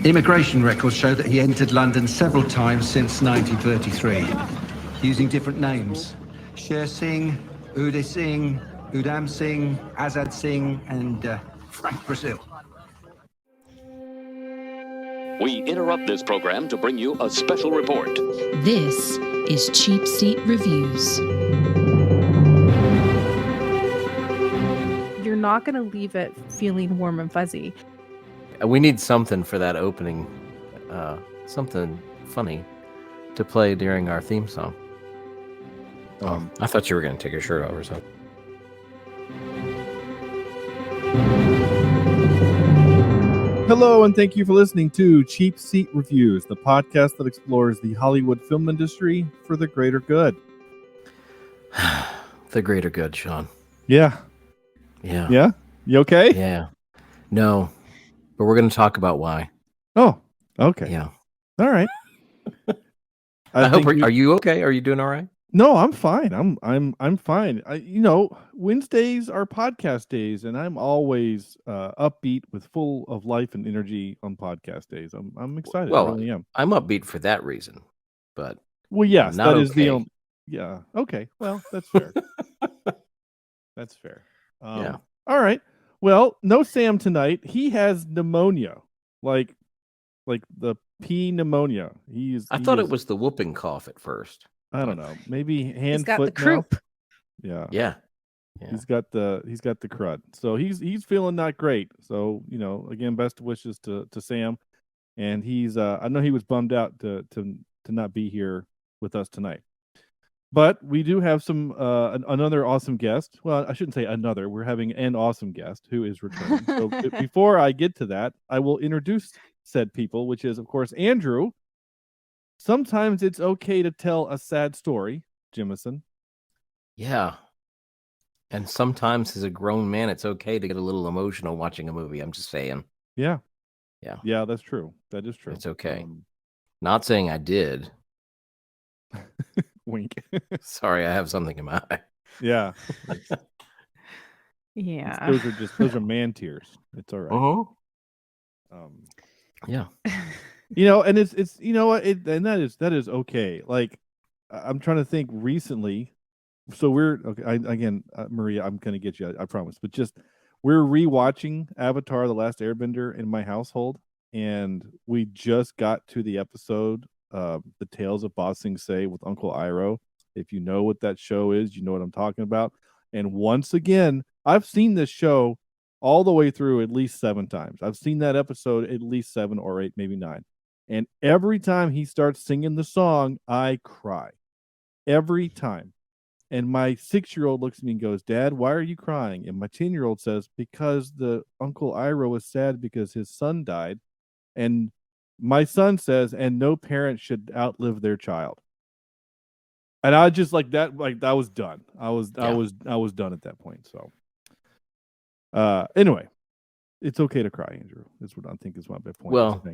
Immigration records show that he entered London several times since 1933, using different names. Sher Singh, Uday Singh, Udham Singh, Azad Singh, and Frank Brazil. We interrupt this program to bring you a special report. This is Cheapseat Reviews. You're not going to leave it feeling warm and fuzzy. We need something for that opening, something funny to play during our theme song. I thought you were going to take your shirt off or something. Hello, and thank you for listening to Cheapseat Reviews, the podcast that explores the Hollywood film industry for the greater good. The greater good, Sean. Yeah. Yeah. Yeah? You okay? Yeah. No, but we're going to talk about why. Oh, okay. Yeah. All right. I hope. Are you okay? Are you doing all right? No, I'm fine. I'm fine. Wednesdays are podcast days, and I'm always upbeat with full of life and energy on podcast days. I'm excited. Well, I really am. I'm upbeat for that reason, but yes, not that is okay. Yeah. Okay. Well, that's fair. That's fair. Yeah. All right. Well, no Sam tonight. He has pneumonia, like the P pneumonia. I thought it was the whooping cough at first. I don't know. Maybe He's got foot, the croup. Yeah. Yeah. He's got the crud. So he's feeling not great. So, again, best wishes to Sam. And he's I know he was bummed out to not be here with us tonight. But we do have some another awesome guest. Well, I shouldn't say another. We're having an awesome guest who is returning. So before I get to that, I will introduce said people, which is, of course, Andrew. Sometimes it's okay to tell a sad story, Jimison. Yeah. And sometimes as a grown man, it's okay to get a little emotional watching a movie. I'm just saying. Yeah. Yeah. Yeah, that's true. That is true. It's okay. Not saying I did. Wink. Sorry, I have something in my eye. Yeah. Yeah. Those are man tears. It's all right. Yeah. And it's that is okay. Like, I'm trying to think recently. So we're okay. Maria, I'm gonna get you. I promise. But we're rewatching Avatar: The Last Airbender in my household, and we just got to the episode, "The Tales of Ba Sing Se" with Uncle Iroh. If you know what that show is, you know what I'm talking about. And once again, I've seen this show all the way through at least 7 times. I've seen that episode at least 7 or 8, maybe 9. And every time he starts singing the song, I cry. Every time. And my 6-year-old looks at me and goes, "Dad, why are you crying?" And my 10-year-old says, "Because the Uncle Iroh is sad because his son died." And my son says, "And no parent should outlive their child." And I just I was done. I was done at that point. So anyway, it's okay to cry, Andrew. That's what I think is my point. Well,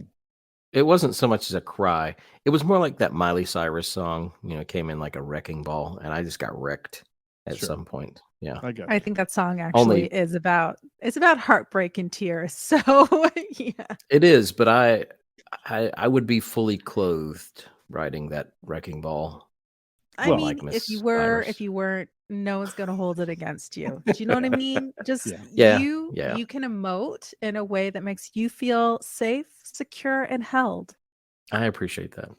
it wasn't so much as a cry. It was more like that Miley Cyrus song, came in like a wrecking ball, and I just got wrecked at some point. Yeah. I think that song actually is about heartbreak and tears. So yeah. It is, but I would be fully clothed riding that wrecking ball. If you weren't, no one's gonna hold it against you. Do you know what I mean? Just you can emote in a way that makes you feel safe, secure, and held. I appreciate that.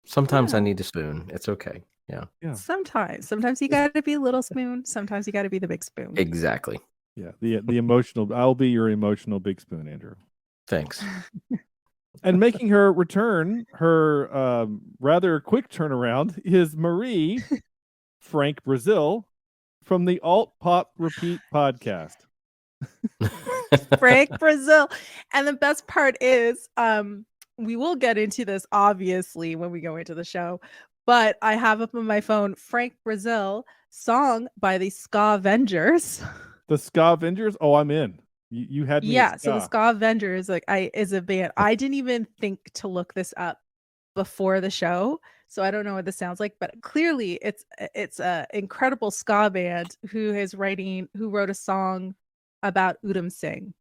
Sometimes I need a spoon. It's okay. Yeah. Sometimes you gotta be a little spoon. Sometimes you gotta be the big spoon. Exactly. Yeah. The emotional. I'll be your emotional big spoon, Andrew. Thanks. And making her return, her rather quick turnaround, is Marie Frank Brazil from the Alt Pop Repeat podcast. Frank Brazil. And the best part is, we will get into this obviously when we go into the show, but I have up on my phone Frank Brazil song by the Ska Avengers. The Ska Avengers? Oh, I'm in. You had me. Yeah, so the Ska Avengers is a band. I didn't even think to look this up before the show, so I don't know what this sounds like, but clearly it's a incredible ska band who wrote a song about Udham Singh.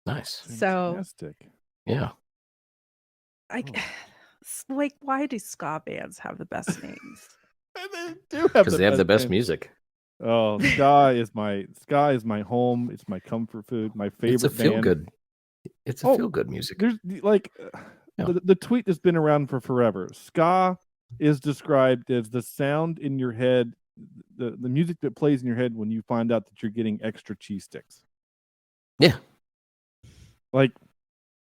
Nice. So fantastic. Yeah. Like, why do ska bands have the best names? They do have Because they have the best band. music. Oh, ska is my home. It's my comfort food. My favorite It's a feel band. good. It's a feel good music. There's like Yeah. the tweet that's been around for forever. Ska is described as the sound in your head, the music that plays in your head when you find out that you're getting extra cheese sticks. Yeah. Like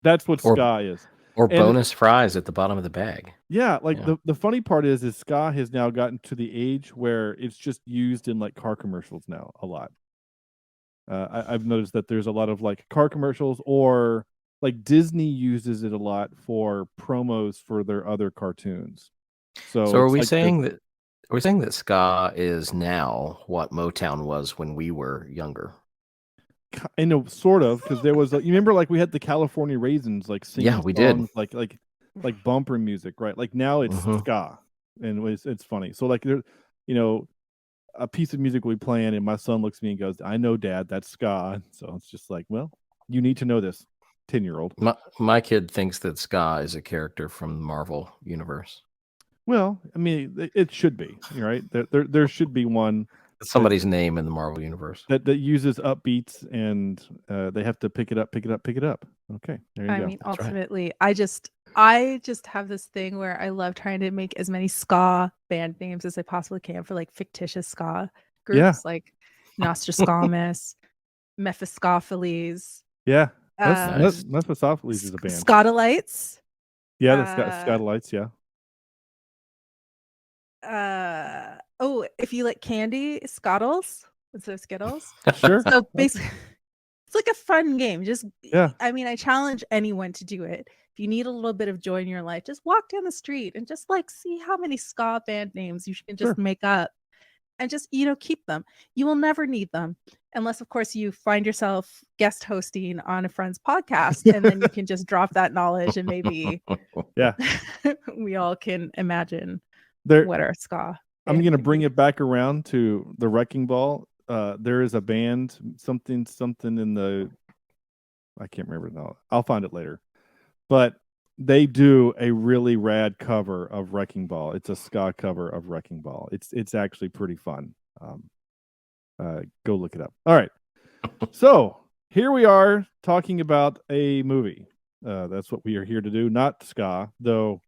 that's what Or- ska is. Or And- bonus fries at the bottom of the bag. Yeah, like the funny part is ska has now gotten to the age where it's just used in like car commercials now a lot. I've noticed that there's a lot of like car commercials, or like Disney uses it a lot for promos for their other cartoons. So are it's we like saying that? Are we saying that ska is now what Motown was when we were younger? I know, sort of, because there was you remember like we had the California Raisins like singing Yeah, we did. songs, like bumper music, right? Like now it's ska, and it's funny. So like there, a piece of music will be playing, and my son looks at me and goes, "I know, Dad, that's ska." So it's just like, well, you need to know this, 10-year-old. My kid thinks that ska is a character from the Marvel universe. Well, I mean, it should be, right? There should be one. Somebody's name in the Marvel universe that uses upbeats, and they have to pick it up. Okay, there you go. I mean, ultimately, I just have this thing where I love trying to make as many ska band names as I possibly can for like fictitious ska groups, like Nostradamus, Mephistopheles. Yeah, Nice. Mephistopheles is a band. Scotalites. Yeah, the Scotalites. Yeah. If you like candy, Scottles instead of Skittles. Sure. So basically, it's like a fun game. Just yeah. I mean, I challenge anyone to do it. If you need a little bit of joy in your life, just walk down the street and just like see how many ska band names you can just make up, and just keep them. You will never need them unless, of course, you find yourself guest hosting on a friend's podcast, and then you can just drop that knowledge, and maybe we all can imagine what our ska. I'm going to bring it back around to the Wrecking Ball. There is a band, something in the, I can't remember now. I'll find it later. But they do a really rad cover of Wrecking Ball. It's a ska cover of Wrecking Ball. It's actually pretty fun. Go look it up. All right. So here we are talking about a movie. That's what we are here to do. Not ska, though.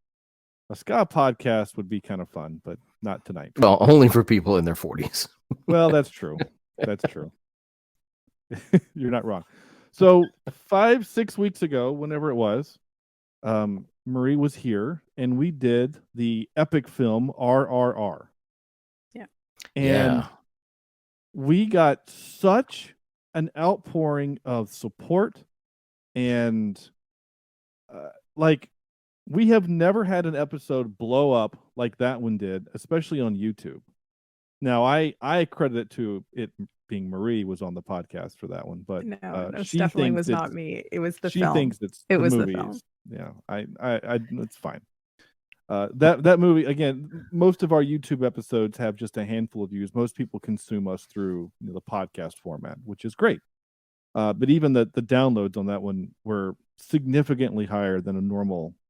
A ska podcast would be kind of fun, but not tonight. Well, only for people in their 40s. Well, that's true. That's true. You're not wrong. So 5-6 weeks ago, whenever it was, Marie was here, and we did the epic film RRR. Yeah. And we got such an outpouring of support, and we have never had an episode blow up like that one did, especially on YouTube. Now, I credit it to it being Marie was on the podcast for that one, but no, she definitely was thinks not me. It was the she film. thinks it's it the was movie. the film. It's fine. That movie, again, most of our YouTube episodes have just a handful of views. Most people consume us through the podcast format, which is great. But even the downloads on that one were significantly higher than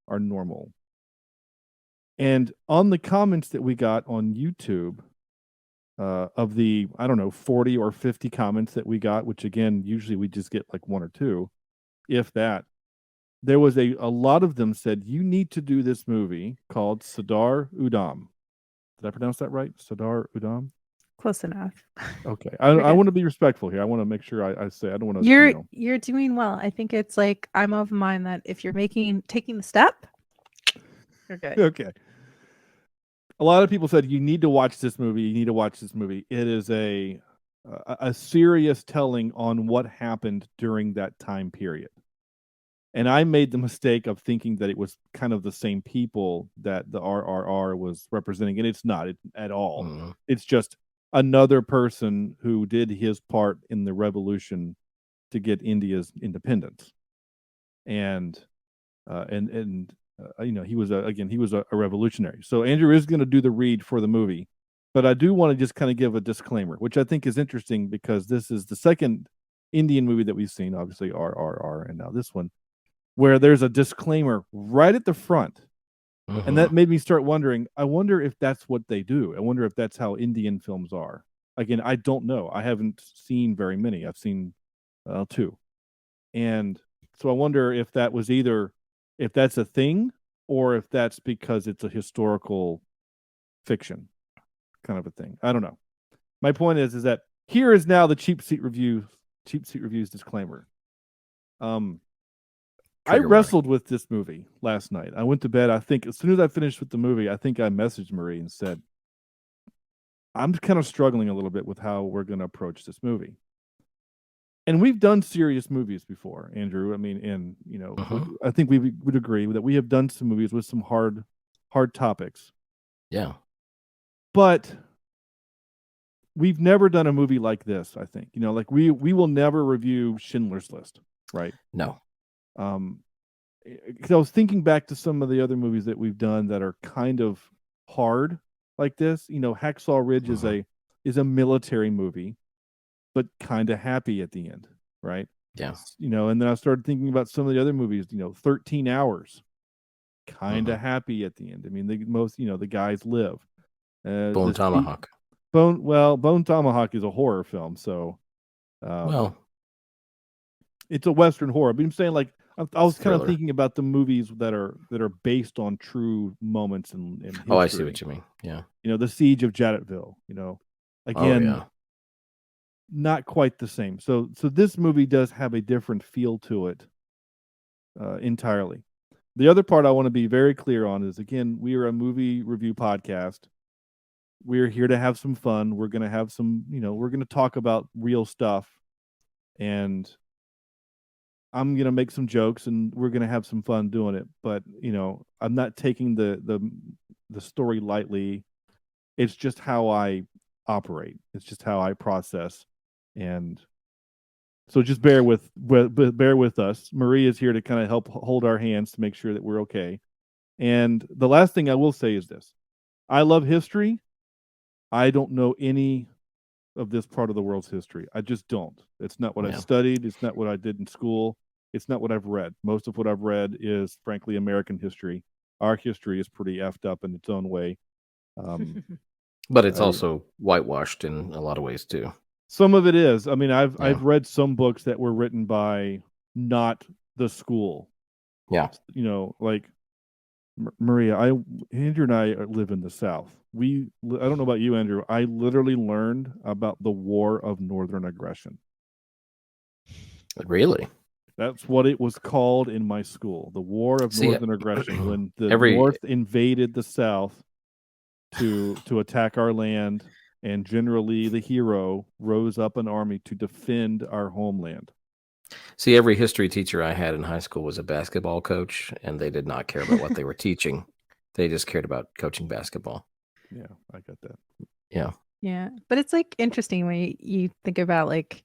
our normal. And on the comments that we got on YouTube, of the, I don't know, 40 or 50 comments that we got, which again, usually we just get like one or two, if that, there was a lot of them said, you need to do this movie called Sadar Udham. Did I pronounce that right? Sadar Udham? Close enough. Okay. I want to be respectful here. I want to make sure I say, I don't want to, you're doing well. I think it's like, I'm of mind that if you're taking the step, you're good. Okay. A lot of people said, you need to watch this movie. You need to watch this movie. It is a serious telling on what happened during that time period. And I made the mistake of thinking that it was kind of the same people that the RRR was representing, and it's not at all. Mm-hmm. It's just another person who did his part in the revolution to get India's independence. And he was a revolutionary. So Andrew is going to do the read for the movie, but I do want to just kind of give a disclaimer, which I think is interesting because this is the second Indian movie that we've seen, obviously RRR, and now this one. where there's a disclaimer right at the front. And that Mhm. made me start wondering, I wonder if that's what they do. I wonder if that's how Indian films are. Again, I don't know. I haven't seen very many. I've seen 2. And so I wonder if that was either, if that's a thing, or if that's because it's a historical fiction kind of a thing. I don't know. My point is that here is now the Cheap Seat Reviews disclaimer. I Trigger warning. wrestled with this movie last night. I went to bed. I think as soon as I finished with the movie, I think I messaged Marie and said, I'm kind of struggling a little bit with how we're going to approach this movie. And we've done serious movies before, Andrew. I mean, and Mhm. I think we would agree that we have done some movies with some hard topics. Yeah. But we've never done a movie like this, I think. Like we will never review Schindler's List, right? No. Because I was thinking back to some of the other movies that we've done that are kind of hard like this. Hacksaw Ridge is a military movie, but kind of happy at the end, right? Yeah. And then I started thinking about some of the other movies. 13 Hours, kind of happy at the end. I mean, the guys live. Bone Tomahawk. Bone Tomahawk is a horror film, so Well, it's a Western horror. But I'm saying, like, I was kind of thriller. thinking about the movies that are based on true moments in history. Oh, I see what you mean. Yeah. The Siege of Jadotville. Again, Oh, yeah. not quite the same. So this movie does have a different feel to it entirely. The other part I want to be very clear on is, again, we are a movie review podcast. We're here to have some fun. We're going to have some, we're going to talk about real stuff, and I'm going to make some jokes, and we're going to have some fun doing it. But, I'm not taking the story lightly. It's just how I operate. It's just how I process. And so just bear with us. Marie is here to kind of help hold our hands to make sure that we're okay. And the last thing I will say is this. I love history. I don't know any of this part of the world's history. I just don't. It's not what I studied. It's not what I did in school. It's not what I've read. Most of what I've read is, frankly, American history. Our history is pretty effed up in its own way. But it's also whitewashed in a lot of ways too. Some of it is. I mean, I've read some books that were written by not the school. Yeah. Like Maria, Andrew and I live in the South. I don't know about you, Andrew. I literally learned about the War of Northern Aggression. Really? That's what it was called in my school, the War of Northern Aggression, when the North invaded the South to attack our land, and General Lee, the hero, rose up an army to defend our homeland. See, every history teacher I had in high school was a basketball coach, and they did not care about what they were teaching. They just cared about coaching basketball. Yeah, I got that. Yeah. Yeah. But it's like interesting when you think about, like,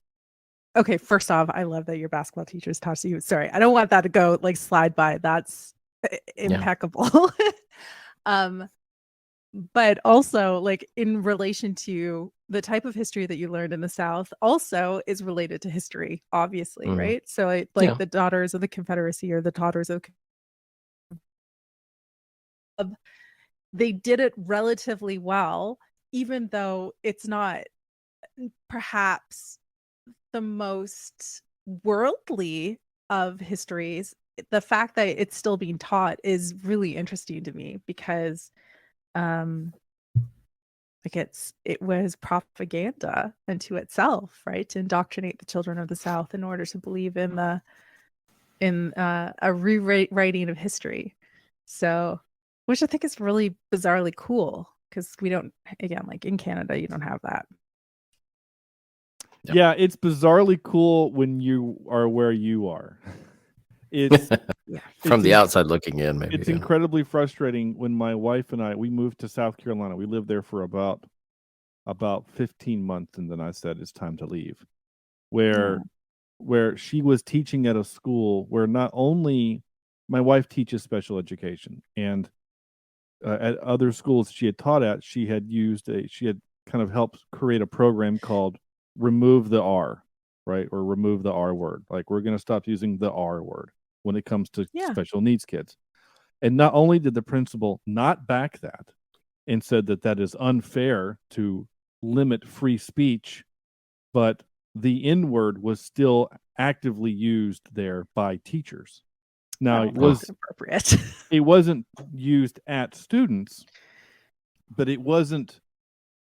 okay, first off, I love that your basketball teachers taught you. Sorry, I don't want that to go like slide by. That's impeccable. But also, like, in relation to the type of history that you learned in the South also is related to history, obviously, right? So the Daughters of the Confederacy, or the Daughters of, they did it relatively well, even though it's not perhaps the most worldly of histories. The fact that it's still being taught is really interesting to me, because like it was propaganda unto itself, right? To indoctrinate the children of the South in order to believe in a rewriting of history. So, which I think is really bizarrely cool, because we don't, again, like in Canada, you don't have that. Yeah, it's bizarrely cool when you are where you are. It's from the outside looking in, maybe. It's incredibly frustrating when my wife and we moved to South Carolina. We lived there for about 15 months, and then I said it's time to leave. Where she was teaching at a school where not only my wife teaches special education, and at other schools she had taught at, she had kind of helped create a program called Remove the R, right? Or remove the R word. Like, we're going to stop using the R word. when it comes to Yeah. special needs kids. And not only did the principal not back that and said that that is unfair to limit free speech, but the N-word was still actively used there by teachers. Now, Well, it was that's inappropriate. it wasn't used at students, but it wasn't,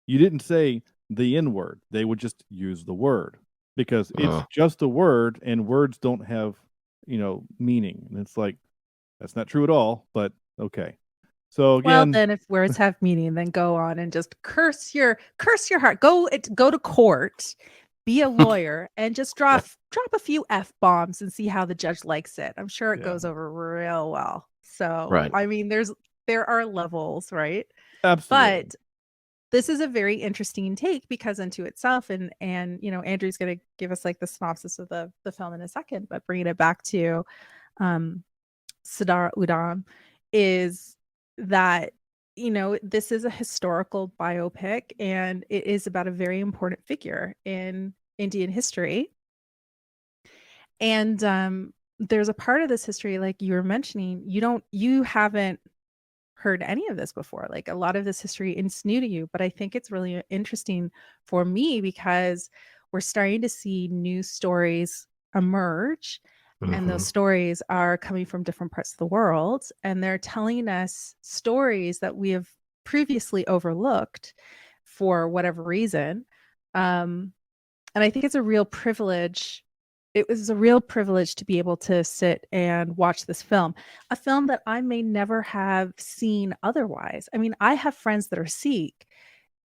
you didn't say the N-word. They would just use the word because it's just a word, and words don't have, meaning. And it's like, that's not true at all, but okay. So Well, again, then if words have meaning, then go on and just curse your heart. Go to court, be a lawyer, and just drop a few F-bombs and see how the judge likes it. I'm sure it goes over real well. So, Right. I mean, there are levels, right? absolutely. But this is a very interesting take because unto itself, and Andrew's going to give us like the synopsis of the film in a second, but bringing it back to Sadar Udham is that this is a historical biopic, and it is about a very important figure in Indian history. And there's a part of this history, like you were mentioning, you haven't heard any of this before. Like a lot of this history is new to you, but I think it's really interesting for me because we're starting to see new stories emerge, and those stories are coming from different parts of the world, and they're telling us stories that we have previously overlooked for whatever reason. And I think it's a real privilege. It was a real privilege to be able to sit and watch this film, a film that I may never have seen otherwise. I mean, I have friends that are Sikh.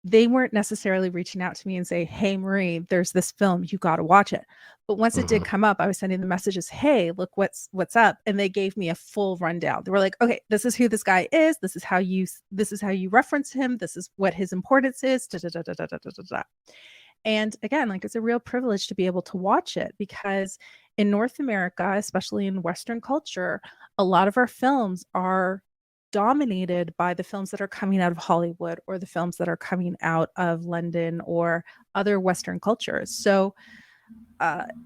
They weren't necessarily reaching out to me and say, "Hey, Marie, there's this film, you got to watch it." But once it did come up, I was sending the messages, "Hey, look what's up," and they gave me a full rundown. They were like, "Okay, this is who this guy is. This is how you reference him. This is what his importance is." Da, da, da, da, da, da, da, da. And again, like it's a real privilege to be able to watch it because in North America, especially in Western culture, a lot of our films are dominated by the films that are coming out of Hollywood or the films that are coming out of London or other Western cultures. So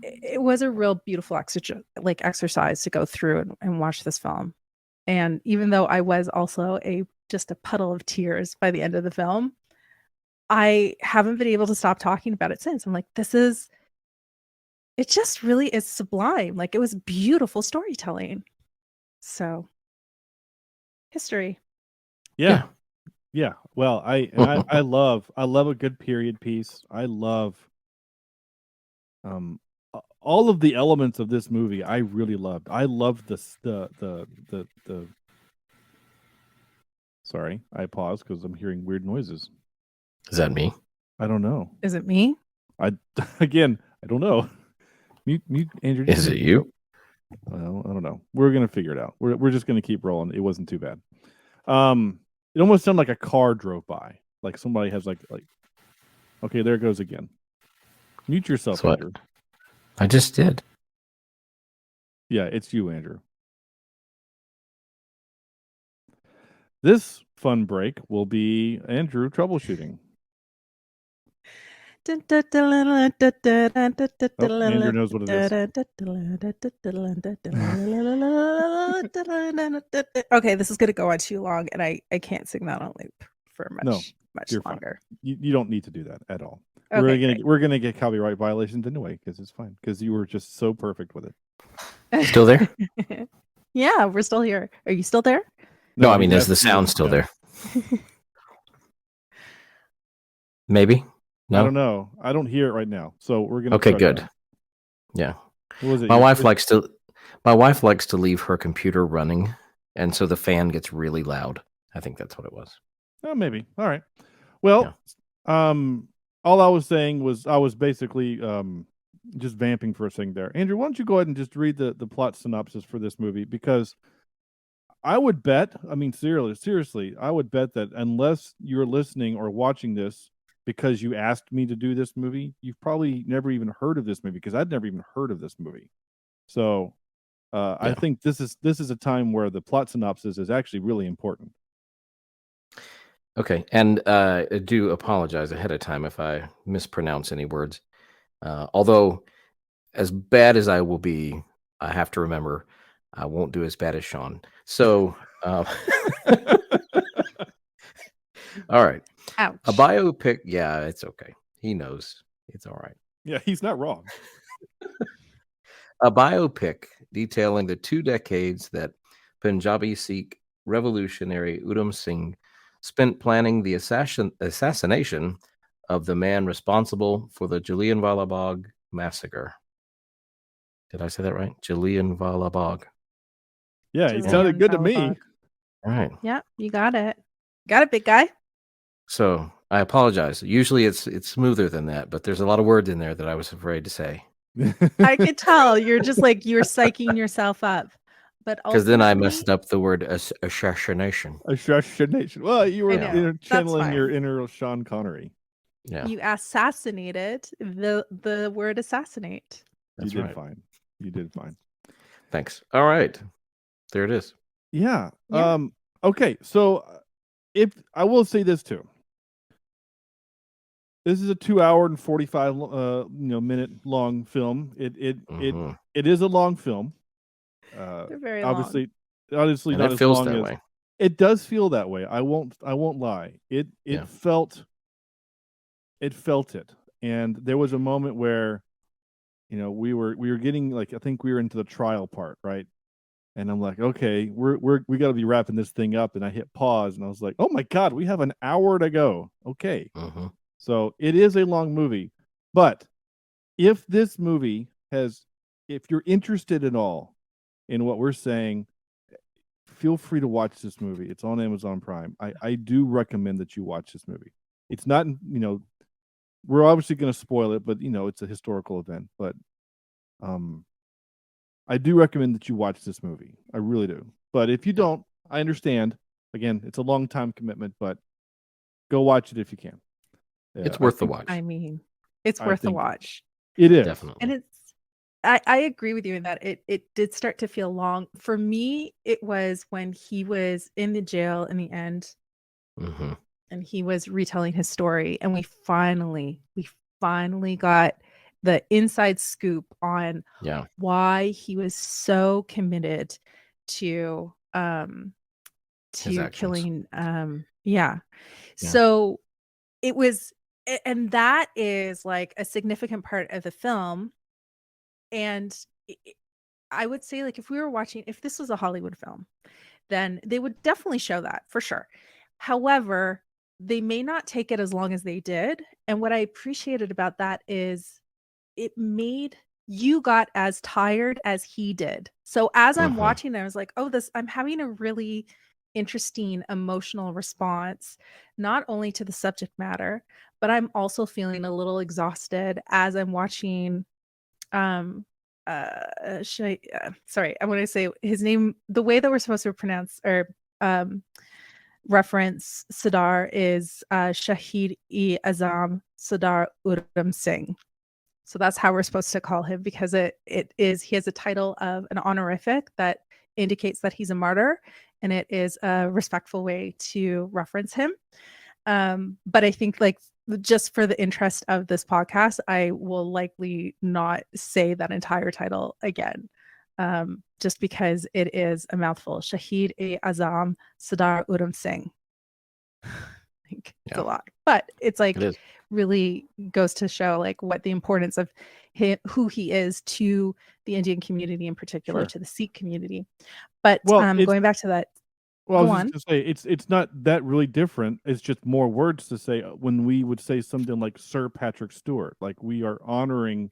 it was a real beautiful exercise to go through and watch this film. And even though I was also just a puddle of tears by the end of the film, I haven't been able to stop talking about it since. I'm like, it just really is sublime. Like it was beautiful storytelling. So history. Yeah. Well, I love a good period piece. I love all of the elements of this movie. I really loved. I loved the Sorry, I paused because I'm hearing weird noises. Is that me? I don't know. Is it me? I don't know. Mute Andrew. Is it you? Well, I don't know. We're gonna figure it out. We're just gonna keep rolling. It wasn't too bad. It almost sounded like a car drove by. Like somebody has like okay, there it goes again. Mute yourself, That's Andrew. I just did. Yeah, it's you, Andrew. This fun break will be Andrew troubleshooting. Andrew knows what it is. Okay, this is going to go on too long, and I can't sing that on loop for much longer. You don't need to do that at all. Okay, we're gonna get copyright violations anyway because it's fine because you were just so perfect with it. Still there? Yeah, we're still here. Are you still there? No, I mean, is the sound still there? Maybe. No? I don't know. I don't hear it right now, so we're gonna. Okay, good. Yeah. What was it? My wife likes to leave her computer running, and so the fan gets really loud. I think that's what it was. Oh, maybe. All right. Well, all I was saying was I was basically just vamping for a second there. Andrew, why don't you go ahead and just read the plot synopsis for this movie? Because I would bet, I mean, seriously, I would bet that unless you're listening or watching this because you asked me to do this movie, you've probably never even heard of this movie because I'd never even heard of this movie. So I think this is a time where the plot synopsis is actually really important. Okay, and I do apologize ahead of time if I mispronounce any words. Although, as bad as I will be, I have to remember I won't do as bad as Sean. So, all right. Ouch. A biopic. Yeah, it's okay. He knows. It's all right. Yeah, he's not wrong. A biopic detailing the 2 decades that Punjabi Sikh revolutionary Udham Singh spent planning the assassination of the man responsible for the Jallianwala Bagh massacre. Did I say that right? Jallianwala Bagh. Yeah, he sounded good to me. Jallianwala Bagh. All right. Yeah, you got it. Got it, big guy. So I apologize. Usually it's smoother than that, but there's a lot of words in there that I was afraid to say. I could tell you're just like you're psyching yourself up. But Because then I ultimately- messed up the word assassination. Assassination. Well, you were I know. That's channeling fine. your inner Sean Connery. Yeah, You assassinated the word assassinate. that's you did right. fine. You did fine. Thanks. All right. There it is. Yeah. Yeah. Okay. So, if I will say this too, this is a 2 hour and 45 minute long film. Mhm. It is a long film. They're very Obviously And not it as feels long that as way. it does feel that way. I won't lie. It Yeah. felt it. And there was a moment where we were getting, like, I think we were into the trial part, right? And I'm like, okay, we got to be wrapping this thing up. And I hit pause and I was like, oh my God, we have an hour to go. Okay. Mhm. So it is a long movie, but if this movie if you're interested at all in what we're saying, feel free to watch this movie. It's on Amazon Prime. I do recommend that you watch this movie. It's not, we're obviously going to spoil it, but it's a historical event. But I do recommend that you watch this movie. I really do. But if you don't, I understand. Again, it's a long time commitment, but go watch it if you can. It's worth the watch. I mean, it's I worth the think watch. It is. Definitely. And I agree with you in that it did start to feel long. For me, it was when he was in the jail in the end Mhm. and he was retelling his story, and we finally got the inside scoop on Yeah. why he was so committed to His actions. killing So it was and that is like a significant part of the film. And I would say, like, if this was a Hollywood film, then they would definitely show that for sure. However, they may not take it as long as they did. And what I appreciated about that is it made you got as tired as he did. So as I'm Mhm. watching, I was like, oh, I'm having a really interesting emotional response, not only to the subject matter, but I'm also feeling a little exhausted as I'm watching sorry, I want to say his name the way that we're supposed to pronounce or reference Sadar is Shaheed-i-Azam Sardar Udham Singh. So that's how we're supposed to call him, because he has a title of an honorific that indicates that he's a martyr, and it is a respectful way to reference him. But I think, like, just for the interest of this podcast, I will likely not say that entire title again, just because it is a mouthful. Shaheed-i-Azam Sardar Udham Singh. It's a lot, but it's like It is. really goes to show like what the importance of who he is to the Indian community, in particular, Sure. to the Sikh community. But Well, going back to that, Well, go I was on. just gonna say it's not that really different. It's just more words to say when we would say something like Sir Patrick Stewart. Like, we are honoring.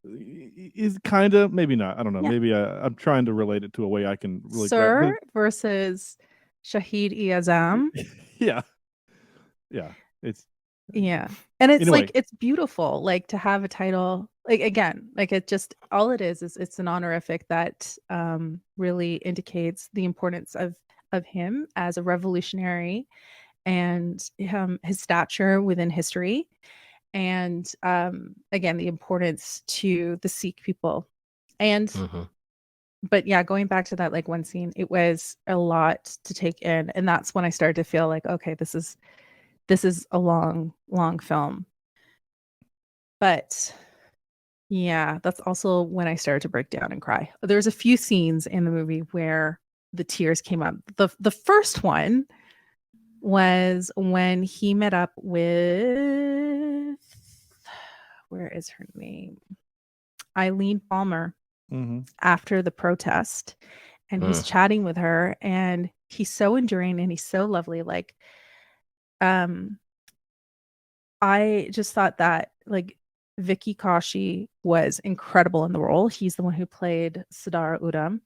Is kind of, maybe not. I don't know. Yeah. Maybe I'm trying to relate it to a way I can really. Sir versus Shaheed-i-Azam. Yeah. It's Yeah. And it's Anyway. like, it's beautiful, like, to have a title, like, again, like, it just, all it is it's an honorific that really indicates the importance of him as a revolutionary, and his stature within history, and again, the importance to the Sikh people. And Mhm. but yeah, going back to that, like, one scene, it was a lot to take in, and that's when I started to feel like, okay, this is a long film. But Yeah, that's also when I started to break down and cry. There's a few scenes in the movie where the tears came up. The first one was when he met up with, where is her name? Eileen Palmer, after the protest, and he's chatting with her, and he's so endearing and he's so lovely. Like, I just thought that, like, Vicky Kaushal was incredible in the role. He's the one who played Sadar Udham.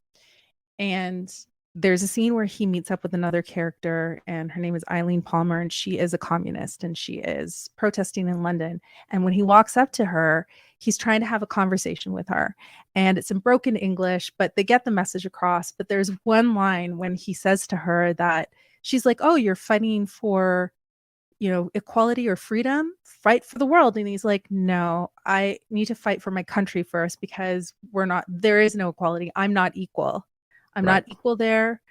And there's a scene where he meets up with another character, and her name is Eileen Palmer, and she is a communist, and she is protesting in London. And when he walks up to her, he's trying to have a conversation with her. And it's in broken English, but they get the message across. But there's one line when he says to her that she's like, "Oh, you're fighting for, equality or freedom? Fight for the world." And he's like, "No, I need to fight for my country first, because there is no equality. I'm not equal. I'm not equal there.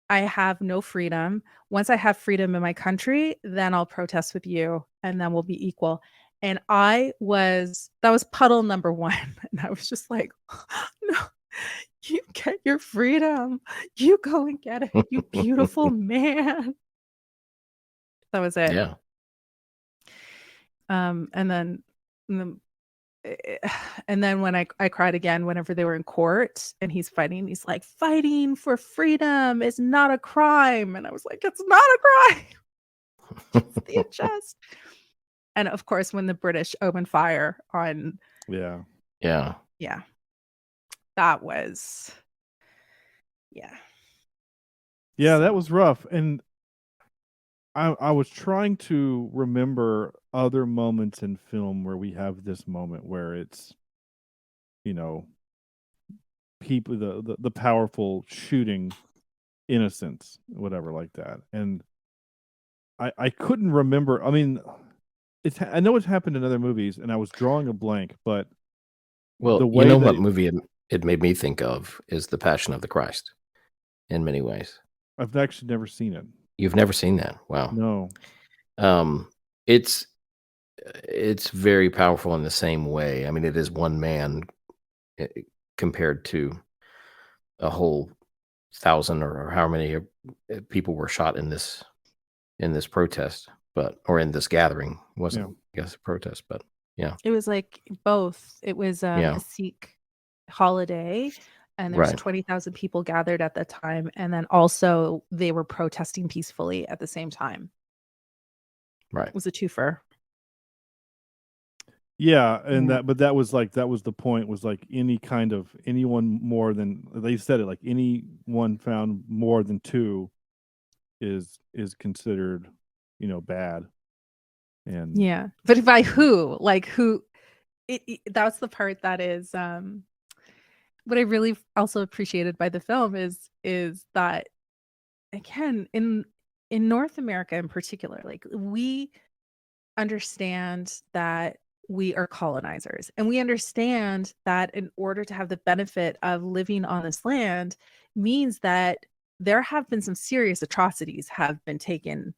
I have no freedom. Once I have freedom in my country, then I'll protest with you, and then we'll be equal." And that was puddle number one. And I was just like, "No, you get your freedom. You go and get it, you beautiful man." That was it. Yeah. And then when I cried again whenever they were in court and he's fighting. He's like, "Fighting for freedom is not a crime." And I was like, "It's not a crime." It's the chest. And of course, when the British opened fire on, Yeah. that was, Yeah, So- that was rough. And I was trying to remember other moments in film where we have this moment where it's, people, the powerful shooting innocents, whatever, like that. And I couldn't remember. I mean, I know it's happened in other movies, and I was drawing a blank, but Well, the way what that movie it made me think of is The Passion of the Christ in many ways. I've actually never seen it. You've never seen that? Wow. No. It's very powerful in the same way. I mean, it is one man compared to a whole 1,000 or how many people were shot in this protest, or in this gathering. It wasn't, I guess, a protest, but yeah. It was like both. It was a Sikh holiday, and there's 20,000 people gathered at the time, and then also they were protesting peacefully at the same time. Right. It was a twofer. Yeah, and that was the point, was like anyone more than, they said it, like anyone found more than two is considered, bad. And yeah, but by who? Like who? That's the part that is what I really also appreciated by the film is that, again, in North America in particular, like, we understand that we are colonizers, and we understand that in order to have the benefit of living on this land means that there have been some serious atrocities have been taken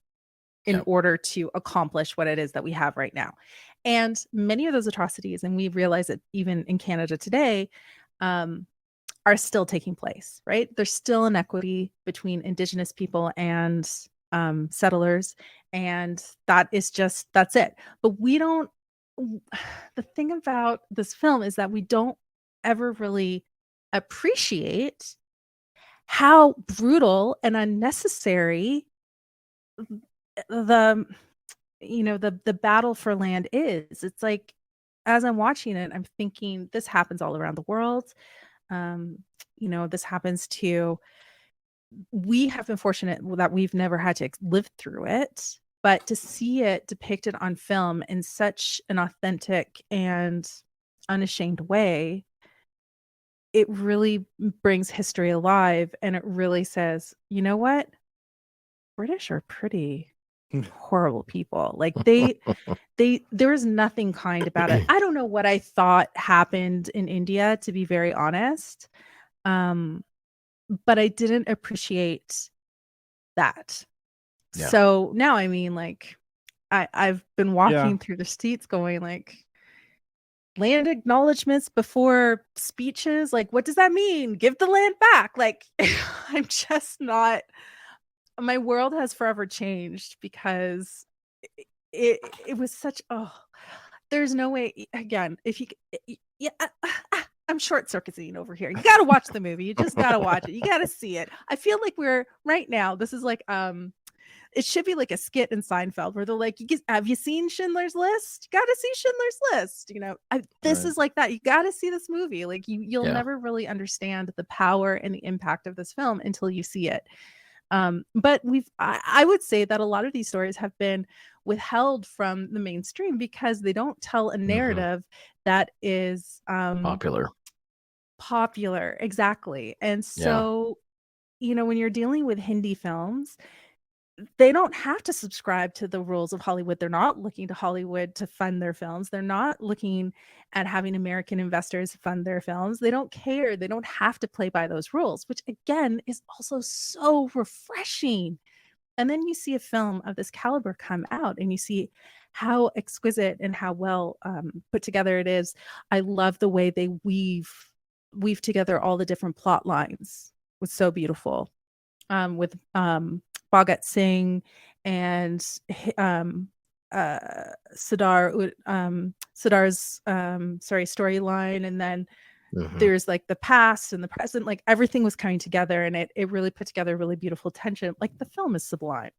in order to accomplish what it is that we have right now. And many of those atrocities, and we realize it even in Canada today, are still taking place, right? There's still inequity between Indigenous people and settlers, and that's it. But the thing about this film is that we don't ever really appreciate how brutal and unnecessary the battle for land is. It's like, as I'm watching it, I'm thinking, this happens all around the world. This happens we have been fortunate that we've never had to live through it, but to see it depicted on film in such an authentic and unashamed way, it really brings history alive, and it really says, you know what? British are pretty horrible people. Like, there is nothing kind about it. I don't know what I thought happened in India, to be very honest. But I didn't appreciate that. Yeah. So now, I mean, like, I've been walking through the streets going like, land acknowledgements before speeches. Like, what does that mean? Give the land back. Like, I'm just not, my world has forever changed because it was such, oh, there's no way, again, if you, yeah, I'm short circuiting over here. You got to watch the movie. You just got to watch it. You got to see it. I feel like we're right now, this is like, it should be like a skit in Seinfeld where they're like, have you seen Schindler's List? You got to see Schindler's List. This Right. is like that. You got to see this movie. Like you'll Yeah. never really understand the power and the impact of this film until you see it. But I would say that a lot of these stories have been withheld from the mainstream because they don't tell a narrative that is popular. Exactly. And so, when you're dealing with Hindi films, they don't have to subscribe to the rules of Hollywood. They're not looking to Hollywood to fund their films. They're not looking at having American investors fund their films. They don't care. They don't have to play by those rules, which again is also so refreshing. And then you see a film of this caliber come out and you see how exquisite and how well put together it is. I love the way they weave together all the different plot lines. It was so beautiful. With Bhagat Singh and Sadar's storyline, and then there's like the past and the present, like everything was coming together, and it really put together really beautiful tension. Like the film is sublime.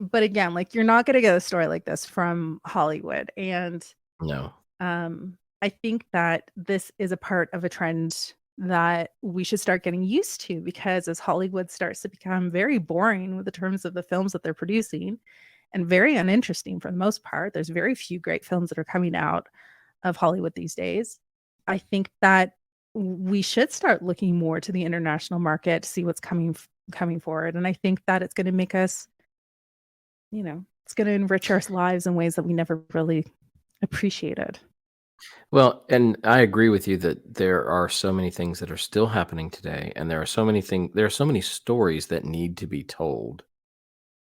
But again, like you're not going to get a story like this from Hollywood, and No. I think that this is a part of a trend that we should start getting used to, because as Hollywood starts to become very boring with the terms of the films that they're producing and very uninteresting for the most part, there's very few great films that are coming out of Hollywood these days. I think that we should start looking more to the international market to see what's coming forward. And I think that it's going to make us, it's going to enrich our lives in ways that we never really appreciated. Well, and I agree with you that there are so many things that are still happening today, and there are so many stories that need to be told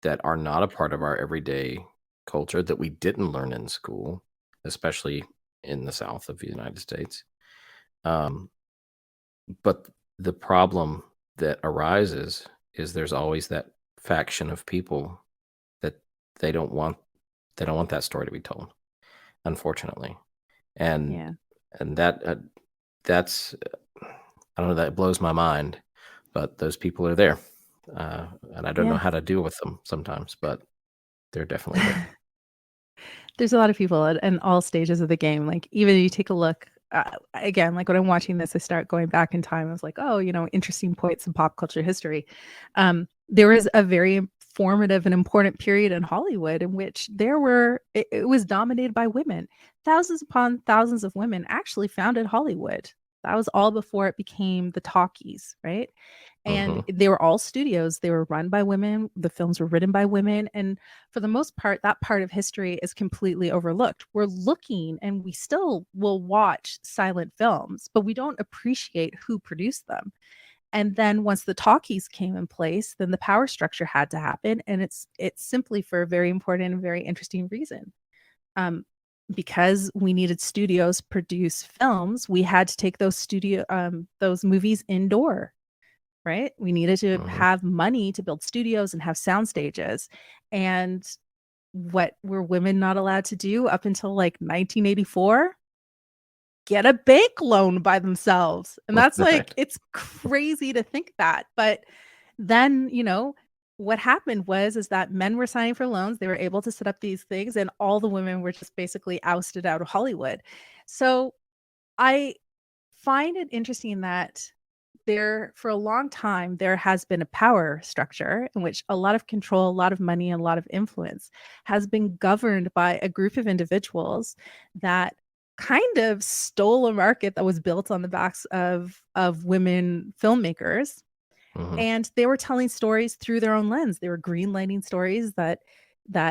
that are not a part of our everyday culture, that we didn't learn in school, especially in the South of the United States. But the problem that arises is there's always that faction of people that they don't want that story to be told, unfortunately. And that's I don't know, that blows my mind, but those people are there, and I don't know how to deal with them sometimes, but they're definitely there. There's a lot of people at all stages of the game. Like even you take a look again, like when I'm watching this, I start going back in time. I was like, oh, interesting points in pop culture history. There was a very formative and important period in Hollywood in which it was dominated by women. Thousands upon thousands of women actually founded Hollywood. That was all before it became the talkies, right? And they were all studios. They were run by women. The films were written by women. And for the most part, that part of history is completely overlooked. We're looking and we still will watch silent films, but we don't appreciate who produced them. And then once the talkies came in place, then the power structure had to happen. And it's simply for a very important and very interesting reason. Because we needed studios produce films, we had to take those movies indoor, right? We needed to have money to build studios and have sound stages. And what were women not allowed to do up until like 1984? Get a bank loan by themselves. And that's like, it's crazy to think that. But then, what happened is that men were signing for loans. They were able to set up these things, and all the women were just basically ousted out of Hollywood. So I find it interesting that for a long time, there has been a power structure in which a lot of control, a lot of money, and a lot of influence has been governed by a group of individuals that kind of stole a market that was built on the backs of women filmmakers. And they were telling stories through their own lens. They were greenlighting stories that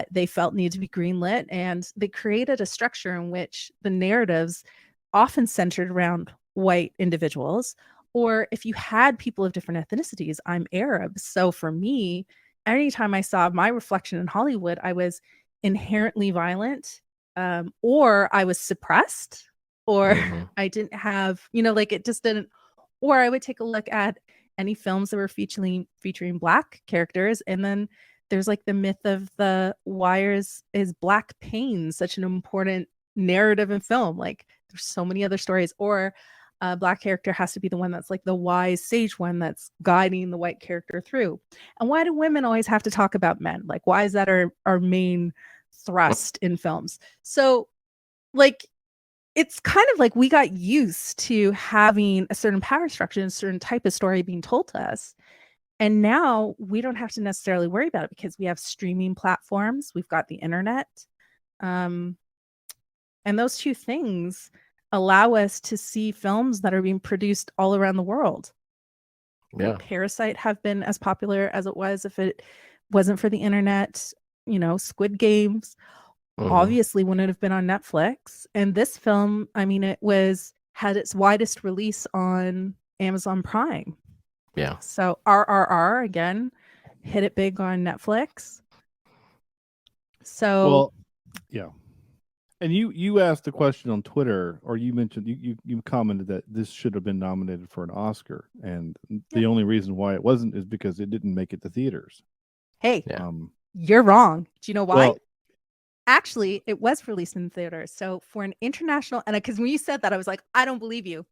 they felt needed to be greenlit. And they created a structure in which the narratives often centered around white individuals. Or if you had people of different ethnicities, I'm Arab. So for me, anytime I saw my reflection in Hollywood, I was inherently violent, or I was suppressed, or Mhm. I didn't have, like it just didn't. Or I would take a look at any films that were featuring Black characters, and then there's like the myth of the why is Black pain such an important narrative in film? Like there's so many other stories, or a Black character has to be the one that's like the wise sage one that's guiding the white character through. And why do women always have to talk about men? Like why is that our main thrust in films? So like it's kind of like we got used to having a certain power structure and a certain type of story being told to us. And now we don't have to necessarily worry about it because we have streaming platforms, we've got the internet. And those two things allow us to see films that are being produced all around the world. Yeah. Would Parasite have been as popular as it was if it wasn't for the internet? Squid Games obviously wouldn't have been on Netflix. And this film, I mean, had its widest release on Amazon Prime. Yeah. So RRR again hit it big on Netflix. So Well, yeah. And you asked a question on Twitter, or you mentioned you commented that this should have been nominated for an Oscar, and the only reason why it wasn't is because it didn't make it to theaters. hey, Yeah. you're wrong. Do you know why? Well, actually, it was released in theaters. So for an international, and because when you said that, I was like, I don't believe you.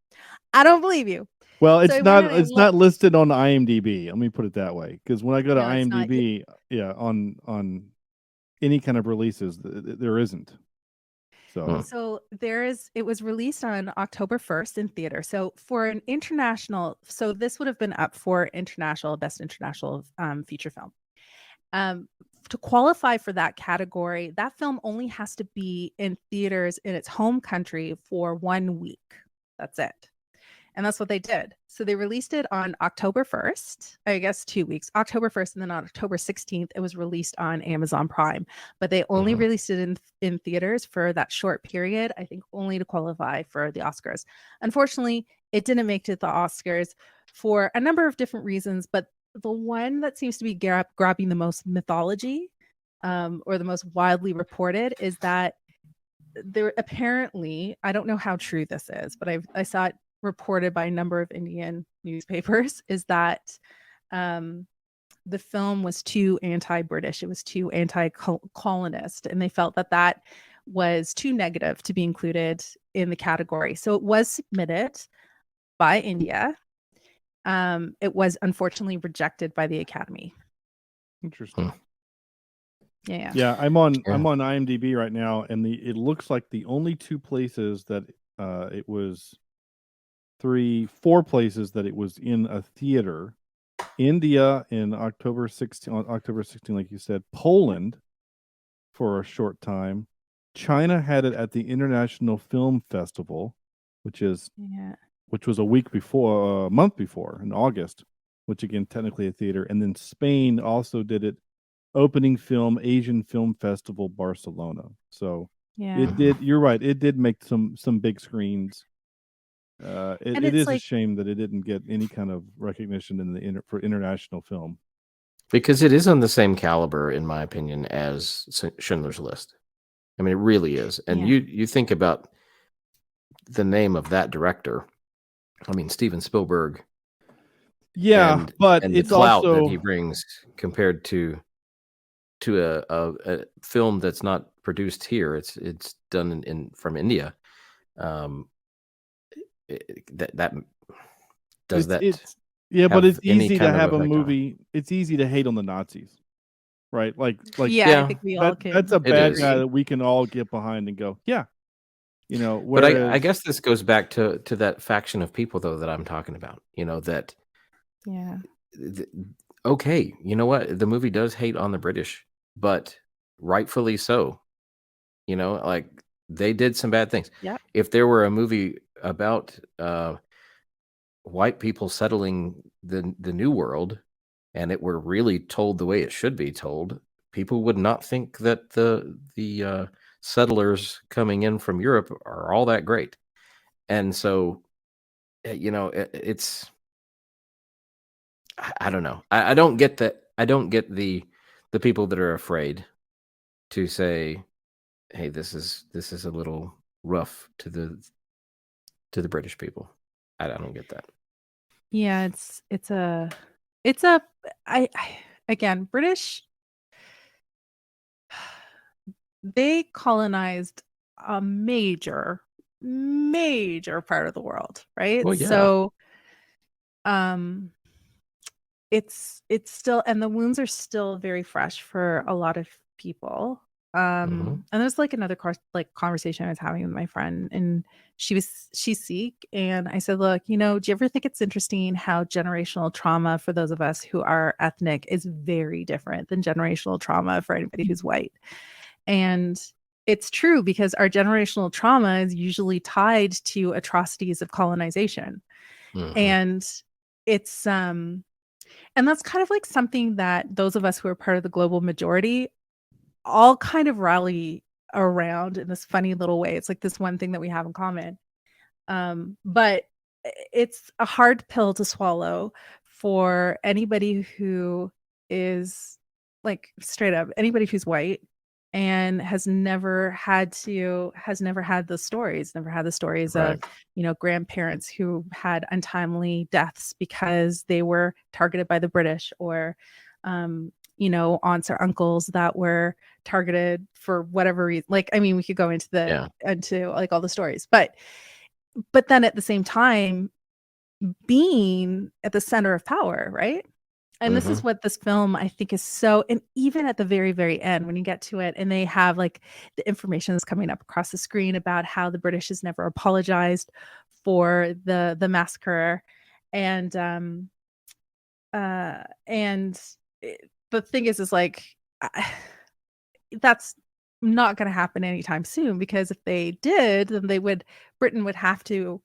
I don't believe you. well, So it's I went not and I it's not looked. listed on IMDb. Let me put it that way, because when I go to No, it's not. IMDb, yeah, on any kind of releases, there isn't. So So it was released on October 1st in theater. So for an international, so this would have been up for best international feature film. To qualify for that category, that film only has to be in theaters in its home country for 1 week. That's it. And that's what they did. So they released it on October 1st, I guess 2 weeks, October 1st, and then on October 16th, it was released on Amazon Prime. But they only released it in theaters for that short period, I think only to qualify for the Oscars. Unfortunately, it didn't make it to the Oscars for a number of different reasons, but the one that seems to be grabbing the most mythology or the most widely reported is that there apparently, I don't know how true this is, but I saw it reported by a number of Indian newspapers, is that the film was too anti-British. It was too anti-colonist, and they felt that was too negative to be included in the category. So it was submitted by India. It was unfortunately rejected by the Academy. interesting. Yeah. Yeah, I'm on IMDb right now, and it looks like the only two places that it was 4 places that it was in a theater. India in October 16, like you said, Poland for a short time. China had it at the International Film Festival, which was a month before, in August, which again technically a theater. And then Spain also did it, opening film, Asian Film Festival, Barcelona. So it did. You're right. It did make some big screens. It is a shame that it didn't get any kind of recognition for international film, because it is on the same caliber, in my opinion, as Schindler's List. I mean, it really is. And you think about the name of that director. I mean, Steven Spielberg. Yeah, but and it's the clout also that he brings compared to a film that's not produced here. It's done from India. That does that. But it's easy to have a effect on it? movie. It's easy to hate on the Nazis, right? Like I think we all can. That's a bad is. guy that we can all get behind and go, yeah, But I guess this goes back to that faction of people, though, that I'm talking about. That. Yeah. Okay, you know what? The movie does hate on the British, but rightfully so. Like they did some bad things. Yeah. If there were a movie about white people settling the New World, and it were really told the way it should be told, people would not think that the settlers coming in from Europe are all that great. And so, it's. I don't know. I don't get that. I don't get the people that are afraid to say, hey, this is a little rough to the British people. I don't get that. Yeah, I again, British, they colonized a major part of the world, right? Well, yeah. So um it's still, and the wounds are still very fresh for a lot of people. Mhm. And there's like another conversation I was having with my friend, and she's Sikh, and I said, look, do you ever think it's interesting how generational trauma for those of us who are ethnic is very different than generational trauma for anybody who's white? And it's true, because our generational trauma is usually tied to atrocities of colonization. Mhm. And it's and that's kind of like something that those of us who are part of the global majority all kind of rally around in this funny little way. It's like this one thing that we have in common. But it's a hard pill to swallow for anybody who is, like, straight up anybody who's white and has never had the stories, Right. of grandparents who had untimely deaths because they were targeted by the British, or aunts or uncles that were targeted for whatever reason. Like, I mean, we could go into Yeah. like all the stories, but then at the same time being at the center of power, right? And this is Mhm. what this film, I think, is so, and even at the very, very end, when you get to it and they have like the information that's coming up across the screen about how the British has never apologized for the massacre. And and the thing is like, that's not going to happen anytime soon, because if they did, then Britain would have to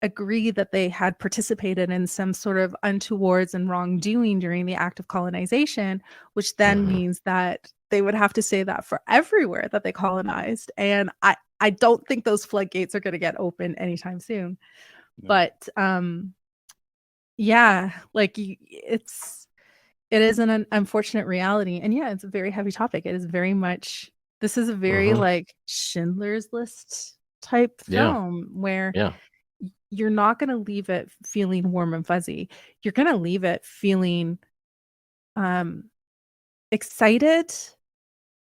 agree that they had participated in some sort of untowards and wrongdoing during the act of colonization, which then Mhm. means that they would have to say that for everywhere that they colonized. And I don't think those floodgates are going to get open anytime soon. No. But yeah, like it is an unfortunate reality. And yeah, it's a very heavy topic. It is very much, this is a very Mhm. like Schindler's List type Yeah. film where Yeah. you're not going to leave it feeling warm and fuzzy. You're going to leave it feeling excited.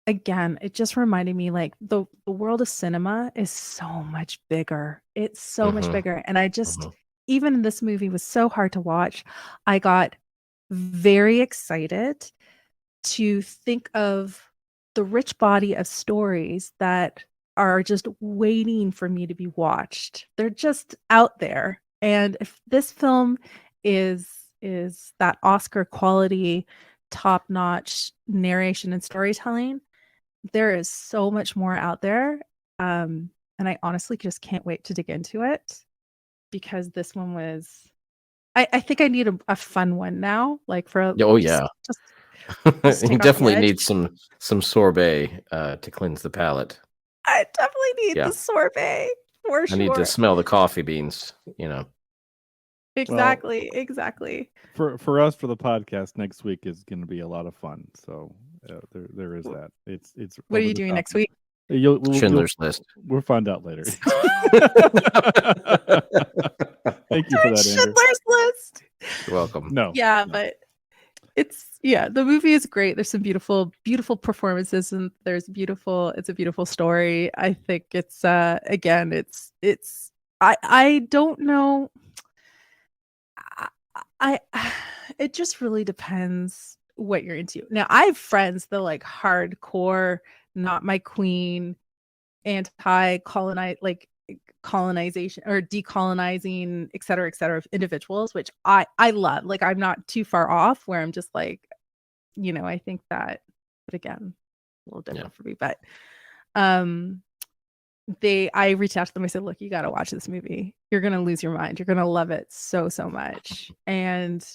Again, it just reminded me, like, the world of cinema is so much bigger. It's so much Mhm. bigger. And I just, Mhm. even this movie was so hard to watch. I got very excited to think of the rich body of stories that are just waiting for me to be watched. They're just out there. And if this film is that Oscar quality, top-notch narration and storytelling, there is so much more out there. And I honestly just can't wait to dig into it, because this one was, I think I need a fun one now, like for Oh, just yeah. just You take off the definitely edge. need some sorbet to cleanse the palate. I definitely need Yeah. the sorbet for I need to sure. smell the coffee beans, Exactly, exactly. For us, for the podcast next week is going to be a lot of fun. So there is that. It's What are over you the doing top. next week? Schindler's List. We'll find out later. Thank you for that, Andrew. Schindler's List. You're welcome. No. Yeah, no. but the movie is great. There's some beautiful, beautiful performances, and it's a beautiful story. I think it's again, I don't know. I it just really depends what you're into. Now, I have friends that like hardcore, not my queen, anti-colonize, like colonization or decolonizing, et cetera, individuals, which I love. Like, I'm not too far off where I'm just like, I think that, but again, a little different for me. But um I reached out to them. I said, look, you got to watch this movie. You're going to lose your mind. You're going to love it so, so much. And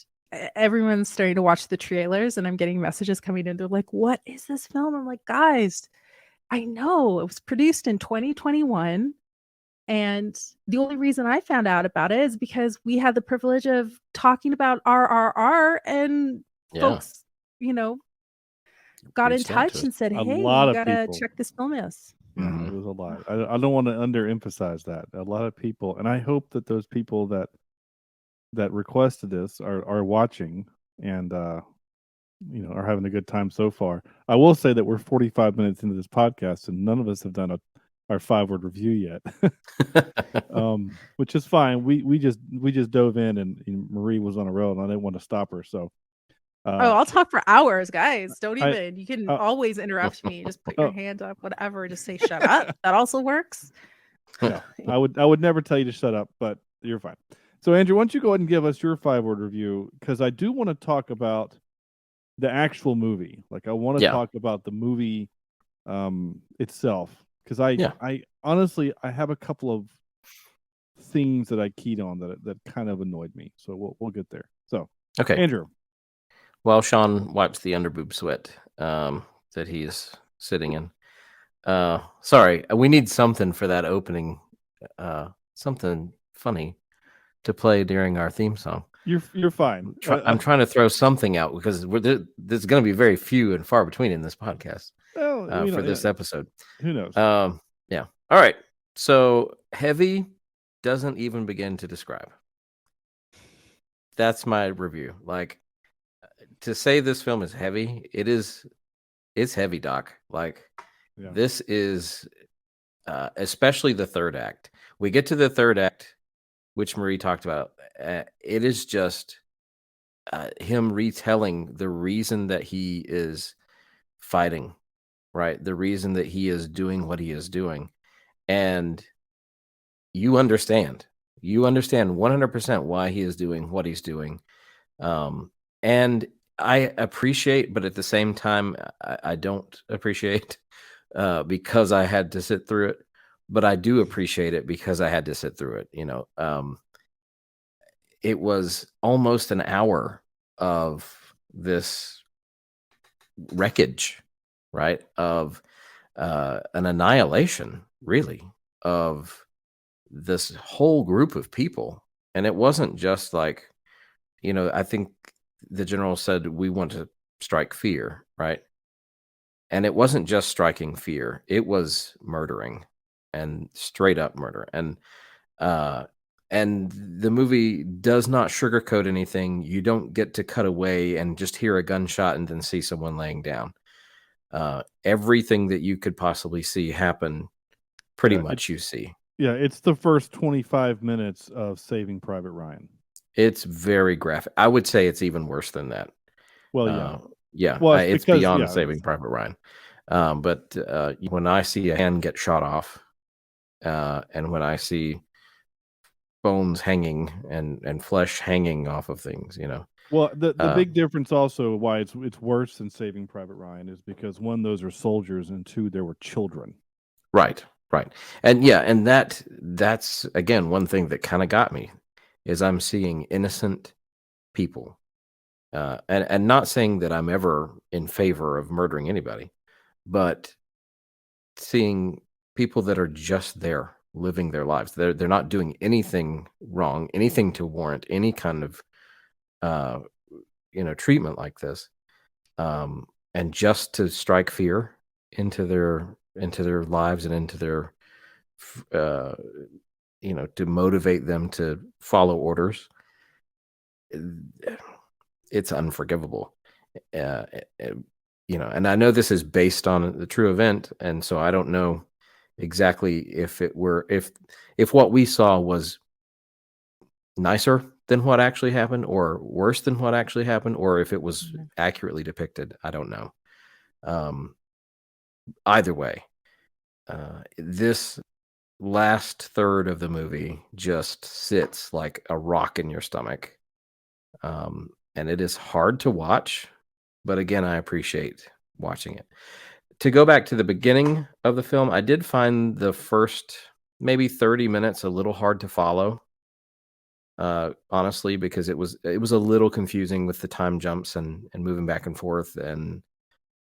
everyone's starting to watch the trailers, and I'm getting messages coming in. They're like, what is this film? I'm like, guys, I know it was produced in 2021. And the only reason I found out about it is because we had the privilege of talking about RRR, and Yeah. folks, got in Reached out to touch us. and said, A hey, lot you of got to people. check this film out. Yeah, it was a lot. I don't want to underemphasize that. A lot of people, and I hope that those people that requested this are watching and are having a good time so far. I will say that we're 45 minutes into this podcast and none of us have done our 5-word review yet. Which is fine. We just dove in and Marie was on a roll and I didn't want to stop her. So I'll talk for hours, guys. Don't I- even. You can always interrupt me. Just put your hand up, whatever. Just say shut up. That also works. No, I would never tell you to shut up, but you're fine. So Andrew, why don't you go ahead and give us your 5-word review? Because I do want to talk about the actual movie. Like I want to talk about the movie itself. Because I honestly I have a couple of things that I keyed on that kind of annoyed me. So we'll get there. So Okay. Andrew. While Sean wipes the underboob sweat that he's sitting in. Sorry, we need something for that opening. Something funny to play during our theme song. You're fine. I'm trying to throw something out because there's going to be very few and far between in this podcast for this episode. Who knows? Yeah. All right. So heavy doesn't even begin to describe. That's my review. Like to say this film is heavy, it's heavy, Doc. Like this is especially the third act. We get to the third act, which Marie talked about. It is just him retelling the reason that he is fighting, right? The reason that he is doing what he is doing. And you understand 100% why he is doing what he's doing. And I appreciate, but at the same time, I don't appreciate because I had to sit through it. But I do appreciate it because I had to sit through it. It was almost an hour of this wreckage, right? Of an annihilation, really, of this whole group of people. And it wasn't just like, I think the general said, we want to strike fear, right? And it wasn't just striking fear. It was murdering and straight up murder. And the movie does not sugarcoat anything. You don't get to cut away and just hear a gunshot and then see someone laying down. Everything that you could possibly see happen, pretty much you see. Yeah, it's the first 25 minutes of Saving Private Ryan. It's very graphic. I would say it's even worse than that. Well, yeah. Well, it's beyond Saving Private Ryan. But when I see a hand get shot off, and when I see bones hanging and flesh hanging off of things, Well, the big difference also why it's worse than Saving Private Ryan is because one, those are soldiers, and two, there were children. Right. And and that's again one thing that kind of got me is I'm seeing innocent people. And not saying that I'm ever in favor of murdering anybody, but seeing people that are just there living their lives. They're not doing anything wrong, anything to warrant any kind of treatment like this. And just to strike fear into their lives and into their to motivate them to follow orders. It's unforgivable. And I know this is based on the true event, and so I don't know exactly if what we saw was nicer than what actually happened or worse than what actually happened, or if it was accurately depicted. I don't know. Either way, this last third of the movie just sits like a rock in your stomach. And it is hard to watch, but again, I appreciate watching it. To go back to the beginning of the film, I did find the first maybe 30 minutes a little hard to follow. Honestly, because it was a little confusing with the time jumps and moving back and forth. And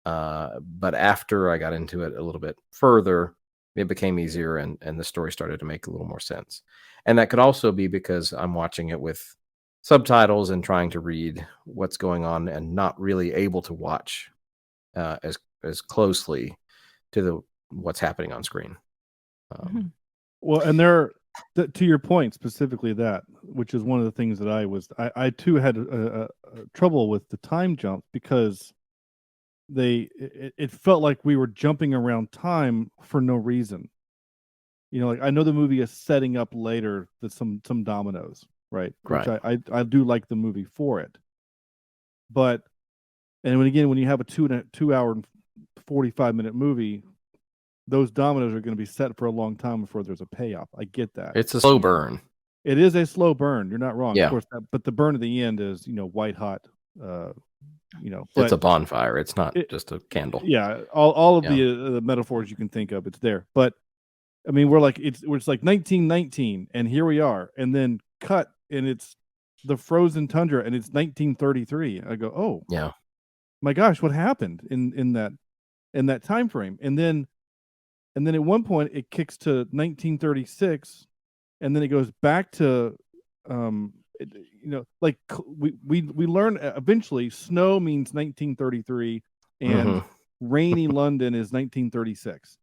but after I got into it a little bit further, it became easier and the story started to make a little more sense. And that could also be because I'm watching it with subtitles and trying to read what's going on and not really able to watch as closely to what's happening on screen. Mhm. Well, and to your point specifically, that which is one of the things that I too had a trouble with the time jump, because it felt like we were jumping around time for no reason. Like, I know the movie is setting up later that some dominoes, right? Which Right. I do like the movie for it. But when you have a 2 hour and 45-minute movie, those dominoes are going to be set for a long time before there's a payoff. I get that. It's a slow Yeah. burn. It is a slow burn. You're not wrong. Yeah. Of course, but the burn at the end is, white hot. It's But a bonfire. It's not it- just a candle. yeah, all of Yeah. the metaphors you can think of, it's there. But I mean, we're like, it's like 1919, and here we are, and then cut, and it's the frozen tundra, and it's 1933. I go, oh Yeah. my gosh, what happened in that time frame? And then at one point it kicks to 1936, and then it goes back to like we learn eventually snow means 1933, and Mhm. rainy London is 1936.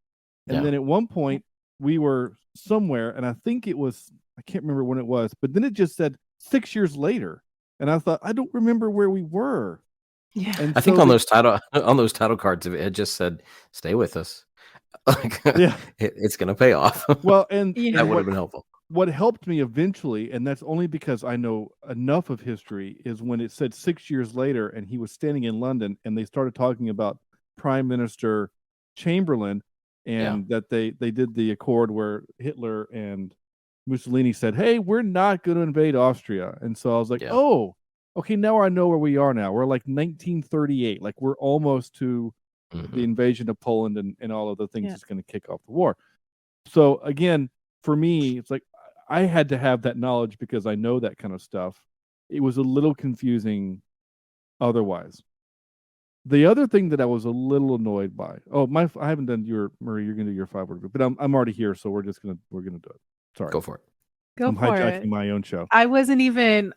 And Yeah. then at one point we were somewhere, and I think it was, I can't remember when it was, but then it just said 6 years later, and I thought, I don't remember where we were. Yeah. And I think so on those title cards, it just said, "Stay with us." Like, yeah. it's gonna pay off. Well, and Yeah. That would have been helpful. what helped me eventually, and that's only because I know enough of history, is when it said 6 years later and he was standing in London, and they started talking about Prime Minister Chamberlain, and that they did the accord where Hitler and Mussolini said, hey, we're not going to invade Austria. And so I was like, Yeah. oh, okay, now I know where we are now. We're like 1938. Like, we're almost to the Mhm. invasion of Poland and all of the things Yeah. that's going to kick off the war. So again, for me, it's like I had to have that knowledge because I know that kind of stuff. It was a little confusing otherwise. The other thing that I was a little annoyed by, I haven't done your, Marie, you're gonna do your 5-word group, but I'm already here, so we're gonna do it. Sorry. Go for it. Go I'm for hijacking it. my own show. I wasn't even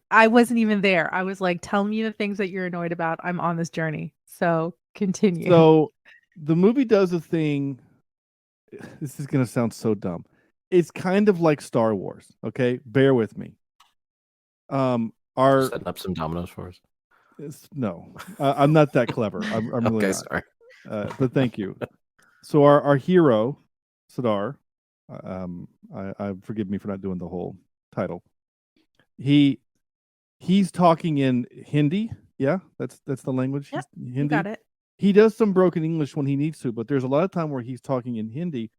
there. I was like, tell me the things that you're annoyed about. I'm on this journey. So continue. So the movie does a thing. This is gonna sound so dumb. It's kind of like Star Wars. Okay, bear with me. Setting up some dominoes for us. No, I'm not that clever. I'm really Okay, not. sorry. But thank you. So our hero, Sadar, I forgive me for not doing the whole title. He's talking in Hindi. Yeah, that's the language. Yep, Hindi. you got it. He does some broken English when he needs to, but there's a lot of time where he's talking in Hindi,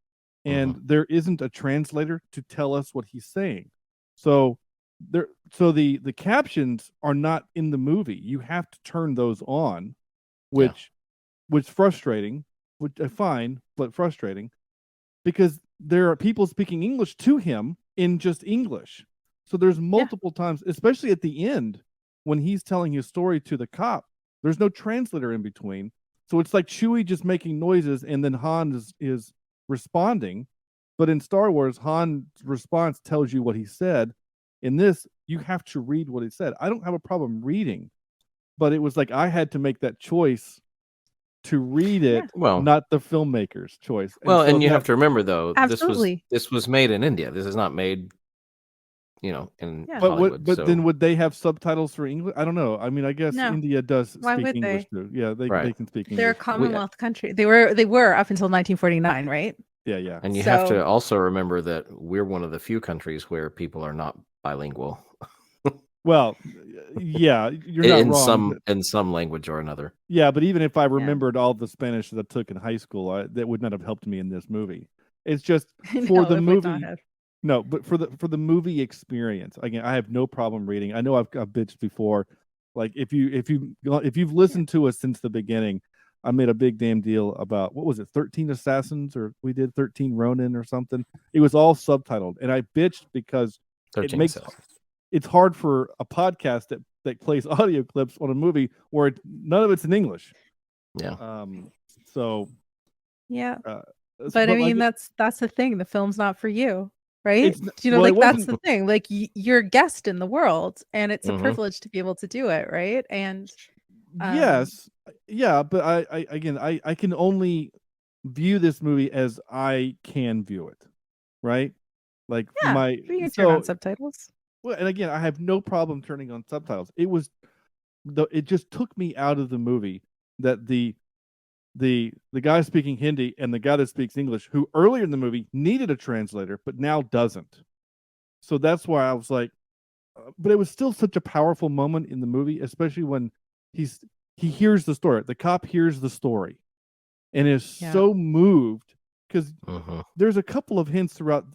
and there isn't a translator to tell us what he's saying. So the captions are not in the movie. You have to turn those on, which frustrating, which I find, but frustrating, because there are people speaking English to him in just English. So there's multiple times, especially at the end when he's telling his story to the cop, there's no translator in between. So it's like Chewie just making noises, and then Han is responding. But in Star Wars, Han's response tells you what he said. In this, you have to read what he said. I don't have a problem reading, but it was like I had to make that choice to read it, Well, not the filmmaker's choice. Well, so and you that- have to remember though, Absolutely. this was made in India. This is not made, in Yeah. Hollywood. But so then would they have subtitles for English? I don't know. I mean, I guess No. India does Why speak would English they? too. Yeah, they Right. can speak They're a English. Commonwealth country. They were up until 1949, right? Yeah. and you have So- to also remember that we're one of the few countries where people are not bilingual Well, yeah, you're not in wrong. some language or another. Yeah, but even if I remembered all the Spanish that I took in high school, that would not have helped me in this movie. It's just for No, the it would not movie. have. No, but for the movie experience, again, I have no problem reading. I know I've bitched before. Like if you've listened to us since the beginning, I made a big damn deal about, what was it, 13 Assassins, or we did 13 Ronin or something. It was all subtitled, and I bitched because 13 Assassins. it's hard for a podcast that plays audio clips on a movie where none of it's in English. Yeah. So Yeah. uh, But I like, mean, that's the thing. The film's not for you, right? It's n- You know, well, it like that's wasn't- the thing. Like you're a guest in the world, and it's a Mhm. privilege to be able to do it, right? And yes, yeah, but I can only view this movie as I can view it, right? Like Yeah, my you can turn so on subtitles. well, and again, I have no problem turning on subtitles. It just took me out of the movie that the guy speaking Hindi and the guy that speaks English, who earlier in the movie needed a translator, but now doesn't. So that's why I was like, but it was still such a powerful moment in the movie, especially when he hears the story. The cop hears the story and is so moved because there's a couple of hints throughout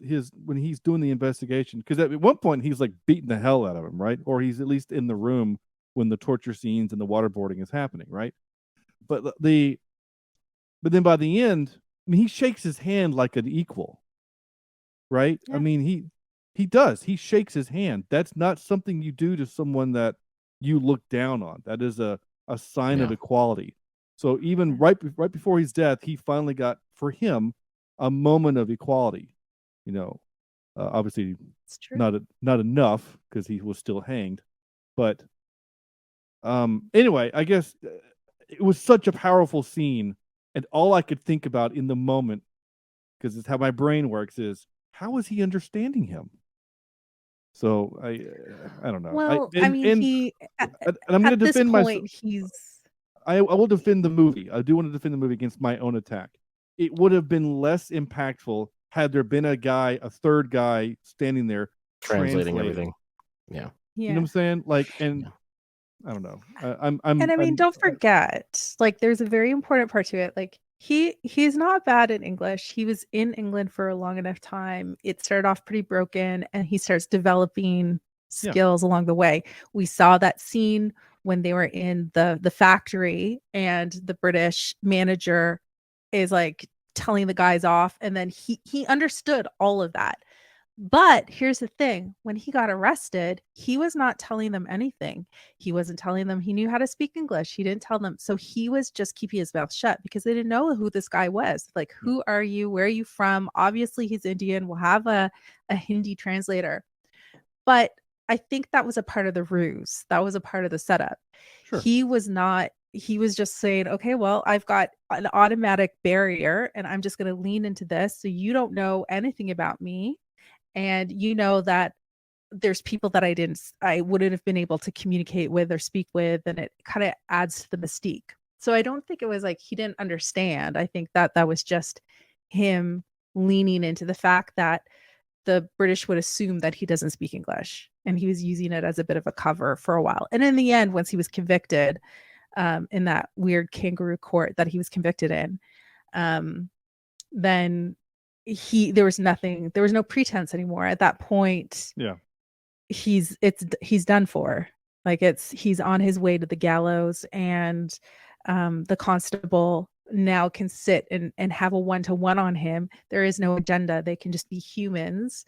when he's doing the investigation. Because at one point he's like beating the hell out of him, right? Or he's at least in the room when the torture scenes and the waterboarding is happening, right? But then by the end, I mean, he shakes his hand like an equal, right? Yeah. I mean, he does. He shakes his hand. That's not something you do to someone that you look down on. That is a sign of equality. So even right before his death, he finally got, for him, a moment of equality. You know, obviously It's true. not enough because he was still hanged. But anyway, I guess it was such a powerful scene, and all I could think about in the moment, because it's how my brain works, is how is he understanding him? So I don't know. Well, I'm going to at this defend myself. point, he's I will defend the movie. I do want to defend the movie against my own attack. It would have been less impactful had there been a third guy standing there translating everything. Yeah. You know what I'm saying? Like, and I don't know. And I mean, don't forget, like, there's a very important part to it. Like, he's not bad at English. He was in England for a long enough time. It started off pretty broken, and he starts developing skills along the way. We saw that scene when they were in the factory, and the British manager is like telling the guys off, and then he understood all of that. But here's the thing, when he got arrested, he was not telling them anything. He wasn't telling them he knew how to speak English. He didn't tell them. So he was just keeping his mouth shut because they didn't know who this guy was. Like, who are you? Where are you from? Obviously, he's Indian. We'll have a Hindi translator. But I think that was a part of the ruse. That was a part of the setup. Sure. He was just saying, okay, well, I've got an automatic barrier and I'm just going to lean into this. So you don't know anything about me. And you know that there's people that I wouldn't have been able to communicate with or speak with, and it kind of adds to the mystique. So I don't think it was like he didn't understand. I think that was just him leaning into the fact that the British would assume that he doesn't speak English, and he was using it as a bit of a cover for a while. And in the end, once he was convicted, in that weird kangaroo court that he was convicted in, then there was no pretense anymore at that point. He's done for. Like, he's on his way to the gallows, and the constable now can sit and have a one-to-one on him. There is no agenda. They can just be humans,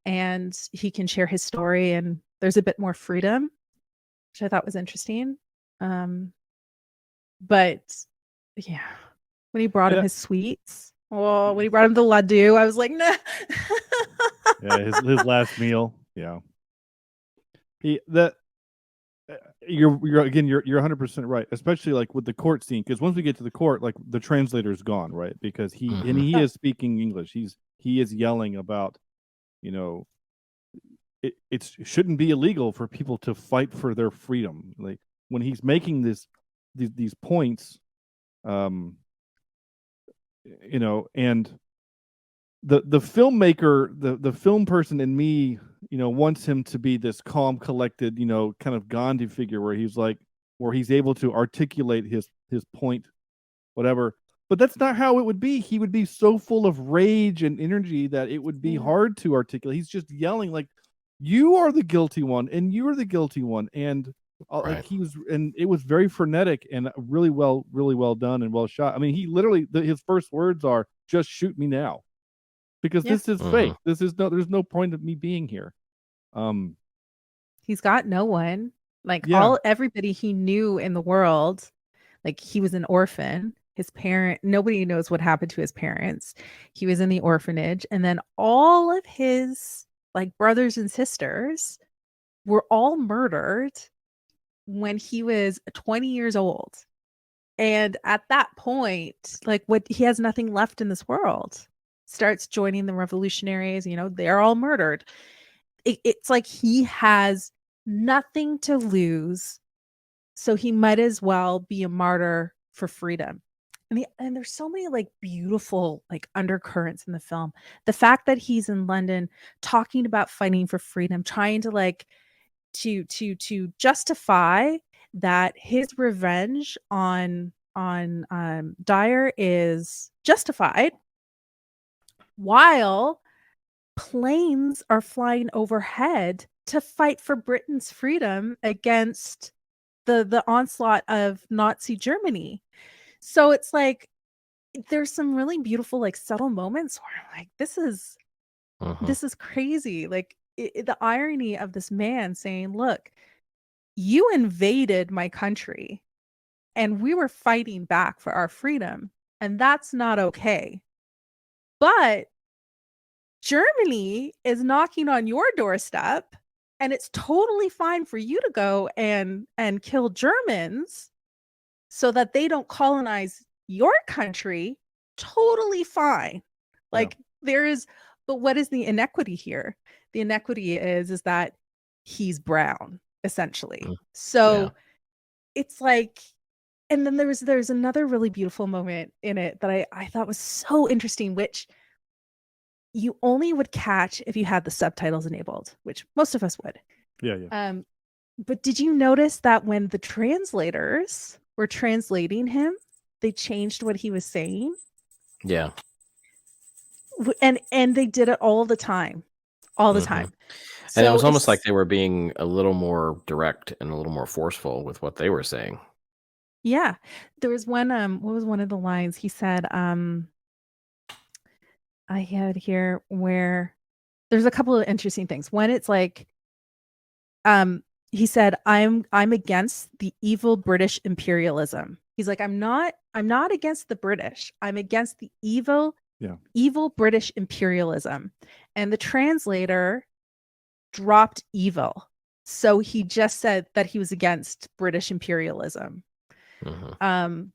and he can share his story, and there's a bit more freedom, which I thought was interesting. But yeah, when he brought him his sweets, when he brought him the laddu, I was like, nah. Yeah, his last meal. Yeah. You're 100% right, especially like with the court scene, because once we get to the court, like, the translator's gone, right? Because he is speaking English. He is yelling about, you know, it shouldn't be illegal for people to fight for their freedom. Like, when he's making these points, you know, and the filmmaker, the film person in me, you know, wants him to be this calm, collected, you know, kind of Gandhi figure where he's able to articulate his point, whatever. But that's not how it would be. He would be so full of rage and energy that it would be hard to articulate. He's just yelling like, "You are the guilty one, and you are the guilty one," and like, it was very frenetic and really well done and well shot. I mean, he literally, his first words are, "Just shoot me now," because this is fake. There's no point of me being here. He's got no one. Like, everybody he knew in the world, like, he was an orphan. Nobody knows what happened to his parents. He was in the orphanage, and then all of his, like, brothers and sisters were all murdered when he was 20 years old. And at that point, like what he has nothing left in this world. Starts joining the revolutionaries, they're all murdered. It's like he has nothing to lose, so he might as well be a martyr for freedom. And there's so many like beautiful like undercurrents in the film. The fact that he's in London talking about fighting for freedom, trying to like to justify that his revenge on Dyer is justified, while planes are flying overhead to fight for Britain's freedom against the onslaught of Nazi Germany. So it's like there's some really beautiful like subtle moments where I'm like, this is crazy. Like the irony of this man saying, look, you invaded my country and we were fighting back for our freedom, and that's not okay. But Germany is knocking on your doorstep, and it's totally fine for you to go and kill Germans so that they don't colonize your country. Totally fine. Like there is, but what is the inequity here? The inequity is that he's brown, essentially. So it's like, and then there's another really beautiful moment in it that I thought was so interesting, which you only would catch if you had the subtitles enabled, which most of us would. Yeah. But did you notice that when the translators were translating him, they changed what he was saying? Yeah. And they did it all the time. All the time. And it was So almost like they were being a little more direct and a little more forceful with what they were saying. Yeah. There was one, what was one of the lines? He said, I had here where there's a couple of interesting things. One, it's like, he said, I'm against the evil British imperialism. He's like, I'm not against the British. I'm against the evil British imperialism. And the translator dropped evil. So he just said that he was against British imperialism. And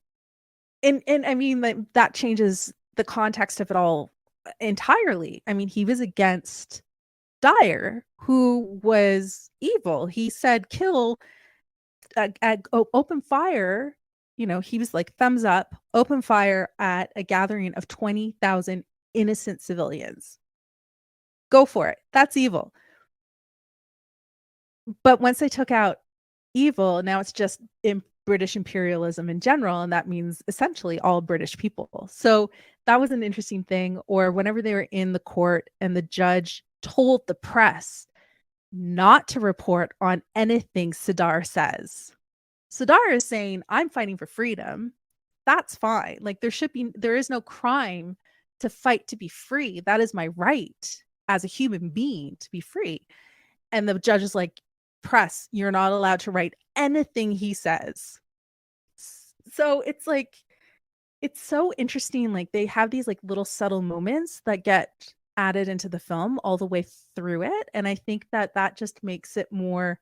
I mean that changes the context of it all entirely. I mean, he was against Dyer, who was evil. He said, kill, open fire. He was like, thumbs up, open fire at a gathering of 20,000 innocent civilians. Go for it. That's evil. But once they took out evil, now it's just British imperialism in general, and that means essentially all British people. So that was an interesting thing. Or whenever they were in the court and the judge told the press not to report on anything Sadar says. Sadar is saying, I'm fighting for freedom. That's fine. Like there is no crime to fight to be free. That is my right as a human being to be free. And the judge is like, press, you're not allowed to write anything he says. So it's like, it's so interesting. Like they have these like little subtle moments that get added into the film all the way through it. And I think that just makes it more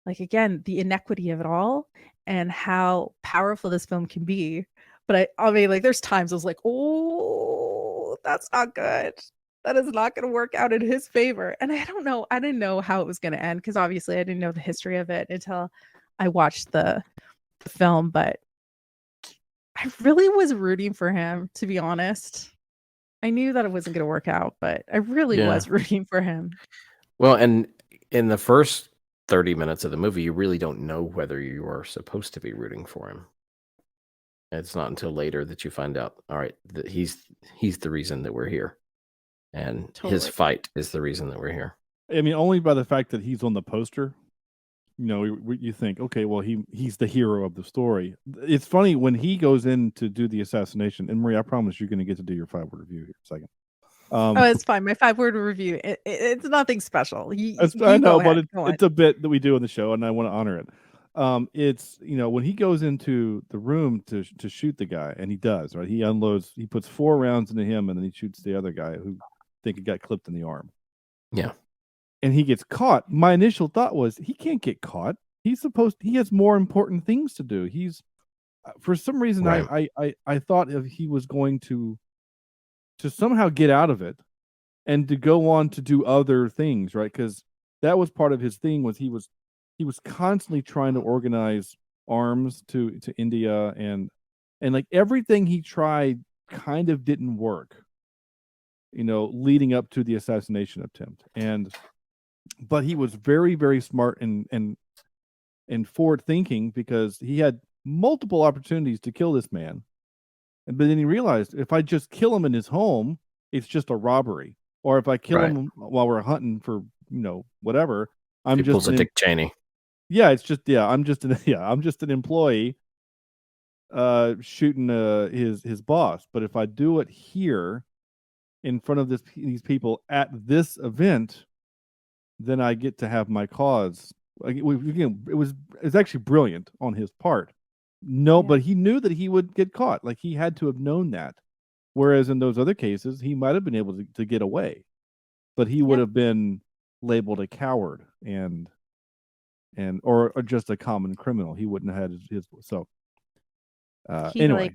like, again, the inequity of it all and how powerful this film can be. But I mean, like there's times I was like, oh, that's not good. That is not going to work out in his favor. And I didn't know how it was going to end, because obviously I didn't know the history of it until I watched the film. But I really was rooting for him, to be honest. I knew that it wasn't going to work out, but I really was rooting for him. Well, and in the first 30 minutes of the movie, you really don't know whether you are supposed to be rooting for him. It's not until later that you find out, all right, that he's the reason that we're here. And his fight is the reason that we're here. I mean, only by the fact that he's on the poster, you think, okay, well, he's the hero of the story. It's funny when he goes in to do the assassination. And Marie, I promise you're going to get to do your 5-word review here in a second. It's fine. My 5-word review. It's nothing special. I know, but it's a bit that we do on the show, and I want to honor it. It's when he goes into the room to shoot the guy, and he does, right. He unloads. He puts 4 rounds into him, and then he shoots the other guy who think he got clipped in the arm. Yeah. And he gets caught. My initial thought was he can't get caught. He has more important things to do. He's for some reason, Right. I thought if he was going to somehow get out of it and to go on to do other things, right? Because that was part of his thing. Was he was constantly trying to organize arms to India, and like everything he tried kind of didn't work, leading up to the assassination attempt. But he was very, very smart and forward thinking, because he had multiple opportunities to kill this man. But then he realized, if I just kill him in his home, it's just a robbery. Or if I kill Right. him while we're hunting for, whatever, I'm He pulls just a Dick Cheney. I'm just an employee shooting his boss. But if I do it here in front of these people at this event, then I get to have my cause. Again, it was actually brilliant on his part. No, Yeah. but he knew that he would get caught. Like, he had to have known that. Whereas in those other cases, he might have been able to get away, but he would Yeah. have been labeled a coward or just a common criminal. He wouldn't have had his so. He Anyway,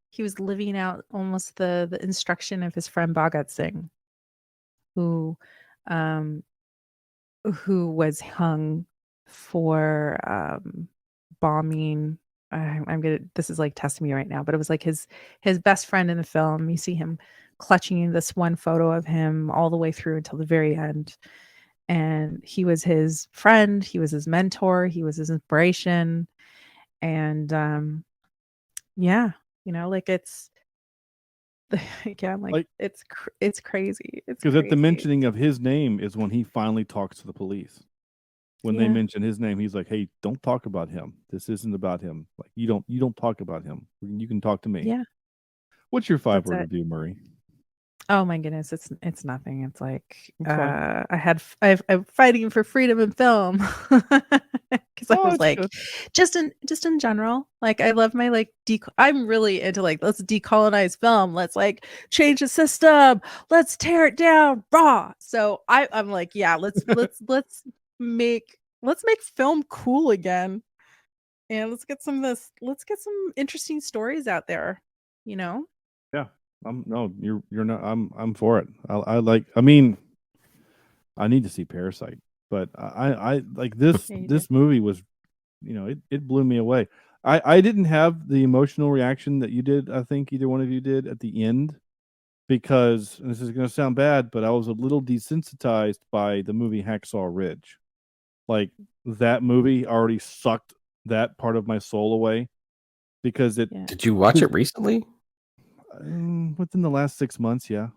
he was living out almost the instruction of his friend Bhagat Singh, who um who was hung for bombing. I'm gonna, this is like testing me right now, but it was like his best friend in the film. You see him clutching this one photo of him all the way through until the very end. And he was his friend, he was his mentor, he was his inspiration. And yeah, like it's again, like it's crazy. It's because at the crazy. mentioning of his name is when he finally talks to the police. When they Yeah. mention his name, he's like, "Hey, don't talk about him. This isn't about him. Like, you don't talk about him. You can talk to me." Yeah. What's your That's 5-word it. review, Murray? Oh my goodness, it's nothing. It's like It's fine. I'm fighting for freedom in film because I Oh, was it's like, good. just in general, like I love my like I'm really into like, let's decolonize film. Let's like change the system. Let's tear it down raw. So I'm like, yeah, make film cool again, and let's get some interesting stories out there. Yeah. No, you're not. I'm for it. I mean, I need to see Parasite, but I like this. Yeah, you do. This movie was, it blew me away. I didn't have the emotional reaction that you did. I think either one of you did at the end, because, and this is going to sound bad, but I was a little desensitized by the movie Hacksaw Ridge. Like, that movie already sucked that part of my soul away, because it Yeah. Did you watch it recently? within the last 6 months, yeah.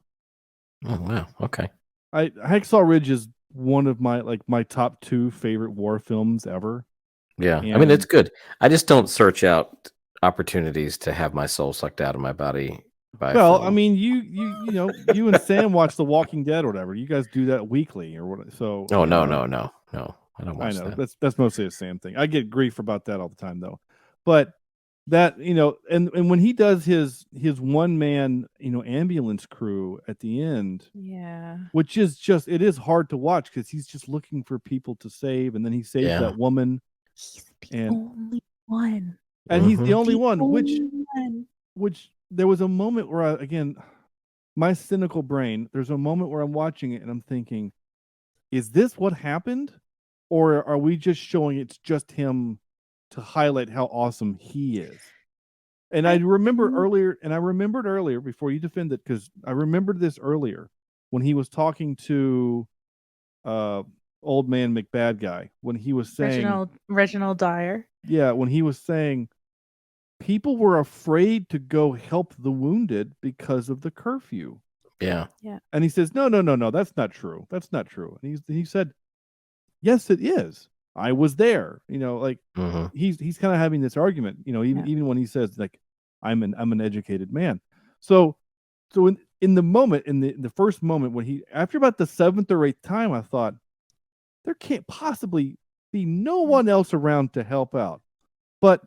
Oh wow. Okay. Hacksaw Ridge is one of my top 2 favorite war films ever. Yeah. I mean, it's good. I just don't search out opportunities to have my soul sucked out of my body by a Well, film. I mean, you and Sam watch The Walking Dead or whatever. You guys do that weekly or what? So Oh no. I don't I watch know that. that's mostly a Sam thing. I get grief about that all the time though. But that, and when he does his one man, ambulance crew at the end, Yeah. which is just, it is hard to watch because he's just looking for people to save, and then he saves Yeah. that woman, He's the and only one. he's the Mhm. only The one, which only one. there was a moment where again, my cynical brain, there's a moment where I'm watching it and I'm thinking, is this what happened, or are we just showing it's just him to highlight how awesome he is? And I remembered earlier, before you defend it, because I remembered this earlier when he was talking to old man McBad guy, when he was saying, Reginald Dyer. yeah, when he was saying people were afraid to go help the wounded because of the curfew. Yeah. Yeah. And he says, no, that's not true. That's not true. And he said, yes, it is. I was there. Like, Mhm. he's kind of having this argument, Yeah. even when he says, like, I'm an educated man. So in the moment, in the first moment, when he, after about the 7th or 8th time, I thought, there can't possibly be no one else around to help out. But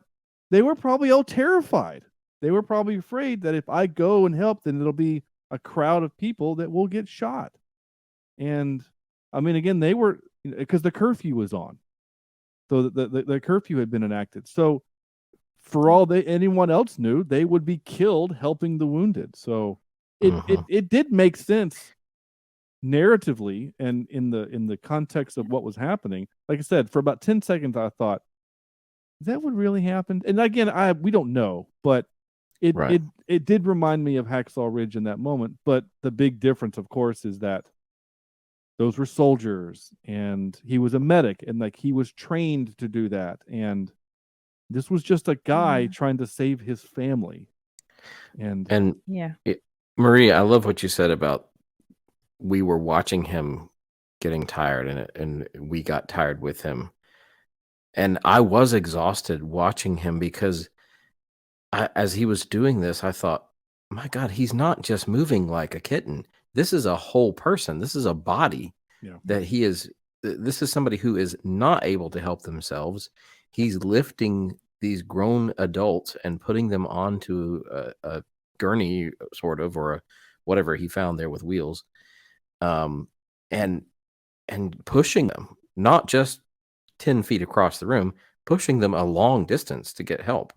they were probably all terrified. They were probably afraid that if I go and help, then it'll be a crowd of people that will get shot. And I mean, again, they were, because the curfew was on. So the curfew had been enacted. So for all anyone else knew, they would be killed helping the wounded. So it did make sense narratively and in the context of what was happening. Like I said, for about 10 seconds I thought, that would really happen. And again, we don't know, but it did remind me of Hacksaw Ridge in that moment. But the big difference, of course, is that those were soldiers and he was a medic and like he was trained to do that. And this was just a guy trying to save his family. And Yeah. Maria, I love what you said about we were watching him getting tired and we got tired with him. And I was exhausted watching him because as he was doing this, I thought, my God, he's not just moving like a kitten. This is a whole person. This is a body that he is. This is somebody who is not able to help themselves. He's lifting these grown adults and putting them onto a gurney, sort of, or whatever he found there with wheels, and pushing them, not just 10 feet across the room, pushing them a long distance to get help.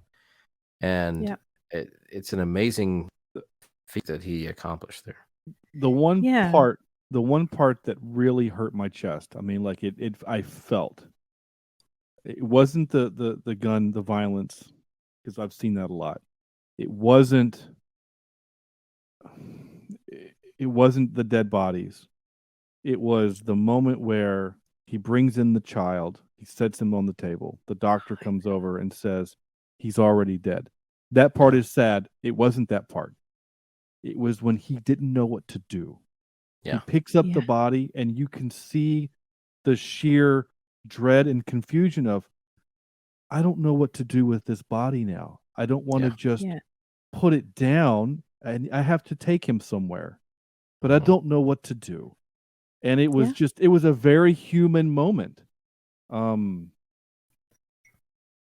And it's an amazing feat that he accomplished there. The one part that really hurt my chest, I mean, like I felt it wasn't the gun, the violence, because I've seen that a lot. It wasn't the dead bodies. It was the moment where he brings in the child, he sets him on the table. The doctor comes over and says he's already dead. That part is sad. It wasn't that part. It was when he didn't know what to do. He picks up the body and you can see the sheer dread and confusion of, I don't know what to do with this body now. I don't want to just put it down and I have to take him somewhere, but I don't know what to do. And it was it was a very human moment.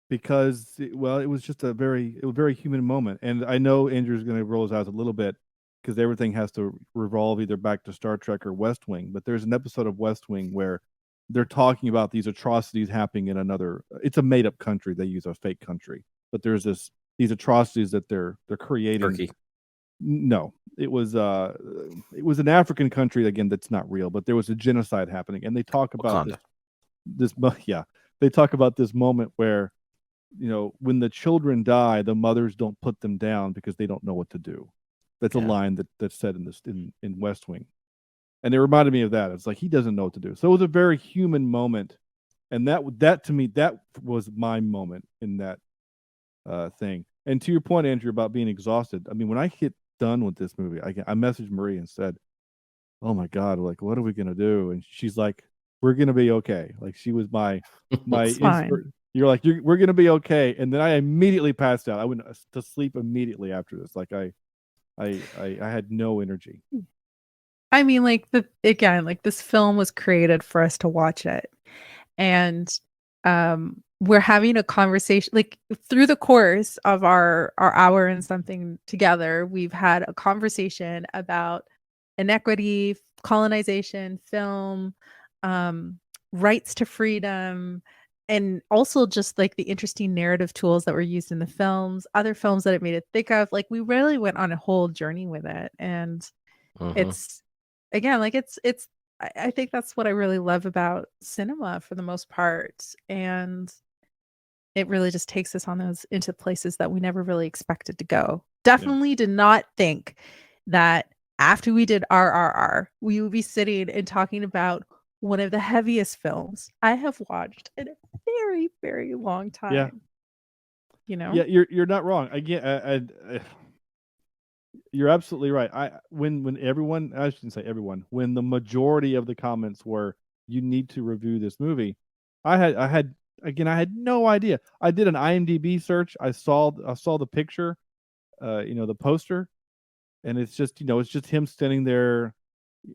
Because it was just a very human moment. And I know Andrew's going to roll his eyes a little bit because everything has to revolve either back to Star Trek or West Wing. But there's an episode of West Wing where they're talking about these atrocities happening in another. It's a made up country. They use a fake country, but there's these atrocities that they're creating. Turkey. No, it was an African country again that's not real, but there was a genocide happening, and they talk about this. They talk about this moment where, when the children die, the mothers don't put them down because they don't know what to do. That's a line that's said in West Wing, and it reminded me of that. It's like he doesn't know what to do. So it was a very human moment, and that to me, that was my moment in that thing. And to your point, Andrew, about being exhausted, I mean, when I hit done with this movie, I messaged Marie and said, "Oh my God, like, what are we gonna do?" And she's like, "We're gonna be okay." Like, she was my You're like, we're gonna be okay. And then I immediately passed out. I went to sleep immediately after this. Like I had no energy. I mean, like this film was created for us to watch it, and we're having a conversation like through the course of our hour and something together. We've had a conversation about inequity, colonization, film, rights to freedom, and also just like the interesting narrative tools that were used in the films, other films that it made it think of. Like we really went on a whole journey with it, and it's again like it's I think that's what I really love about cinema for the most part. And it really just takes us on those into places that we never really expected to go. Definitely did not think that after we did RRR, we would be sitting and talking about one of the heaviest films I have watched in a very, very long time. Yeah, you're not wrong. Again, you're absolutely right. When everyone, I shouldn't say everyone, when the majority of the comments were, "You need to review this movie," I had no idea. I did an IMDb search. I saw the picture, the poster, and it's just him standing there,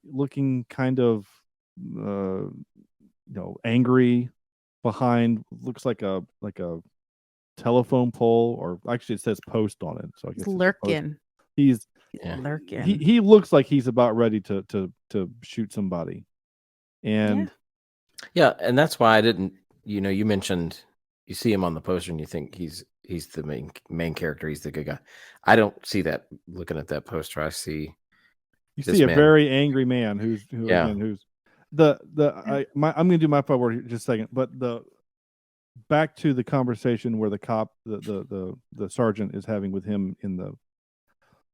looking kind of, angry behind. Looks like a telephone pole, or actually it says post on it. So I guess lurking. He's lurking. He looks like he's about ready to shoot somebody. And and that's why I didn't, you mentioned you see him on the poster and you think he's he's the main character. He's the good guy. I don't see that looking at that poster. I see You this see a man. very angry man I'm Yeah. going to do my part word here in just a second, but back to the conversation where the cop, the sergeant is having with him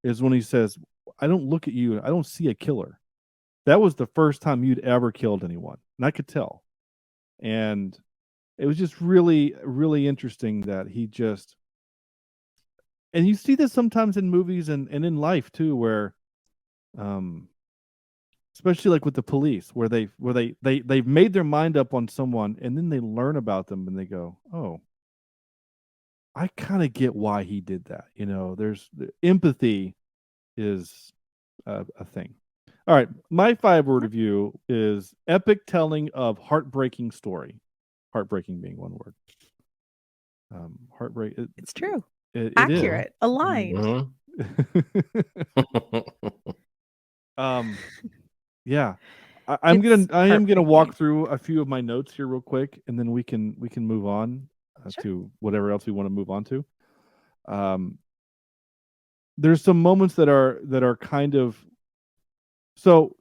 is when he says, "I don't look at you. I don't see a killer." That was the first time you'd ever killed anyone, and I could tell. And it was just really, really interesting that he just, and you see this sometimes in movies and in life too, where, especially like with the police, where they've made their mind up on someone, and then they learn about them and they go, "Oh, I kind of get why he did that." There's empathy is a thing. All right, my 5-word review is epic telling of heartbreaking story. Heartbreaking being one word. Heartbreak. It's true. It Accurate. Aligned. Yeah. I am gonna walk heartbreaking. through a few of my notes here real quick, and then we can move on Sure. to whatever else we want to move on to. There's some moments that are kind of, so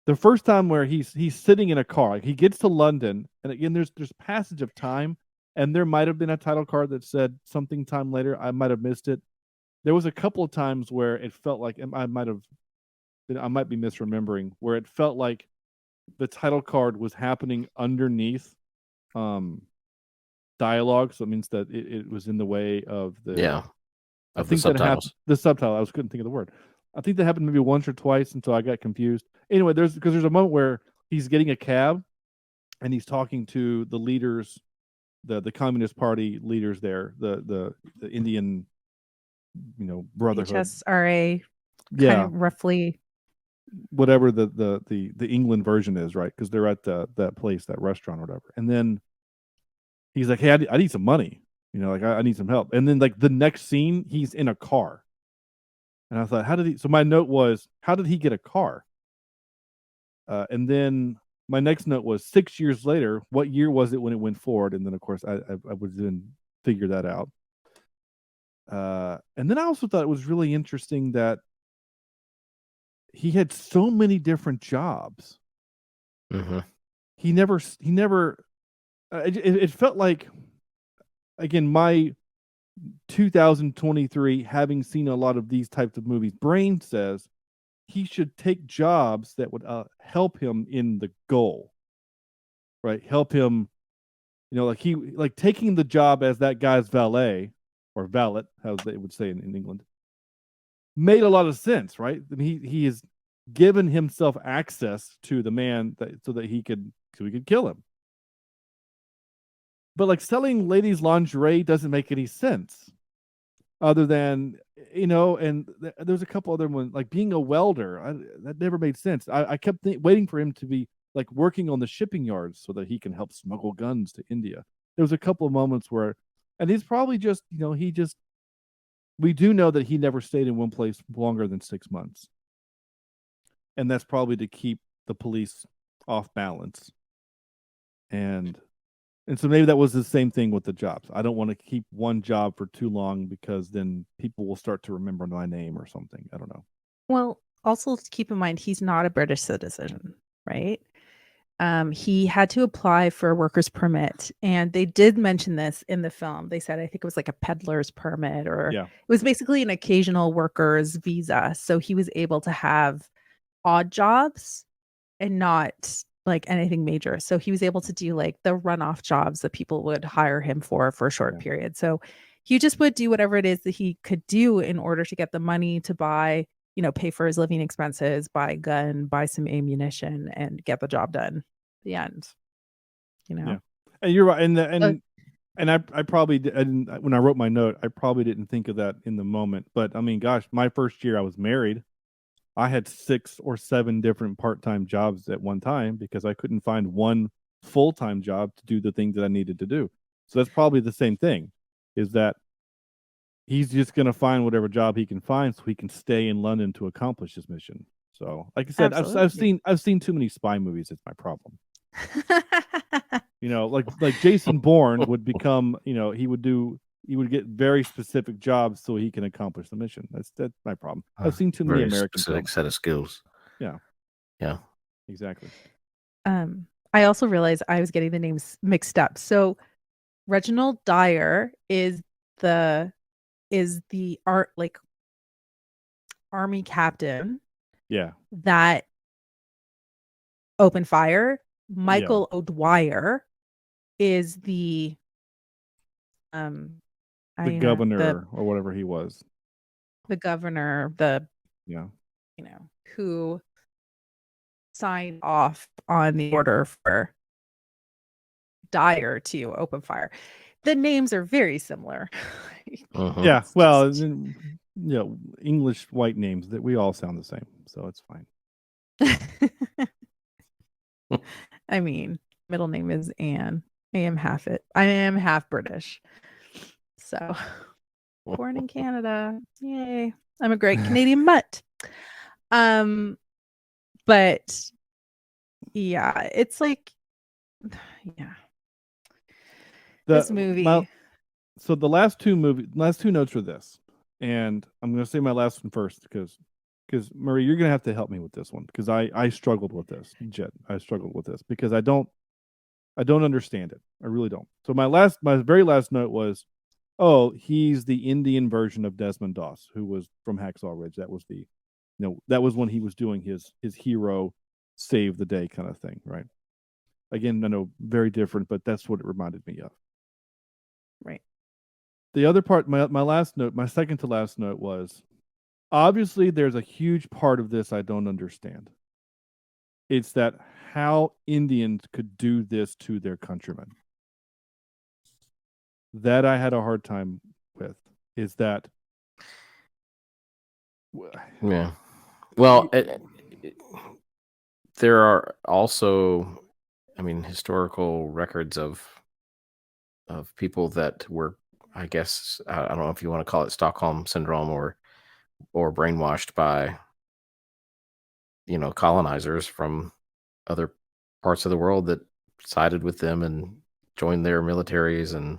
the first time where he's sitting in a car, like he gets to London, and again there's passage of time, and there might have been a title card that said something time later. I might have missed it. There was a couple of times where it felt like I might be misremembering, where it felt like the title card was happening underneath dialogue, so it means that it was in the way of the I think that happened. The subtitle. Couldn't think of the word. I think that happened maybe once or twice, and so I got confused. Anyway, there's a moment where he's getting a cab, and he's talking to the leaders, the Communist Party leaders there, the Indian, Brotherhood, HSRA, yeah, kind of roughly, whatever the England version is, right? Because they're at that place, that restaurant or whatever. And then he's like, "Hey, I need some money. I need some help." And then like the next scene, he's in a car. And I thought, so my note was, how did he get a car? And then my next note was 6 years later, what year was it when it went forward? And then of course I would then figure that out. And then I also thought it was really interesting that he had so many different jobs. Mm-hmm. He never it felt like, again, my 2023, having seen a lot of these types of movies, brain says he should take jobs that would help him in the goal, right? Help him, like taking the job as that guy's valet or valet, how they would say in England, made a lot of sense, right? I mean, he has given himself access to the man so that he could kill him. But like selling ladies' lingerie doesn't make any sense, other than, and there's a couple other ones, like being a welder. That never made sense. I kept waiting for him to be like working on the shipping yards so that he can help smuggle guns to India. There was a couple of moments where, and he's probably just, we do know that he never stayed in one place longer than 6 months. And that's probably to keep the police off balance. And so maybe that was the same thing with the jobs. I don't want to keep one job for too long because then people will start to remember my name or something. I don't know. Well, also to keep in mind, he's not a British citizen, right? He had to apply for a worker's permit, and they did mention this in the film. They said, I think it was like a peddler's permit, or it was basically an occasional worker's visa. So he was able to have odd jobs and not like anything major. So he was able to do like the runoff jobs that people would hire him for a short period. So he just would do whatever it is that he could do in order to get the money to buy, pay for his living expenses, buy a gun, buy some ammunition, and get the job done. The end. Yeah. And you're right. And I probably didn't, when I wrote my note, I probably didn't think of that in the moment. But I mean, gosh, my first year I was married, I had 6 or 7 different part-time jobs at one time because I couldn't find one full-time job to do the things that I needed to do. So that's probably the same thing, is that he's just going to find whatever job he can find so he can stay in London to accomplish his mission. So, like I said, I've seen too many spy movies. It's my problem. Like Jason Bourne would become, he would do he would get very specific jobs so he can accomplish the mission. That's my problem. I've seen too many Very American specific films. set of skills. Yeah. Yeah. Exactly. I also realized I was getting the names mixed up. So Reginald Dyer is the army captain Yeah. that opened fire. Michael O'Dwyer is the governor or whatever he was. The governor, who signed off on the order for Dyer to open fire. The names are very similar. Yeah, well, English white names that we all sound the same, so it's fine. I mean, middle name is Anne. I am half British. So born in Canada. Yay. I'm a great Canadian mutt. But yeah, it's like this movie. So the last two notes are this. And I'm going to say my last one first because Marie, you're going to have to help me with this one because I struggled with this. Jet, I struggled with this because I don't understand it. I really don't. So my very last note was, oh, he's the Indian version of Desmond Doss, who was from Hacksaw Ridge. That was that was when he was doing his hero save the day kind of thing, right? Again, I know very different, but that's what it reminded me of. Right. The other part, my last note, my second to last note was, obviously there's a huge part of this I don't understand. It's that how Indians could do this to their countrymen. That I had a hard time with. Is that... Yeah. Well, there are also, historical records of people that were, I guess, I don't know if you want to call it Stockholm syndrome or brainwashed by, colonizers from other parts of the world that sided with them and joined their militaries, and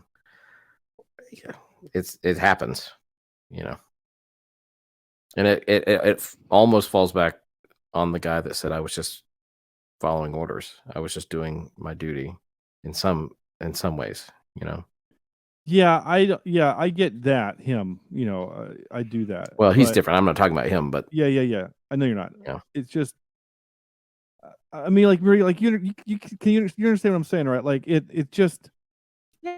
it happens, and it almost falls back on the guy that said I was just following orders. I was just doing my duty in some ways, Yeah, I get that him. I do that. Well, he's different. I'm not talking about him, but yeah. I know you're not. Yeah. It's just, like Marie, like you understand what I'm saying, right? Like it just, yeah.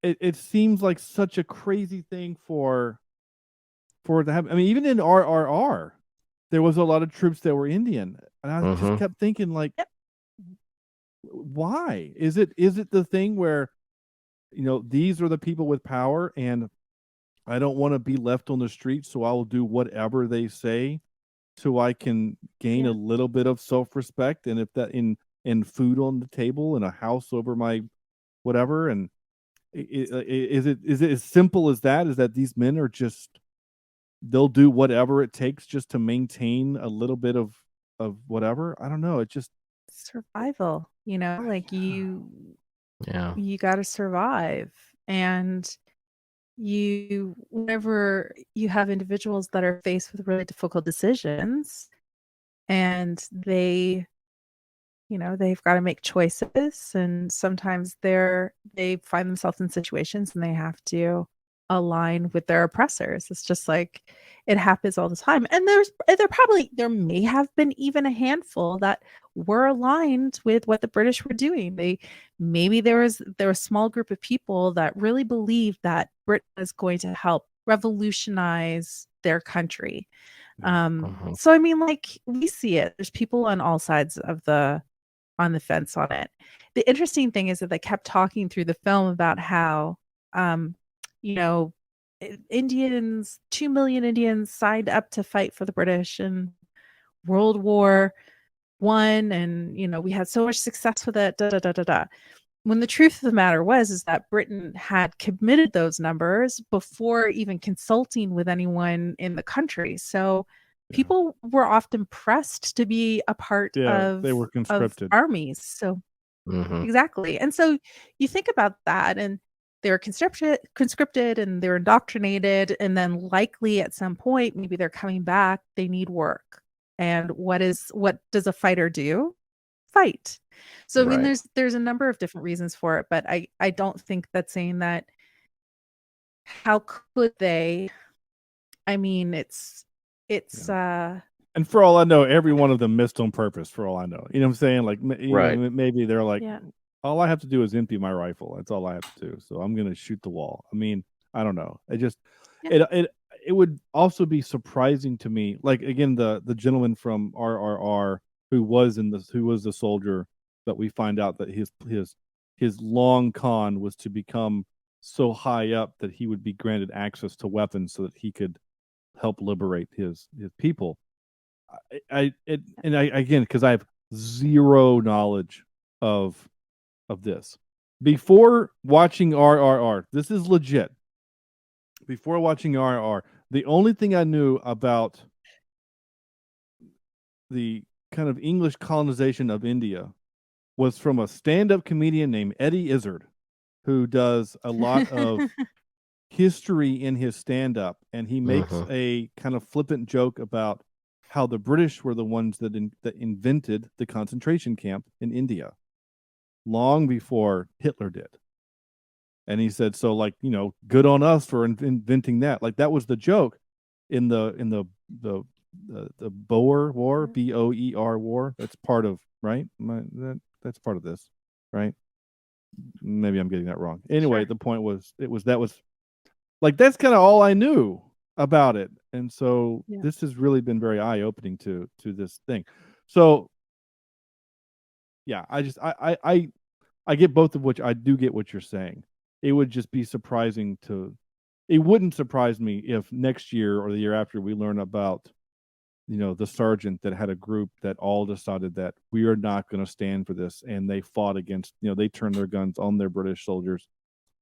It seems like such a crazy thing for it to happen. Even in RRR, there was a lot of troops that were Indian, and I just kept thinking, like, why is it the thing where, these are the people with power, and I don't want to be left on the street, so I will do whatever they say, so I can gain a little bit of self-respect, and if that in food on the table and a house over my whatever, and is it as simple as that? Is that these men are just, they'll do whatever it takes just to maintain a little bit of whatever? I don't know. It just survival, like you got to survive. And whenever you have individuals that are faced with really difficult decisions, and they've got to make choices, and sometimes they find themselves in situations and they have to align with their oppressors. It's just like it happens all the time. And there may have been even a handful that were aligned with what the British were doing. There was a small group of people that really believed that Britain is going to help revolutionize their country. So we see it. There's people on all sides of on the fence on it. The interesting thing is that they kept talking through the film about how, Indians, 2 million Indians signed up to fight for the British in World War I, and, we had so much success with it, When the truth of the matter is that Britain had committed those numbers before even consulting with anyone in the country. So people were often pressed to be a part of, they were conscripted armies. So exactly. And so you think about that, and they're conscripted and they're indoctrinated, and then likely at some point maybe they're coming back, they need work. And what does a fighter do? Fight. So I mean Right. there's a number of different reasons for it, but I don't think that saying that, how could they, I mean it's And for all I know, every one of them missed on purpose. For all I know, you know what I'm saying? Like, Right. maybe they're like, yeah. all I have to do is empty my rifle. That's all I have to do. So I'm gonna shoot the wall. I mean, I don't know. Yeah. It would also be surprising to me. Like again, the gentleman from RRR who was the soldier, that we find out that his long con was to become so high up that he would be granted access to weapons so that he could help liberate his people. Again, because I have zero knowledge of this. Before watching RRR, this is legit. Before watching RRR, the only thing I knew about the kind of English colonization of India was from a stand-up comedian named Eddie Izzard, who does a lot of history in his stand-up, and he makes a kind of flippant joke about how the British were the ones that invented the concentration camp in India long before Hitler did. And he said, so like, good on us for inventing that. Like that was the joke in the Boer War, Boer war. That's part of, right? That's part of this, right? Maybe I'm getting that wrong. Anyway, Sure. the point was, that was like, that's kind of all I knew about it. And so this has really been very eye-opening to this thing. So yeah, I get both of which. I do get what you're saying. It would just be surprising it wouldn't surprise me if next year or the year after we learn about, the sergeant that had a group that all decided that we are not going to stand for this. And they fought against, they turned their guns on their British soldiers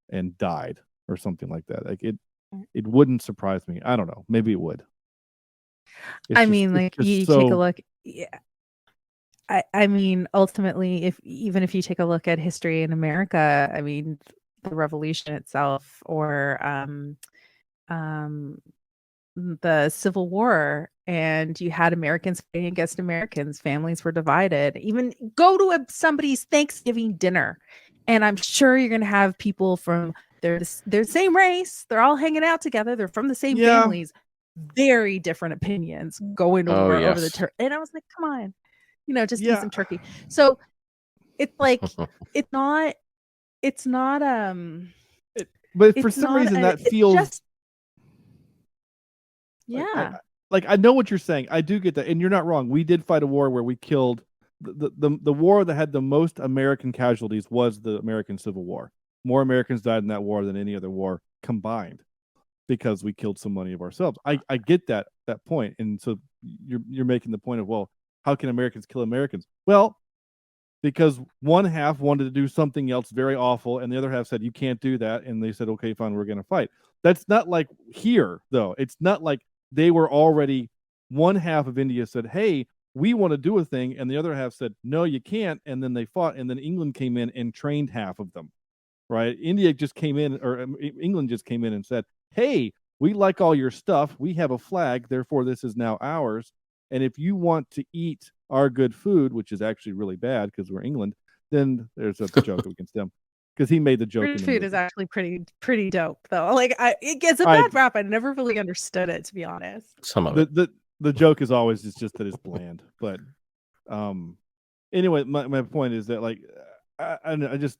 and died or something like that. Like it wouldn't surprise me. I don't know. Maybe it would. I mean, like you take a look. Yeah. I mean, ultimately, even if you take a look at history in America, I mean, the Revolution itself, or the Civil War, and you had Americans fighting against Americans. Families were divided. Even go to somebody's Thanksgiving dinner, and I'm sure you're going to have people from they're the same race. They're all hanging out together. They're from the same families. Very different opinions going over the turkey. And I was like, come on. Just eat some turkey. So it's like it's not but for some reason that feels just, I know what you're saying. I do get that, and you're not wrong. We did fight a war where we killed the war that had the most American casualties was the American Civil War. More Americans died in that war than any other war combined, because we killed so many of ourselves. I get that point, and so you're making the point of, well, how can Americans kill Americans? Well, because one half wanted to do something else very awful, and the other half said, you can't do that. And they said, okay, fine, we're going to fight. That's not like here, though. It's not like they were already, one half of India said, hey, we want to do a thing. And the other half said, no, you can't. And then they fought. And then England came in and trained half of them, right? India just came in, or England just came in and said, hey, we like all your stuff. We have a flag. Therefore, this is now ours. And if you want to eat our good food, which is actually really bad because we're England, then there's a joke against them, because he made the joke. British food is actually pretty dope, though. Like it gets a bad rap. I never really understood it, to be honest. Some of it. The joke is always just that it's bland. But anyway, my point is that, like, I just,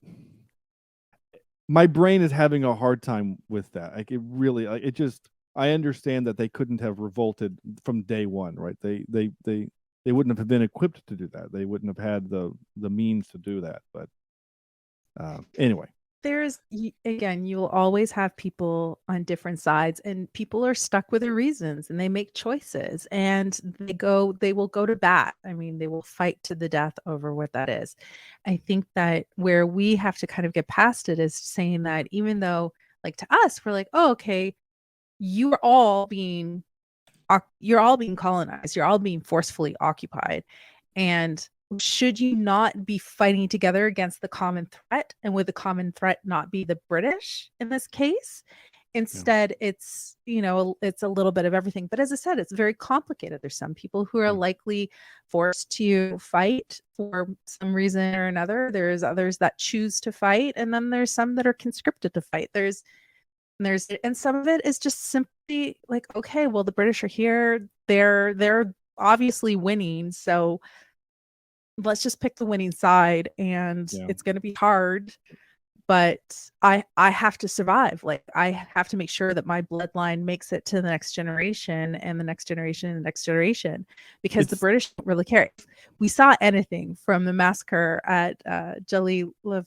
my brain is having a hard time with that. Like, it really, like, it just, I understand that they couldn't have revolted from day one, right? They wouldn't have been equipped to do that. They wouldn't have had the means to do that. But anyway, you will always have people on different sides, and people are stuck with their reasons, and they make choices, and they will go to bat. I mean, they will fight to the death over what that is. I think that where we have to kind of get past it is saying that, even though, like, to us, we're like, oh, okay, you're all being colonized, you're all being forcefully occupied, and should you not be fighting together against the common threat? And would the common threat not be the British in this case? Instead, it's, it's a little bit of everything. But as I said, it's very complicated. There's some people who are likely forced to fight for some reason or another. There's others that choose to fight. And then there's some that are conscripted to fight. And some of it is just simply like, okay, well, the British are here. They're obviously winning. So let's just pick the winning side, and it's going to be hard. But I have to survive. Like, I have to make sure that my bloodline makes it to the next generation and the next generation and the next generation, because the British don't really care. If we saw anything from the massacre at Jallianwala.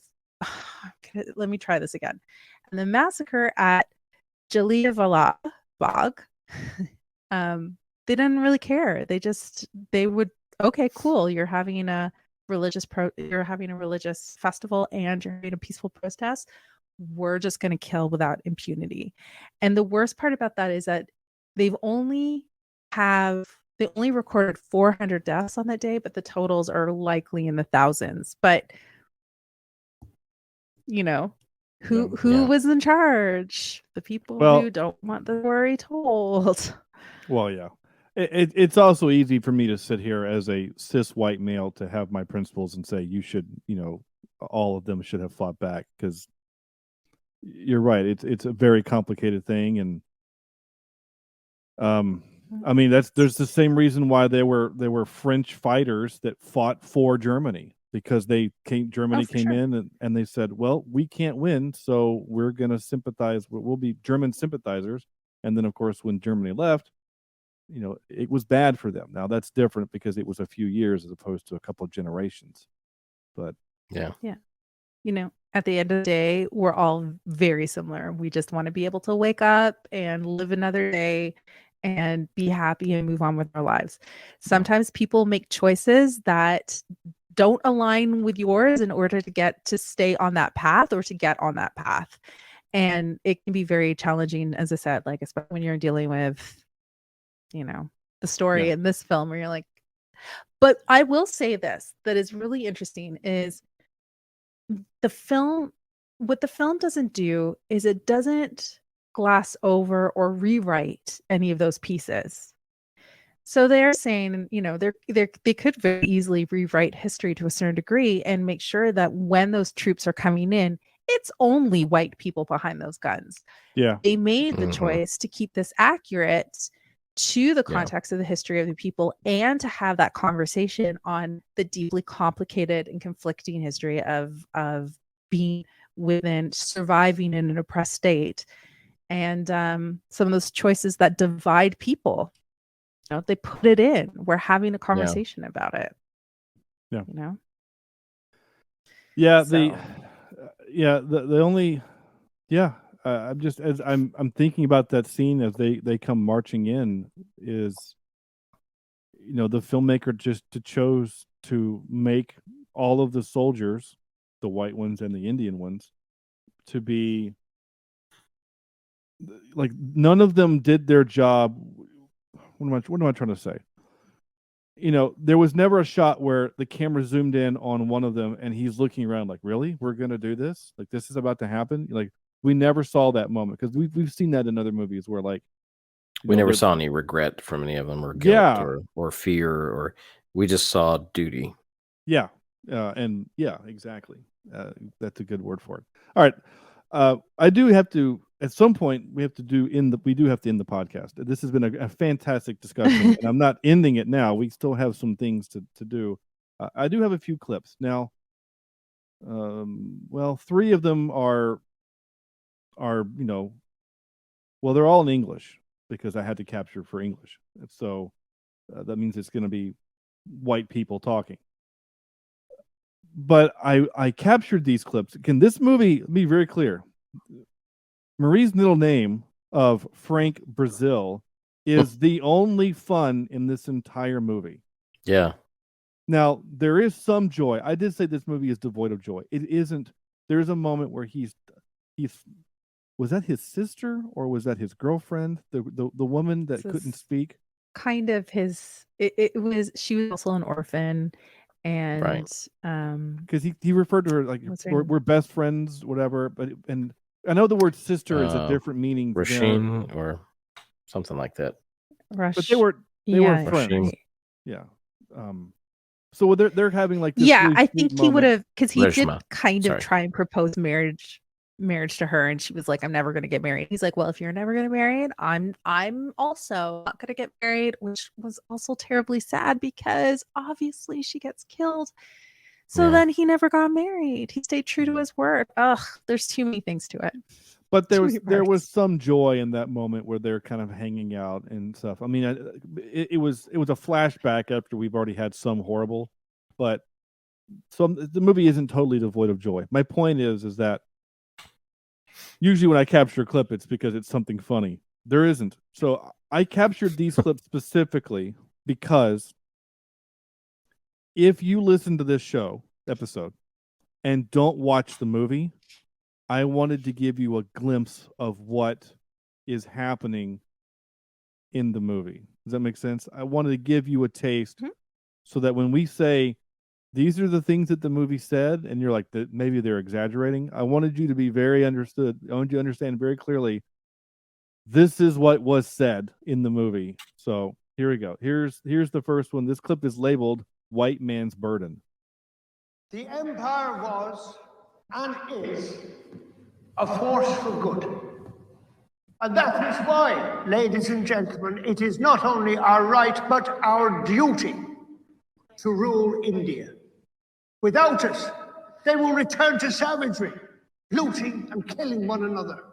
Let me try this again. And the massacre at Jallianwala Bagh, they didn't really care. They would, okay, cool. You're having a religious festival and you're having a peaceful protest. We're just going to kill without impunity. And the worst part about that is that they only recorded 400 deaths on that day, but the totals are likely in the thousands. But who was in charge? The people who don't want the story told. Well, yeah. It's also easy for me to sit here as a cis white male to have my principles and say you should, all of them should have fought back, because you're right. It's a very complicated thing, and I mean there's the same reason why there were French fighters that fought for Germany, because Germany came in and they said, well, we can't win, so we're going to sympathize. We'll be German sympathizers. And then, of course, when Germany left, it was bad for them. Now that's different because it was a few years as opposed to a couple of generations. But yeah. At the end of the day, we're all very similar. We just want to be able to wake up and live another day and be happy and move on with our lives. Sometimes people make choices that don't align with yours in order to stay on that path or to get on that path. And it can be very challenging, as I said, like, especially when you're dealing with the story in this film, where you're like, but I will say this, that is really interesting, is what the film doesn't do is it doesn't gloss over or rewrite any of those pieces. So they're saying, they could very easily rewrite history to a certain degree and make sure that when those troops are coming in, it's only white people behind those guns. Yeah. They made the choice to keep this accurate to the context of the history of the people, and to have that conversation on the deeply complicated and conflicting history of being surviving in an oppressed state, and some of those choices that divide people. They put it in. We're having a conversation about it. Yeah. I'm just, as I'm thinking about that scene as they come marching in, is the filmmaker just chose to make all of the soldiers, the white ones and the Indian ones, to be like, none of them did their job. What am I trying to say? There was never a shot where the camera zoomed in on one of them and he's looking around like, really, we're going to do this? Like, this is about to happen? Like, we never saw that moment, because we've seen that in other movies where, like, we never saw any regret from any of them, or guilt, or fear, or we just saw duty. Yeah. And yeah, exactly. That's a good word for it. All right. I do have to, at some point, we do have to end the podcast. This has been a fantastic discussion, and I'm not ending it now. We still have some things to do. I do have a few clips now. Well, 3 of them are they're all in English, because I had to capture for English. So that means it's going to be white people talking. But I captured these clips. Can this movie be very clear? Marie's middle name of Frank Brazil is the only fun in this entire movie. Yeah. Now, there is some joy. I did say this movie is devoid of joy. It isn't. There's a moment where he's was that his sister, or was that his girlfriend? The woman that couldn't speak? Kind of his, it was, she was also an orphan, and because he referred to her like What's her we're best friends, whatever. But and I know the word sister is a different meaning. Rasheen or something like that. Rush. But they were friends. Rasheen. Yeah. So they're having like this Yeah, really I sweet think he would moment. have, because he did Rishma. kind Sorry. of try and propose marriage to her, and she was like, "I'm never going to get married." He's like, "Well, if you're never going to get married, I'm also not going to get married," which was also terribly sad because obviously she gets killed. So Yeah. then he never got married. He stayed true to his word. Ugh, there's too many things to it. But there Too was much. some joy in that moment where they're kind of hanging out and stuff. I mean, it was a flashback after we've already had some horrible, but the movie isn't totally devoid of joy. My point is that usually when I capture a clip, it's because it's something funny. There isn't. So I captured these clips specifically because if you listen to this episode and don't watch the movie, I wanted to give you a glimpse of what is happening in the movie. Does that make sense? I wanted to give you a taste so that when we say these are the things that the movie said, and you're like, maybe they're exaggerating, I wanted you to be very understood. I wanted you to understand very clearly this is what was said in the movie. So here we go. Here's the first one. This clip is labeled White Man's Burden. The empire was and is a force for good. And that is why, ladies and gentlemen, it is not only our right but our duty to rule India. Without us, they will return to savagery, looting and killing one another.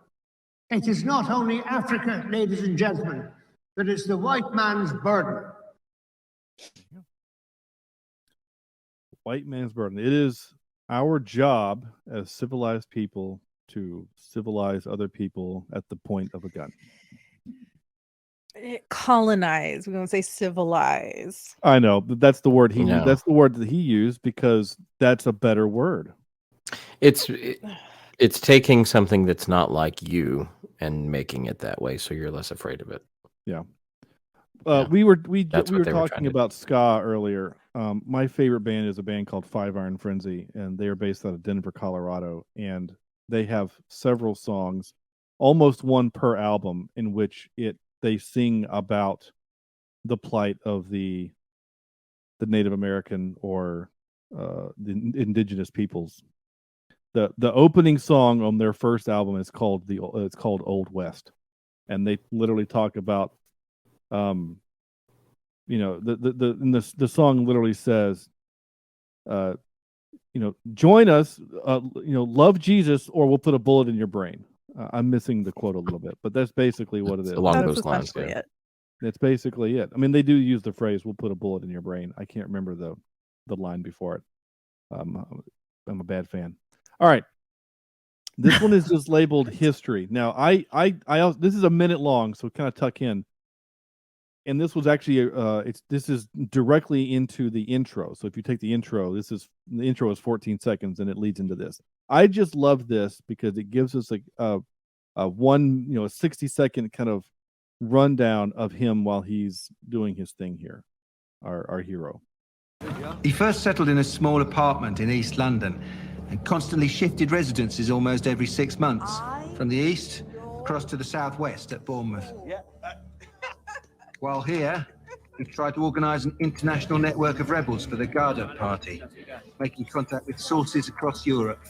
It is not only Africa, ladies and gentlemen, that is the white man's burden. White man's burden. It is our job as civilized people to civilize other people at the point of a gun. Colonize. We don't say civilize. I know, but that's the word that's the word that he used because that's a better word. It's taking something that's not like you and making it that way, so you're less afraid of it. Yeah. We were talking to about ska earlier. My favorite band is a band called Five Iron Frenzy, and they are based out of Denver, Colorado, and they have several songs, almost one per album, in which they sing about the plight of the Native American or the indigenous peoples. The opening song on their first album is called Old West, and they literally talk about the song literally says join us, love Jesus or we'll put a bullet in your brain. I'm missing the quote a little bit, but that's basically what it is. Along That's those lines, essentially it. That's basically it. I mean, they do use the phrase "we'll put a bullet in your brain." I can't remember the line before it. I'm a bad fan. All right, this one is just labeled history. Now, I this is a minute long, so kind of tuck in. And this was actually this is directly into the intro. So if you take the intro is 14 seconds and it leads into this. I just love this because it gives us a 60-second kind of rundown of him while he's doing his thing here. Our hero. He first settled in a small apartment in East London and constantly shifted residences almost every 6 months, from the east across to the southwest at Bournemouth. While here, he tried to organise an international network of rebels for the Garda Party, making contact with sources across Europe.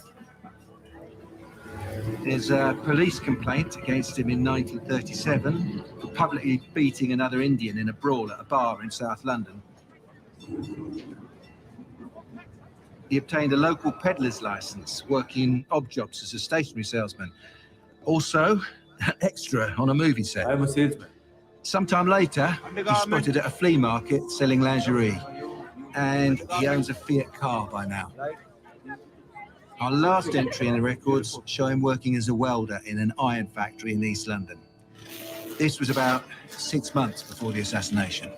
There's a police complaint against him in 1937 for publicly beating another Indian in a brawl at a bar in South London. He obtained a local peddler's license, working odd jobs as a stationery salesman. Also, extra on a movie set. I'm a salesman. Sometime later, he's spotted at a flea market selling lingerie, and he owns a Fiat car by now. Our last entry in the records show him working as a welder in an iron factory in East London. This was about 6 months before the assassination.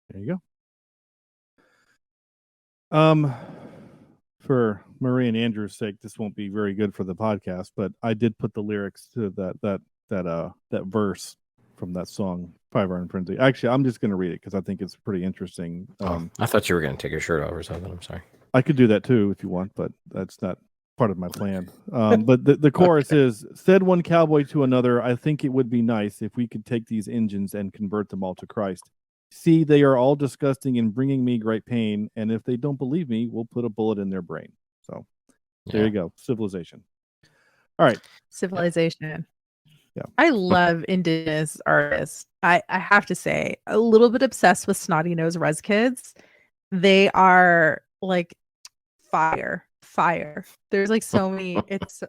There you go. For Marie and Andrew's sake, this won't be very good for the podcast, but I did put the lyrics to that verse from that song Firearm Frenzy. Actually, I'm just going to read it because I think it's pretty interesting. I thought you were going to take your shirt off or something. I'm sorry. I could do that too if you want, but that's not part of my plan. But the chorus is, said one cowboy to another, I think it would be nice if we could take these engines and convert them all to Christ. See, they are all disgusting and bringing me great pain, and if they don't believe me, we'll put a bullet in their brain. So there you go. Civilization. All right. Civilization. Yeah. I love indigenous artists. I have to say, a little bit obsessed with Snotty Nose Res Kids. They are like fire. There's like so many. It's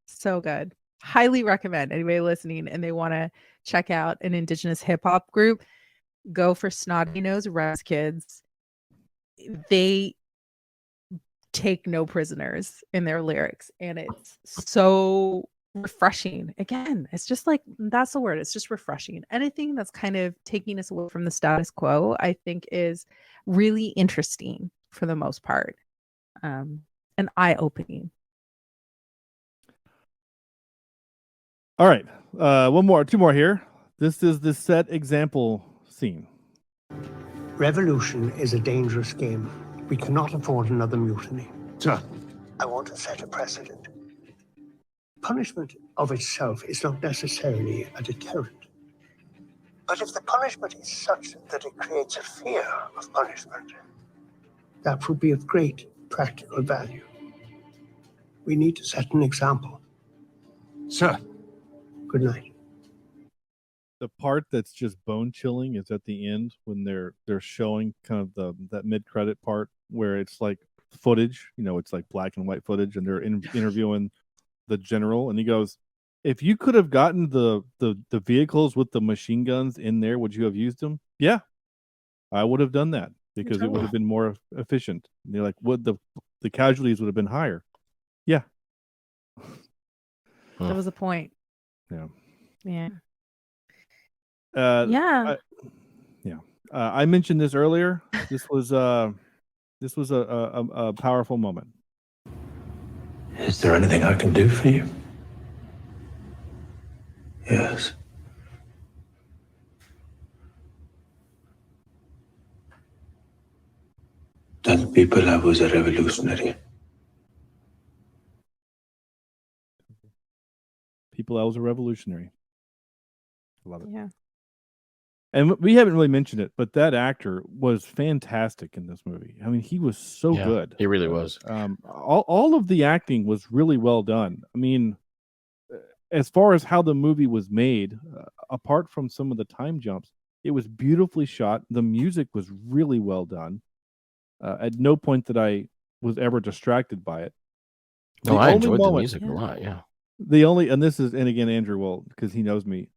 so good. Highly recommend anybody listening and they want to check out an indigenous hip hop group. Go for Snotty Nose Res Kids. They take no prisoners in their lyrics, and it's so refreshing. Again, it's just like, that's the word, it's just refreshing. Anything that's kind of taking us away from the status quo, I think, is really interesting for the most part, and eye-opening. All right. Two more here. This is the set example scene. Revolution is a dangerous game. We cannot afford another mutiny. Sir. I want to set a precedent. Punishment of itself is not necessarily a deterrent. But if the punishment is such that it creates a fear of punishment, that would be of great practical value. We need to set an example. Sir. Good night. The part that's just bone chilling is at the end when they're showing kind of that mid credit part where it's like footage, it's like black and white footage, and they're interviewing the general, and he goes, "If you could have gotten the vehicles with the machine guns in there, would you have used them?" Yeah, I would have done that because it would have been more efficient. And they're like, "Would the casualties would have been higher?" Yeah, That was a point. Yeah. I mentioned this earlier. This was a powerful moment. Is there anything I can do for you? Yes. Tell people I was a revolutionary. People, I was a revolutionary. Love it. Yeah. And we haven't really mentioned it, but that actor was fantastic in this movie. I mean, he was so good. He really was. All of the acting was really well done. I mean, as far as how the movie was made, apart from some of the time jumps, it was beautifully shot. The music was really well done. At no point that I was ever distracted by it. No, I enjoyed the music a lot. Yeah. And again, Andrew will, because he knows me.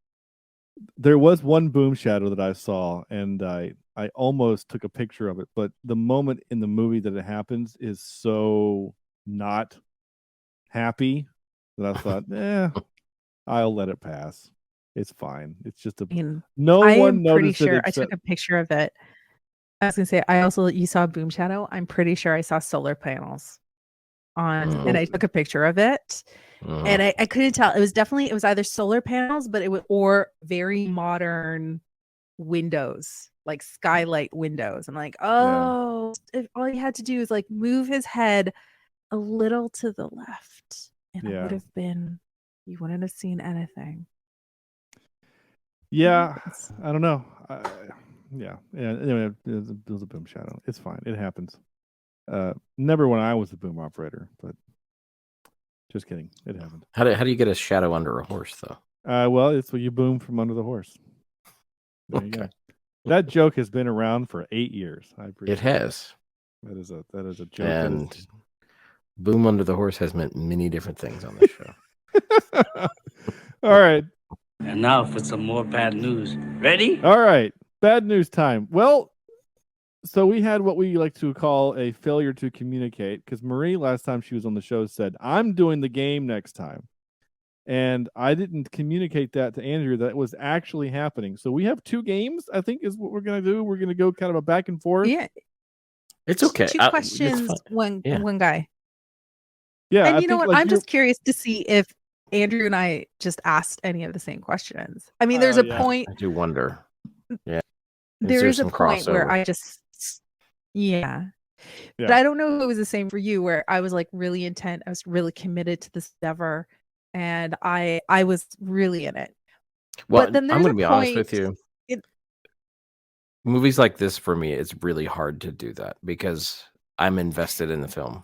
There was one boom shadow that I saw, and I almost took a picture of it, but the moment in the movie that it happens is so not happy that I thought, I'll let it pass. It's fine. It's just no one noticed it. I took a picture of it. I was gonna say, you saw a boom shadow. I'm pretty sure I saw solar panels on, and I took a picture of it. And I couldn't tell. It was either solar panels, but or very modern windows, like skylight windows. I'm like, if all he had to do is like move his head a little to the left, and it would have been, you wouldn't have seen anything. Yeah, I don't know. Anyway, there's a boom shadow. It's fine. It happens. Never when I was the boom operator, but. Just kidding. It happened. How do you get a shadow under a horse, though? Well, it's when you boom from under the horse. There you go. That joke has been around for 8 years. I appreciate it. Has. That is a joke. And boom under the horse has meant many different things on this show. All right. And now for some more bad news. Ready? All right. Bad news time. Well, so we had what we like to call a failure to communicate, because Marie, last time she was on the show, said, "I'm doing the game next time." And I didn't communicate that to Andrew that was actually happening. So we have 2 games, I think, is what we're going to do. We're going to go kind of a back and forth. Yeah. It's okay. 2 questions, one guy. Yeah. And you know what? I'm just curious to see if Andrew and I just asked any of the same questions. I mean, there's a point. I do wonder. Yeah. there there is a some point where crossover? I just, yeah. But Yeah. I don't know if it was the same for you, where I was like really intent. I was really committed to this endeavor, and I was really in it. Well, But then I'm there's going a to be honest point. with you. It, Movies like this, for me, it's really hard to do that because I'm invested in the film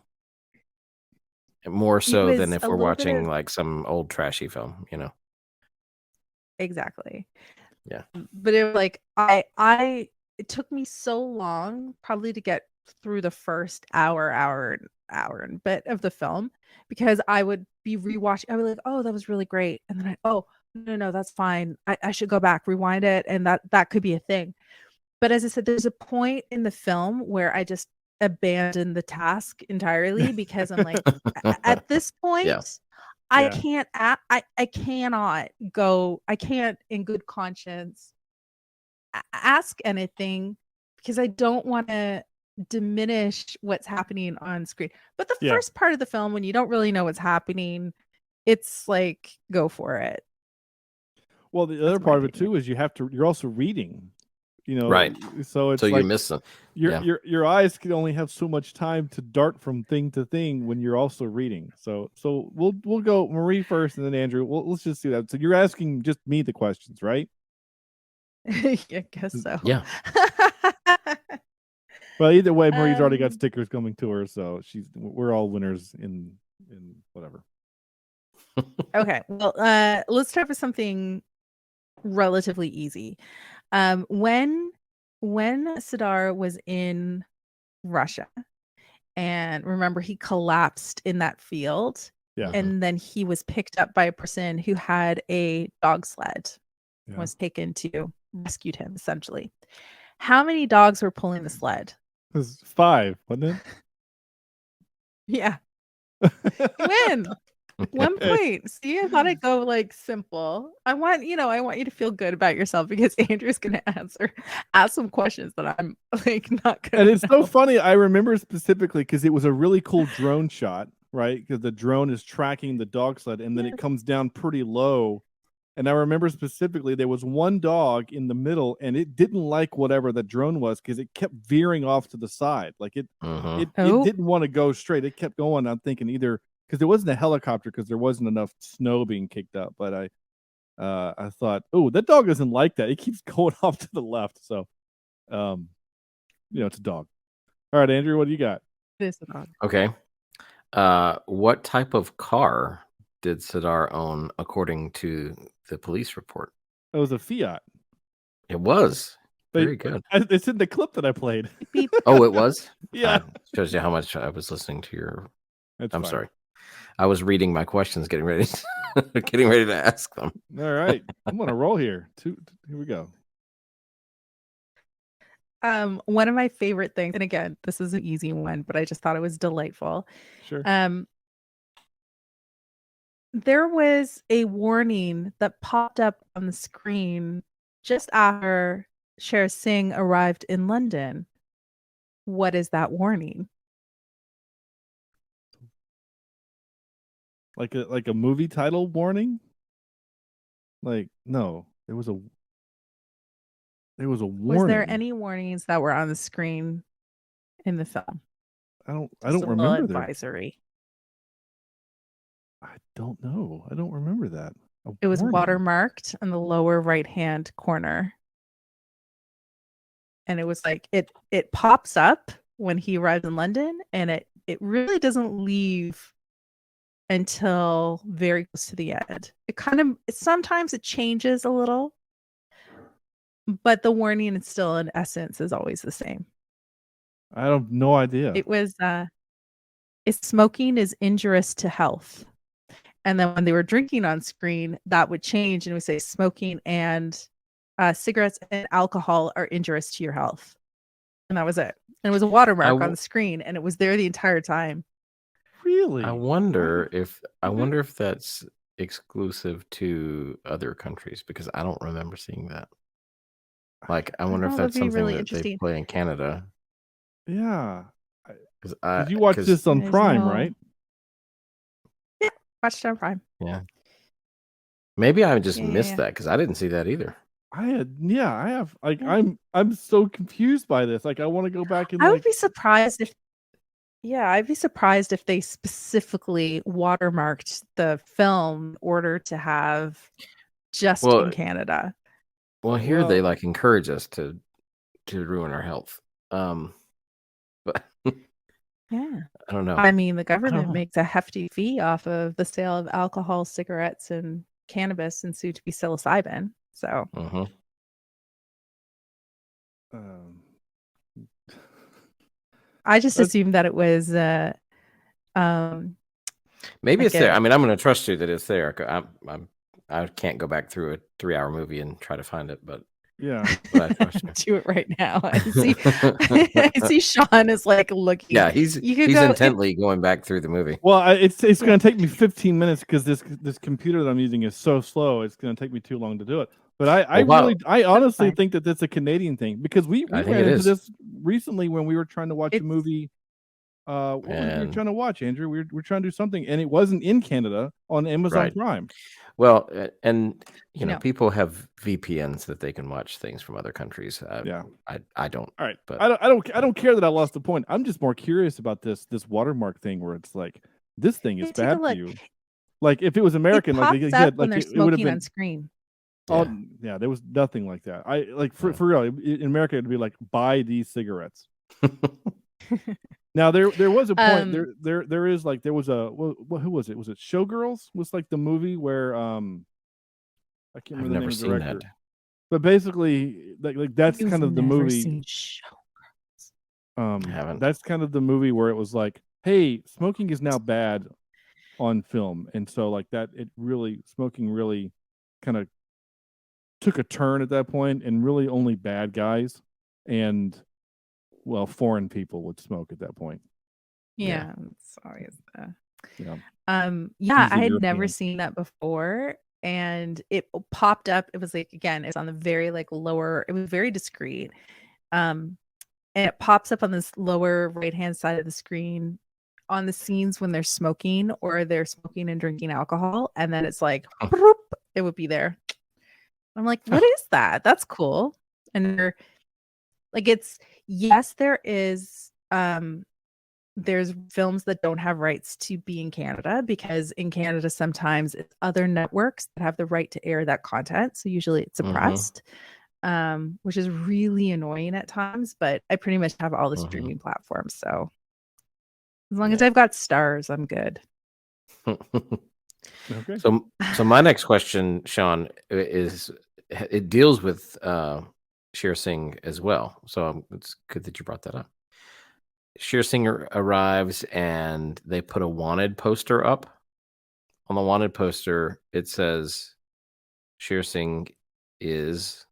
more it so than was if a we're little bit watching of like some old trashy film, you know? exactly. Yeah. But it was like I it took me so long probably to get through the first hour and bit of the film, because I would be rewatching. I would be like, oh, that was really great, and then oh, no, that's fine. I should go back, rewind it, and that could be a thing. But as I said, there's a point in the film where I just abandoned the task entirely, because I'm like, at this point, Yeah. I Yeah. can't I cannot go, I can't in good conscience ask anything, because I don't want to diminish what's happening on screen. But the Yeah. first part of the film, when you don't really know what's happening, it's like, go for it. Well, the other my part of it opinion. too is you're also reading, Right. so it's So you like miss them. your Yeah. your eyes can only have so much time to dart from thing to thing when you're also reading. So we'll go Marie first and then Andrew. Let's just do that. So you're asking just me the questions, right? I guess so. Yeah. Well, either way, Marie's already got Um, stickers coming to her, so we're all winners in whatever. Okay, well, let's start with something relatively easy. When Sadar was in Russia, and remember he collapsed in that field, Yeah. and then he was picked up by a person who had a dog sled, Yeah. was taken to rescue him, essentially. How many dogs were pulling the sled? It was 5, wasn't Yeah, it? you win. 1 point. See, I thought I'd go like simple. I want you to feel good about yourself, because Andrew's gonna ask some questions that I'm like not gonna And it's so know. funny. I remember specifically because it was a really cool drone shot, right? Because the drone is tracking the dog sled, and then it Yes. comes down pretty low. And I remember specifically there was one dog in the middle, and it didn't like whatever the drone was because it kept veering off to the side. Like it Oh. didn't want to go straight. It kept going. I'm thinking either because there wasn't a helicopter because there wasn't enough snow being kicked up. But I thought, oh, that dog doesn't like that. It keeps going off to the left. So, it's a dog. All right, Andrew, what do you got? It is a dog. Okay. What type of car did Sadar own according to the police report? It was a Fiat. It was. They- Very good. It's in the clip that I played. Beep. Oh, it was? Yeah. Shows you how much I was listening to your... That's I'm fine. sorry. I was reading my questions, getting ready to ask them. All right. I'm on a roll here. Here we go. One of my favorite things, and again, this is an easy one, but I just thought it was delightful. Sure. There was a warning that popped up on the screen just after Sher Singh arrived in London. What is that warning? Like a movie title warning? Like, no. It was a warning. Was there any warnings that were on the screen in the film? I don't Just a little remember that. advisory. I don't know. I don't remember that. It was warning. watermarked in the lower right-hand corner. And it was like it pops up when he arrives in London, and it really doesn't leave until very close to the end. Sometimes it changes a little, but the warning is still in essence is always the same. I have no idea. It was smoking is injurious to health. And then when they were drinking on screen, that would change, and it would say smoking and cigarettes and alcohol are injurious to your health. And that was it. And it was a watermark on the screen, and it was there the entire time. Really? I wonder if that's exclusive to other countries, because I don't remember seeing that. Like, I wonder if that'd that's be something really that they interesting. play in Canada. Yeah. Because Did you watch this on There's Prime, no- right? Yeah, watched it on Prime. Yeah. Maybe I just Yeah, missed yeah. that because I didn't see that either. I have. Like, I'm so confused by this. Like, I want to go back and I would like. be surprised if I'd be surprised if they specifically watermarked the film in order to have just in Well, Canada. well, here they like encourage us to ruin our health. But Yeah. I don't know. I mean, the I don't government know. makes a hefty fee off of the sale of alcohol, cigarettes, and cannabis, and soon to be psilocybin. So Mhm. I just That's- assumed that it was Maybe like it's there. a- I mean, I'm going to trust you that it's there. I can't go back through a 3-hour movie and try to find it, but Yeah. I trust you. do it right now. I see Sean is like looking. Yeah, he's intently going back through the movie. Well, it's going to take me 15 minutes because this computer that I'm using is so slow. It's going to take me too long to do it. But I honestly think that that's a Canadian thing because we I think ran it into is. this recently when we were trying to watch a It's- movie. What were we And- trying to watch, Andrew? We're trying to do something, and it wasn't in Canada on Amazon Right. Prime. Well, and No. people have VPNs that they can watch things from other countries. Yeah. I don't. All right, but I don't care that I lost the point. I'm just more curious about this watermark thing where it's like this thing is Hey, take a bad for look. you. Like if it was American, it like pops you up said, when like they're it would have smoking been. on screen. Oh, Yeah. yeah, there was nothing like that. For real in America it'd be like buy these cigarettes. Now there was a point there is like there was a who was it? Was it Showgirls? Was like the movie where I can't I've remember the name never of the seen director. that. But basically like that's You've kind of the never movie. seen haven't. That's kind of the movie where it was like, hey, smoking is now bad on film, and so like that smoking really kind of took a turn at that point, and really only bad guys and foreign people would smoke at that point. Yeah, it's always Yeah. yeah, I Usually had never European. seen that before, and it popped up. It was like, again, it's on the very like lower. It was very discreet, and it pops up on this lower right hand side of the screen on the scenes when they're smoking or they're smoking and drinking alcohol, and then it's like, bloop, it would be there. I'm like, what is that? That's cool. And they're like, yes, there is there's films that don't have rights to be in Canada because in Canada sometimes it's other networks that have the right to air that content, so usually it's suppressed, which is really annoying at times. But I pretty much have all the streaming platforms, so as long as I've got stars, I'm good. Okay. So my next question, Sean, is it deals with Sher Singh as well. So it's good that you brought that up. Sher Singh arrives and they put a wanted poster up. On the wanted poster, it says Sher Singh is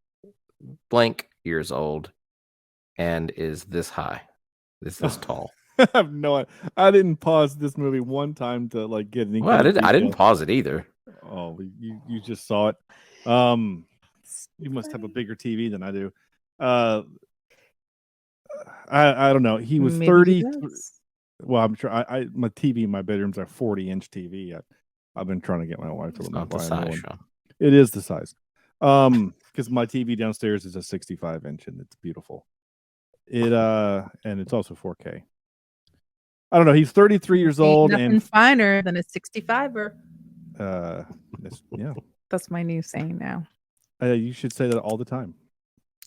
blank years old and is this high, this tall. I have I didn't pause this movie one time to like get any. Well, kind of I didn't detail. pause it either. Oh, you just saw it. You must have a bigger TV than I do. I don't know. He was Maybe 30. he does. Well, I'm sure my TV in my bedroom's a 40-inch TV. I've been trying to get my wife to It's let me not the buy size, one. Sean. It is the size. Because my TV downstairs is a 65-inch and it's beautiful. And it's also 4K. I don't know. He's 33 years old Nothing and finer than a 65er. yeah. That's my new saying now. You should say that all the time.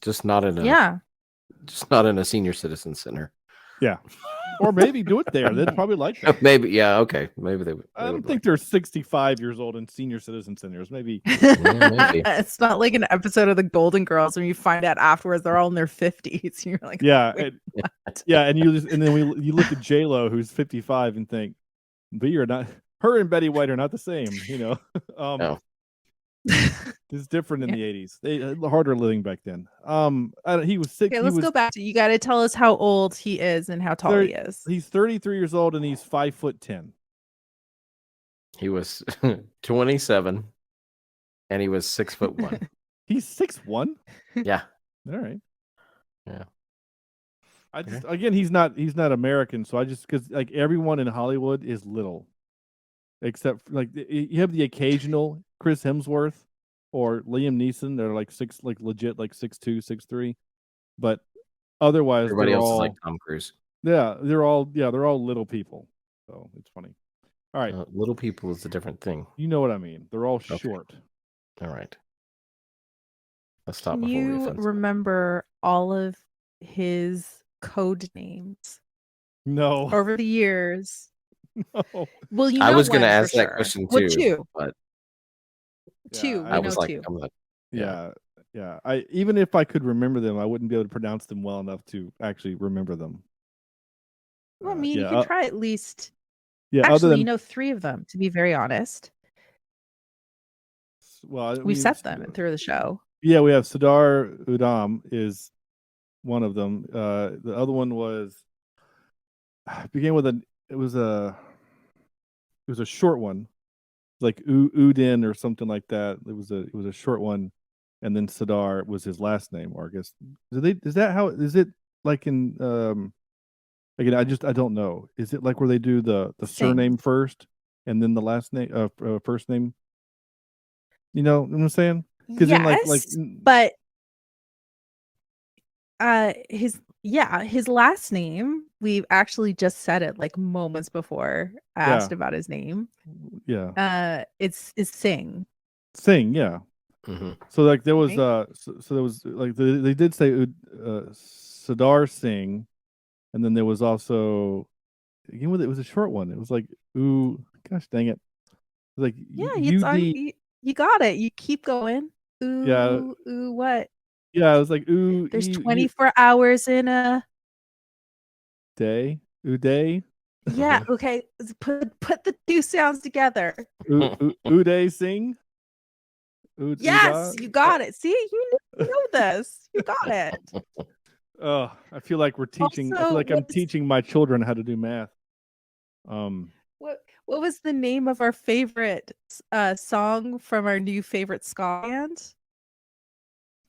Just not in a senior citizen center. Yeah. Or maybe do it there. They'd probably like that. Maybe, yeah, okay. Maybe they would. I don't think they're 65 years old in senior citizen centers. Maybe. Maybe. It's not like an episode of the Golden Girls when you find out afterwards they're all in their 50s. And you're like, Yeah. "Wait, And then you look at J-Lo, who's 55, and think, but you're not. Her and Betty White are not the same. No. It's different in the 80s. They harder living back then. He was sick. Okay, let's go back to you. Got to tell us how old he is and how tall he is. He's 33 years old and he's 5'10". He was 27 and he was 6'1". He's 6'1". Yeah. All right. Yeah. Again, he's not American, so because like everyone in Hollywood is little, except like you have the occasional Chris Hemsworth or Liam Neeson. They're like legit 6'2", 6'3", but otherwise Everybody they're else is all like Tom Cruise. they're all little people. So it's funny. All right, Little people is a different thing. you know what I mean. They're all Okay. short. All right. Let's stop Can before we you offend. remember all of his code names No, over the years? no. Well, you I know was going to one for ask that sure. question Well, too, two. but Two. Yeah, We I know was like, two. I'm not. Yeah. I even if I could remember them, I wouldn't be able to pronounce them well enough to actually remember them. Well, I mean, you yeah, can try at least. Yeah, other Actually, than you know 3 of them, to be very honest. well, We've said them through the show. Yeah, we have Sadar Udham is one of them. The other one was began with it was a short one, like Udin or something like that. It was a short one, and then Sadar was his last name, or I guess is that how is it like in again? I don't know. Is it like where they do the surname first and then the last name first name? You know what I'm saying? Because Yes, but his last name, we've actually just said it like moments before I asked about his name. Yeah. It's Singh. Singh, yeah. Mm-hmm. So like there was Right? so there was like they did say Sadar Singh, and then there was also again with it was a short one. It was like gosh dang it. It was like Yeah, it's you got it. You keep going. Yeah. What? Yeah, it was like There's 24 hours in a day. Uday. Yeah, okay. Put the 2 sounds together. Uday Singh. Yes, you got it. See, you know this. You got it. Oh, I feel like we're teaching. I feel Also, like I'm teaching my children how to do math. What was the name of our favorite song from our new favorite ska band?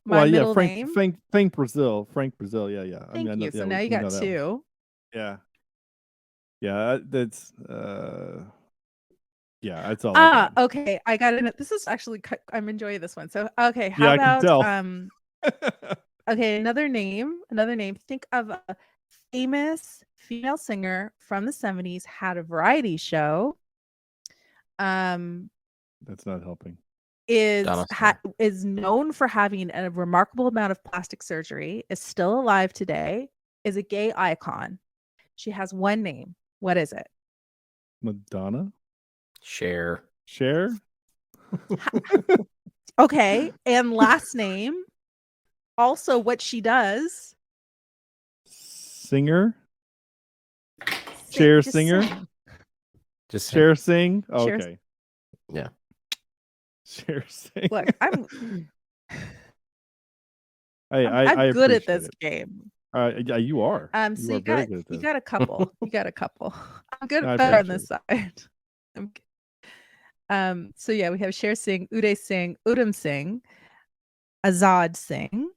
My middle name. Frank Brazil. Yeah. Thank you. So yeah, now you we got know that 2. one. Yeah, that's yeah, that's all I got. Okay. I got it. This is actually I'm enjoying this one. So okay, how Yeah, I about can tell. okay, another name. Think of a famous female singer from the 70s, had a variety show. That's not helping. Is known for having a remarkable amount of plastic surgery, is still alive today, is a gay icon. She has one name. What is it? Madonna? Cher. Okay, and last name. Also, what she does. Singer? Cher Singer? Just Cher Sing? Oh, Cher. okay. Yeah. Cher Sing. Look, I'm I good at this it. game. Yeah, you are. So you got a couple. You got a couple. I'm good I better on appreciate this side. So yeah, we have Cher Singh, Uday Singh, Udham Singh, Azad Singh,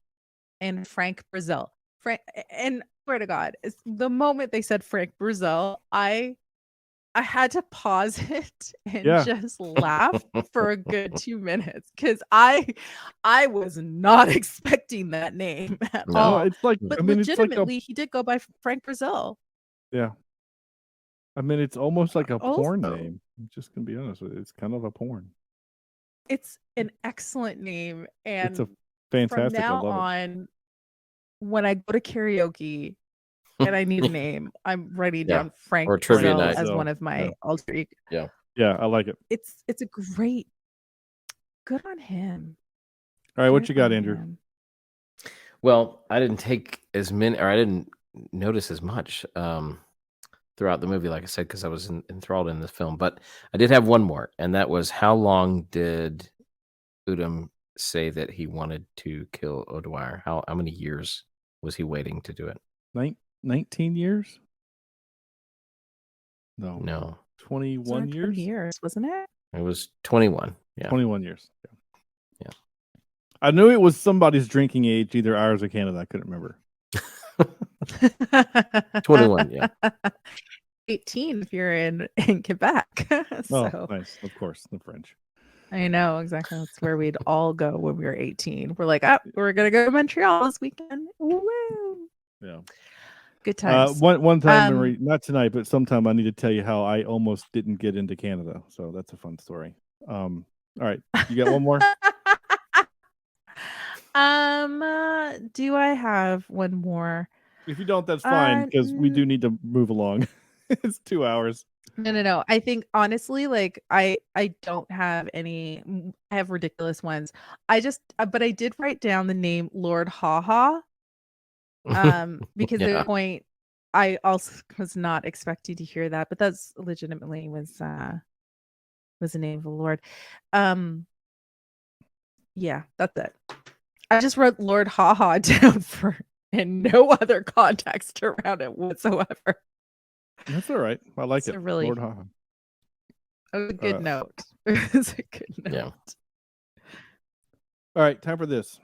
and Frank Brazil. And swear to God, the moment they said Frank Brazil, I had to pause it and just laugh for a good 2 minutes because I was not expecting that name at all. No, it's like, but I mean, legitimately, he did go by Frank Brazil. Yeah. I mean, it's almost like a porn Also, name. I'm just gonna be honest with you. It's kind of a porn. It's an excellent name, and It's a fantastic. from now I love on, when I go to karaoke and I need a name, I'm writing down Frank or trivia Brazil night as one of my alter ego. Yeah, I like it. It's a great. Good on him. All right, what you got, Andrew? Well, I didn't take as many, or I didn't notice as much throughout the movie, like I said, because I was enthralled in this film. But I did have one more, and that was how long did Udham say that he wanted to kill O'Dwyer? How many years was he waiting to do it? 19 years? No. 21 years? 20 years, wasn't it? It was 21. Yeah. 21 years. Yeah. I knew it was somebody's drinking age, either ours or Canada. I couldn't remember. 21, yeah. 18 if you're in Quebec. Oh, nice. Of course, the French. I know exactly. That's where we'd all go when we were 18. We're like, we're gonna go to Montreal this weekend. Woo! Yeah. Good times. One time, Marie, not tonight, but sometime I need to tell you how I almost didn't get into Canada. So that's a fun story. All right, you got one more? Do I have one more? If you don't, that's fine because we do need to move along. It's 2 hours. No. I think honestly, like I don't have any. I have ridiculous ones. But I did write down the name Lord Haha. Because Yeah. the point, I also was not expecting to hear that, but that's legitimately was the name of the Lord. Yeah, that's it. I just wrote Lord Haha down and no other context around it whatsoever. That's all right. I like It's it. a really Lord Haha. a good note. It's a good note. Yeah. All right, time for this.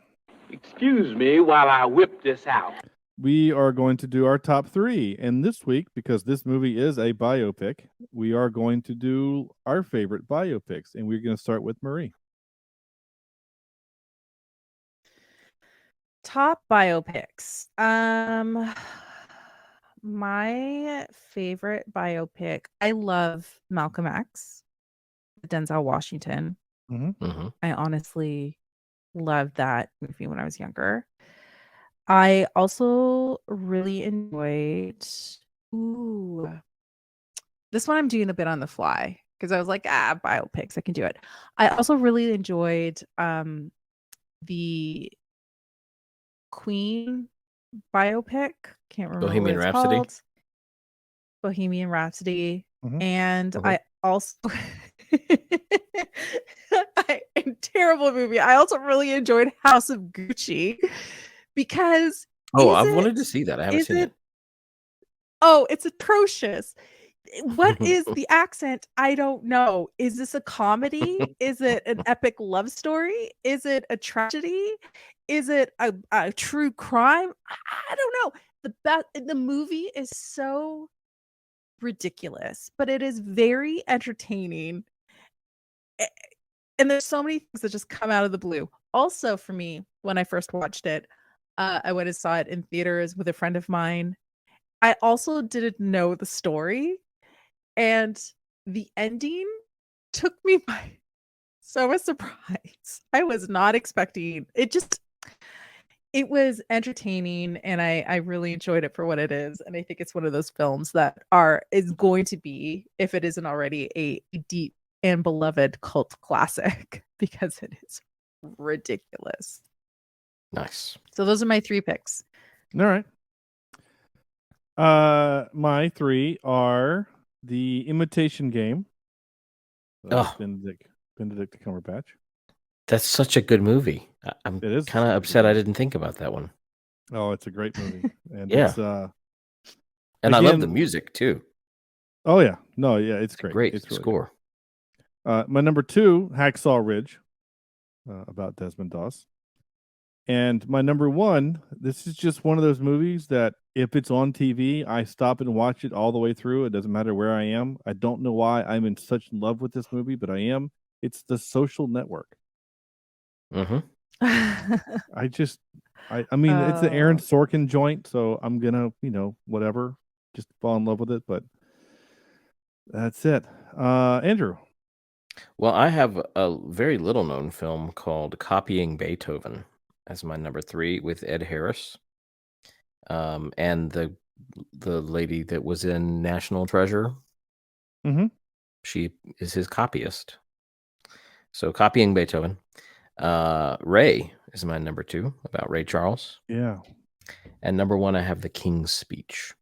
Excuse me while I whip this out. We are going to do our top 3, and this week, because this movie is a biopic, we are going to do our favorite biopics, and we're going to start with Marie. Top biopics. My favorite biopic. I love Malcolm X, Denzel Washington. Mm-hmm. I honestly loved that movie when I was younger. I also really enjoyed. Ooh, this one I'm doing a bit on the fly because I was like, biopics, I can do it. I also really enjoyed the Queen biopic. Can't remember Bohemian what it's Rhapsody? called. Bohemian Rhapsody. Mhm. And Mhm. I also terrible movie. I also really enjoyed House of Gucci because I've wanted to see that. I haven't seen it. Oh, it's atrocious. What is the accent? I don't know. Is this a comedy? Is it an epic love story? Is it a tragedy? Is it a true crime? I don't know. The movie is so ridiculous, but it is very entertaining. And there's so many things that just come out of the blue. Also, for me, when I first watched it, I went and saw it in theaters with a friend of mine. I also didn't know the story, and the ending took me by so surprise. I was not expecting it. It was entertaining, and I really enjoyed it for what it is. And I think it's one of those films that is going to be, if it isn't already, a deep and beloved cult classic because it is ridiculous. Nice. So those are my 3 picks. All right. My 3 are The Imitation Game. Benedict Cumberbatch. That's such a good movie. I'm It is kind of upset I didn't think about that one. Oh, it's a great movie, and Yeah. it's And I love the again- music too. Oh yeah, no, yeah, it's great. Great It's really score. good. My number 2, Hacksaw Ridge, about Desmond Doss. And my number 1, this is just one of those movies that if it's on TV, I stop and watch it all the way through. It doesn't matter where I am. I don't know why I'm in such love with this movie, but I am. It's The Social Network. Mm-hmm. I mean, it's the Aaron Oh. Sorkin joint, so I'm gonna, whatever, just fall in love with it. But that's it. Andrew. Well, I have a very little known film called Copying Beethoven as my number 3 with Ed Harris. And the lady that was in National Treasure. Mm-hmm. She is his copyist. So Copying Beethoven. Ray is my number 2, about Ray Charles. Yeah. And number 1, I have The King's Speech.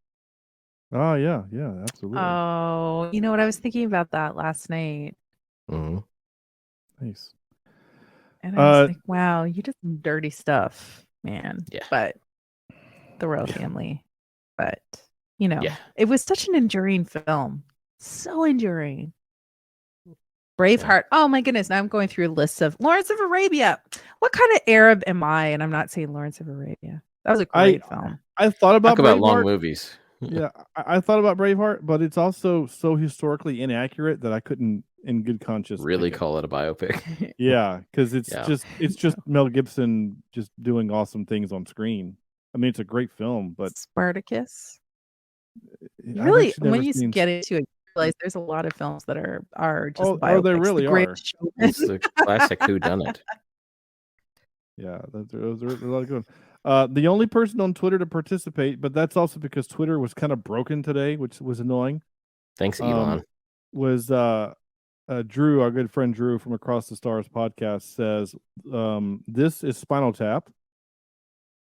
Oh yeah, absolutely. Oh, you know what? I was thinking about that last night. Mm-hmm. Nice. And I was like, wow, you did some dirty stuff, man. Yeah. But the royal family. But, Yeah. it was such an enduring film. So enduring. Braveheart. Oh my goodness. Now I'm going through a list of Lawrence of Arabia. What kind of Arab am I? And I'm not saying Lawrence of Arabia. That was a great film. I thought about Talk about Braveheart. long movies. Yeah, I thought about Braveheart, but it's also so historically inaccurate that I couldn't in good conscience. Really pick it. call it a biopic. Yeah, because it's Yeah. just Mel Gibson just doing awesome things on screen. I mean, it's a great film, but Spartacus. I've Really, actually never when you seen. get into it, you realize there's a lot of films that are just Oh, biopics. there really The are. Greatest Showman. It's the classic whodunit. Yeah, those are a lot of good. The only person on Twitter to participate, but that's also because Twitter was kind of broken today, which was annoying. Thanks, Elon. Was Drew, our good friend Drew from Across the Stars podcast, says this is Spinal Tap.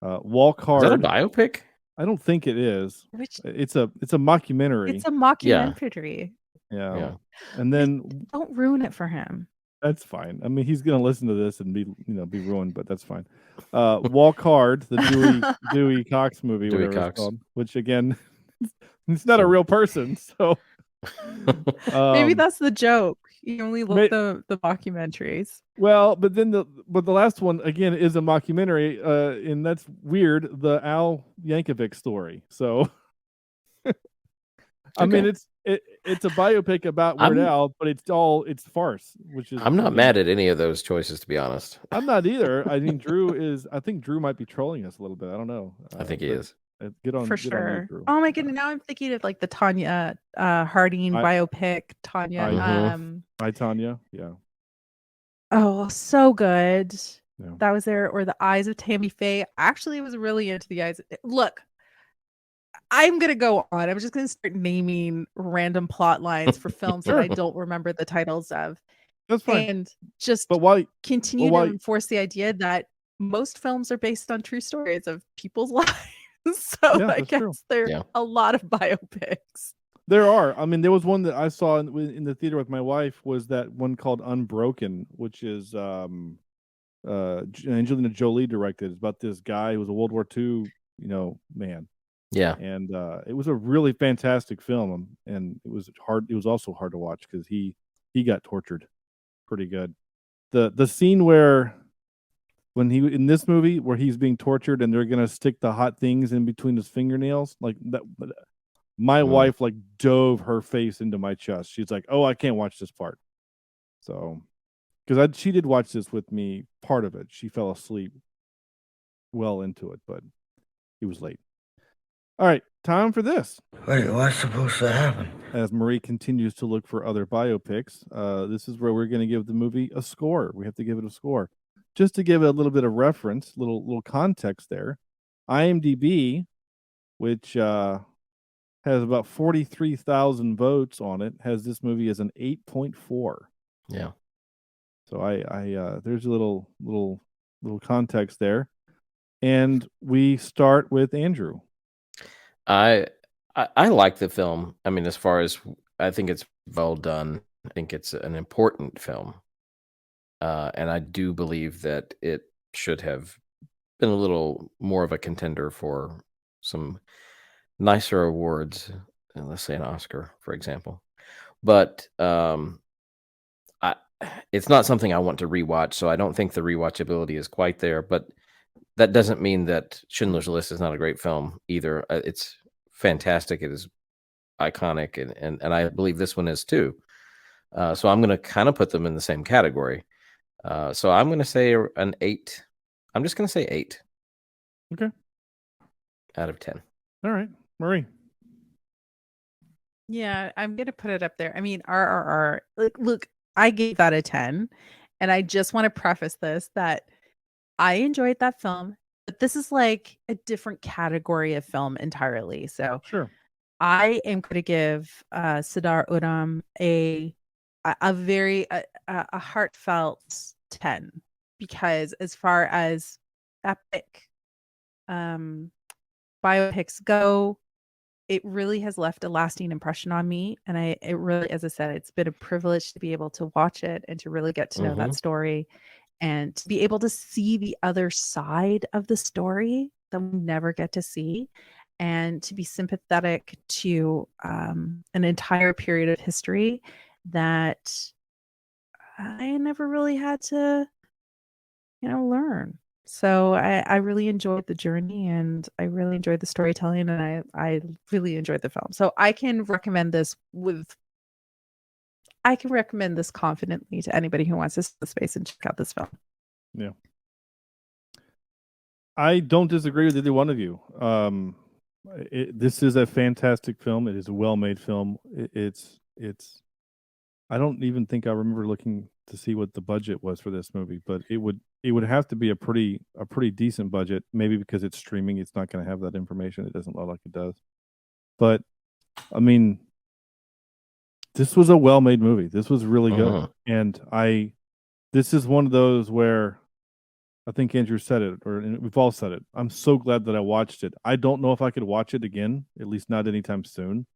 Walk Hard. Is that a biopic? I don't think it is. Which It's a mockumentary. it's a mockumentary. Yeah. And then Don't ruin it for him. that's fine. I mean, he's gonna listen to this and be ruined, but that's fine. Walk Hard, the Dewey Cox movie, Dewey whatever Cox. it's called, which again, it's not a real person. So Maybe that's the joke. You only look the documentaries. well, but the last one again is a mockumentary, and that's weird. The Al Yankovic story. So, I mean, it's a biopic about Weird Al, but it's farce, which is. I'm not mad at any of those choices, to be honest. I'm not either. I mean, I think Drew might be trolling us a little bit. I don't know. I think he is. Good on For good sure. on you, Drew. Oh my goodness! Now I'm thinking of like the Tanya Harding biopic. Tanya. Hi, Tanya. Yeah. Oh, so good. Yeah. That was there. Or The Eyes of Tammy Faye. Actually, was really into The Eyes. Look, I'm gonna go on. I'm just gonna start naming random plot lines for films that I don't remember the titles of. That's fine. And just continue to enforce the idea that most films are based on true stories of people's lives. So I guess there are a lot of biopics. There are. I mean, there was one that I saw in the theater with my wife. Was that one called Unbroken, which is Angelina Jolie directed. It's about this guy who was a World War II, man. Yeah. And it was a really fantastic film, and it was hard. It was also hard to watch because he got tortured pretty good. The scene where when he in this movie where he's being tortured and they're gonna stick the hot things in between his fingernails, like that. My wife like dove her face into my chest. She's like, "Oh, I can't watch this part." So, because she did watch this with me, part of it. She fell asleep well into it, but it was late. All right, time for this. Wait, what's supposed to happen? As Marie continues to look for other biopics, this is where we're going to give the movie a score. We have to give it a score. Just to give it a little bit of reference, little context there. IMDb, which has about 43,000 votes on it, has this movie as an 8.4. Yeah. So I there's a little context there. And we start with Andrew. I like the film. I mean, as far as I think it's well done. I think it's an important film. And I do believe that it should have been a little more of a contender for some nicer awards, let's say an Oscar, for example. But it's not something I want to rewatch, so I don't think the rewatchability is quite there. But that doesn't mean that Schindler's List is not a great film either. It's fantastic. It is iconic, and I believe this one is too. So I'm going to kind of put them in the same category. So I'm going to say an 8. I'm just going to say 8. Okay. Out of 10. All right, Marie. Yeah, I'm gonna put it up there. I mean, RRR. Look, I gave that a 10, and I just want to preface this that I enjoyed that film, but this is like a different category of film entirely. So sure, I am going to give Sadar Udham a very heartfelt 10, because as far as epic biopics go, it really has left a lasting impression on me. And it really, as I said, it's been a privilege to be able to watch it and to really get to know that story and to be able to see the other side of the story that we never get to see, and to be sympathetic to an entire period of history that I never really had to, learn. So I really enjoyed the journey, and I really enjoyed the storytelling, and I really enjoyed the film. So I can recommend this with I can recommend this confidently to anybody who wants to see the space and check out this film. Yeah. I don't disagree with either one of you. This is a fantastic film. It is a well-made film. It's. I don't even think I remember looking to see what the budget was for this movie, but it would have to be a pretty decent budget. Maybe because it's streaming, it's not going to have that information. It doesn't look like it does. But I mean, this was a well-made movie. This was really good, and this is one of those where I think Andrew said it, or we've all said it. I'm so glad that I watched it. I don't know if I could watch it again, at least not anytime soon,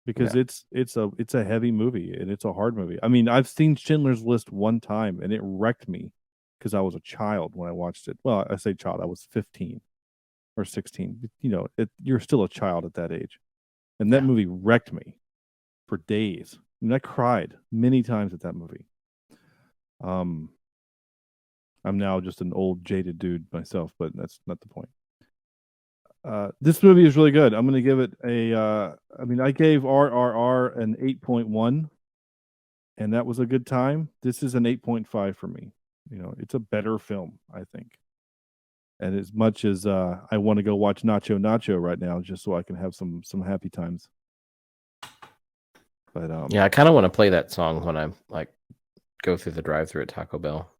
because it's a heavy movie and it's a hard movie. I mean, I've seen Schindler's List one time and it wrecked me because I was a child when I watched it. Well, I say child, I was 15 or 16. You know, you're still a child at that age, and that movie wrecked me for days. I mean, I cried many times at that movie. I'm now just an old jaded dude myself, but that's not the point. This movie is really good. I'm going to give it I gave RRR an 8.1, and that was a good time. This is an 8.5 for me. You know, it's a better film, I think. And as much as I want to go watch Nacho right now, just so I can have some happy times. But yeah, I kind of want to play that song when I like go through the drive-thru at Taco Bell.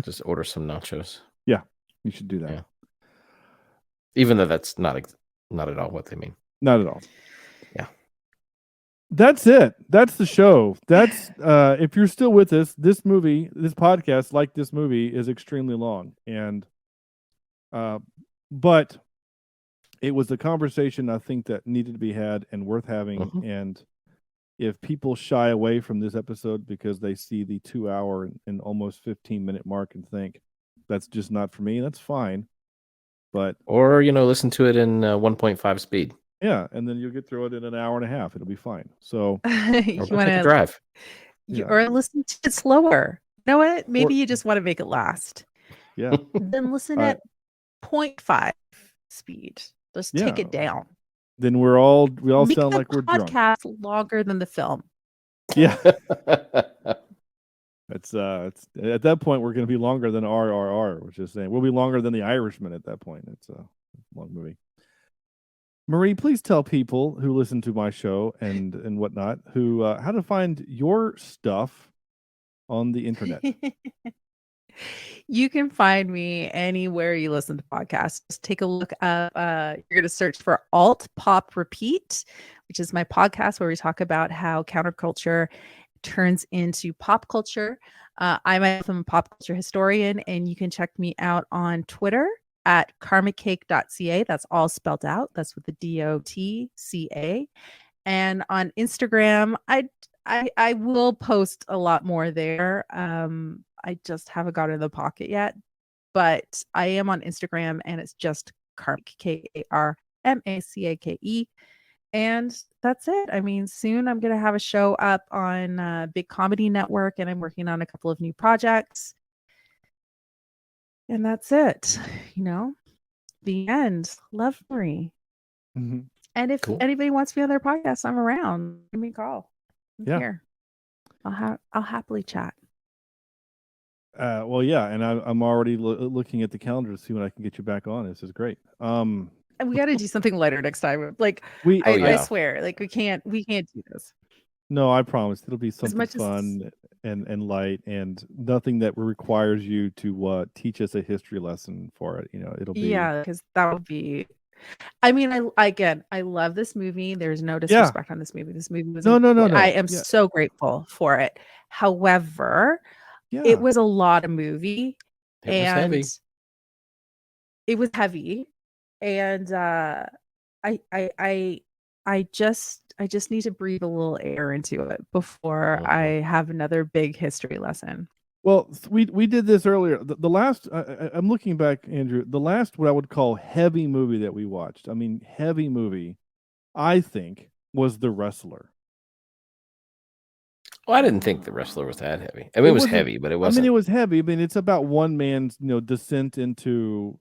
Just order some nachos. Yeah, you should do that. Yeah. Even though that's not at all what they mean. Not at all. Yeah. That's it. That's the show. That's if you're still with us, this podcast, like this movie, is extremely long. And but it was a conversation I think that needed to be had and worth having. And if people shy away from this episode because they see the 2 hour and almost 15-minute mark and think that's just not for me, that's fine. But or listen to it in 1.5 speed. Yeah, and then you'll get through it in an hour and a half. It'll be fine. So you want to drive, or listen to it slower. You know what? Maybe you just want to make it last. Yeah. Then listen at 0.5 speed. Just take it down. Then we all Make sound the like we're drunk. podcast longer than the film. Yeah. It's at that point we're going to be longer than RRR, which is saying we'll be longer than The Irishman at that point. It's a long movie. Marie, please tell people who listen to my show and whatnot how to find your stuff on the internet. You can find me anywhere you listen to podcasts. Just take a look up. You're going to search for Alt Pop Repeat, which is my podcast where we talk about how counterculture turns into pop culture. I myself am a pop culture historian, and you can check me out on Twitter at karmacake.ca. That's all spelled out. That's with the DOTCA. And on Instagram, I will post a lot more there. I just haven't got in the pocket yet, but I am on Instagram, and it's just Karmacake, KARMACAKE. And that's it. I mean, soon I'm going to have a show up on Big Comedy Network, and I'm working on a couple of new projects. And that's it. The end. Love, Marie. Mm-hmm. And if anybody wants to be on their podcast, I'm around. Give me a call. I'm here. I'll happily chat. Well, yeah, and I'm already looking at the calendar to see when I can get you back on. This is great. And we got to do something lighter next time. Like I swear, like we can't do this. No, I promise it'll be something fun and light, and nothing that requires you to teach us a history lesson for it. It'll be because that would be. I mean, I love this movie. There's no disrespect on this movie. This movie was no. I am so grateful for it. However, it was a lot of movie, and it was heavy, and I just need to breathe a little air into it before I have another big history lesson. Well, we did this earlier. The last, I'm looking back, Andrew, the last what I would call heavy movie that we watched, heavy movie, I think, was The Wrestler. Well, I didn't think The Wrestler was that heavy. I mean, it was heavy, but it wasn't. It was heavy. It's about one man's, descent into,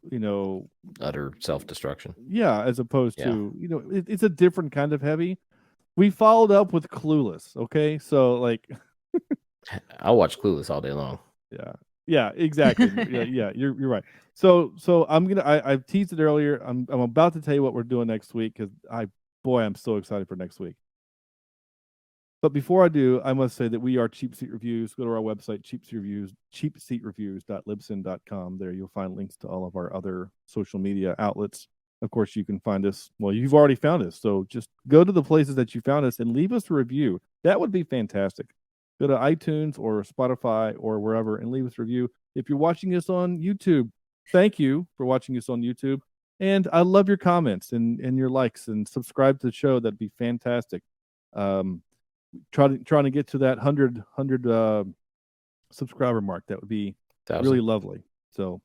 utter self-destruction. Yeah, as opposed to, it's a different kind of heavy. we followed up with Clueless. Okay, so like, I'll watch Clueless all day long. yeah, exactly. yeah, you're right. So I've teased it earlier. I'm about to tell you what we're doing next week because I'm so excited for next week. But before I do, I must say that we are Cheapseat Reviews. Go to our website, cheapseatreviews.libsyn.com. There you'll find links to all of our other social media outlets. Of course, you can find us. Well, you've already found us. So just go to the places that you found us and leave us a review. That would be fantastic. Go to iTunes or Spotify or wherever and leave us a review. If you're watching us on YouTube, thank you for watching us on YouTube. And I love your comments and your likes, and subscribe to the show. That'd be fantastic. Trying to get to that 100 subscriber mark. That would be 1,000. really lovely. So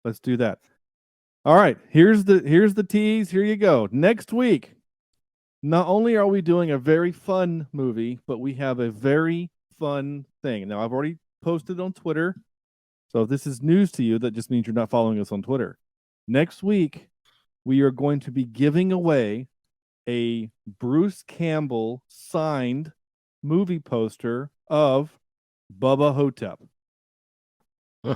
let's do that. All right, here's the tease. Here you go. Next week, not only are we doing a very fun movie, but we have a very fun thing. Now, I've already posted on Twitter, so if this is news to you, that just means you're not following us on Twitter. Next week, we are going to be giving away a Bruce Campbell signed movie poster of Bubba Hotep.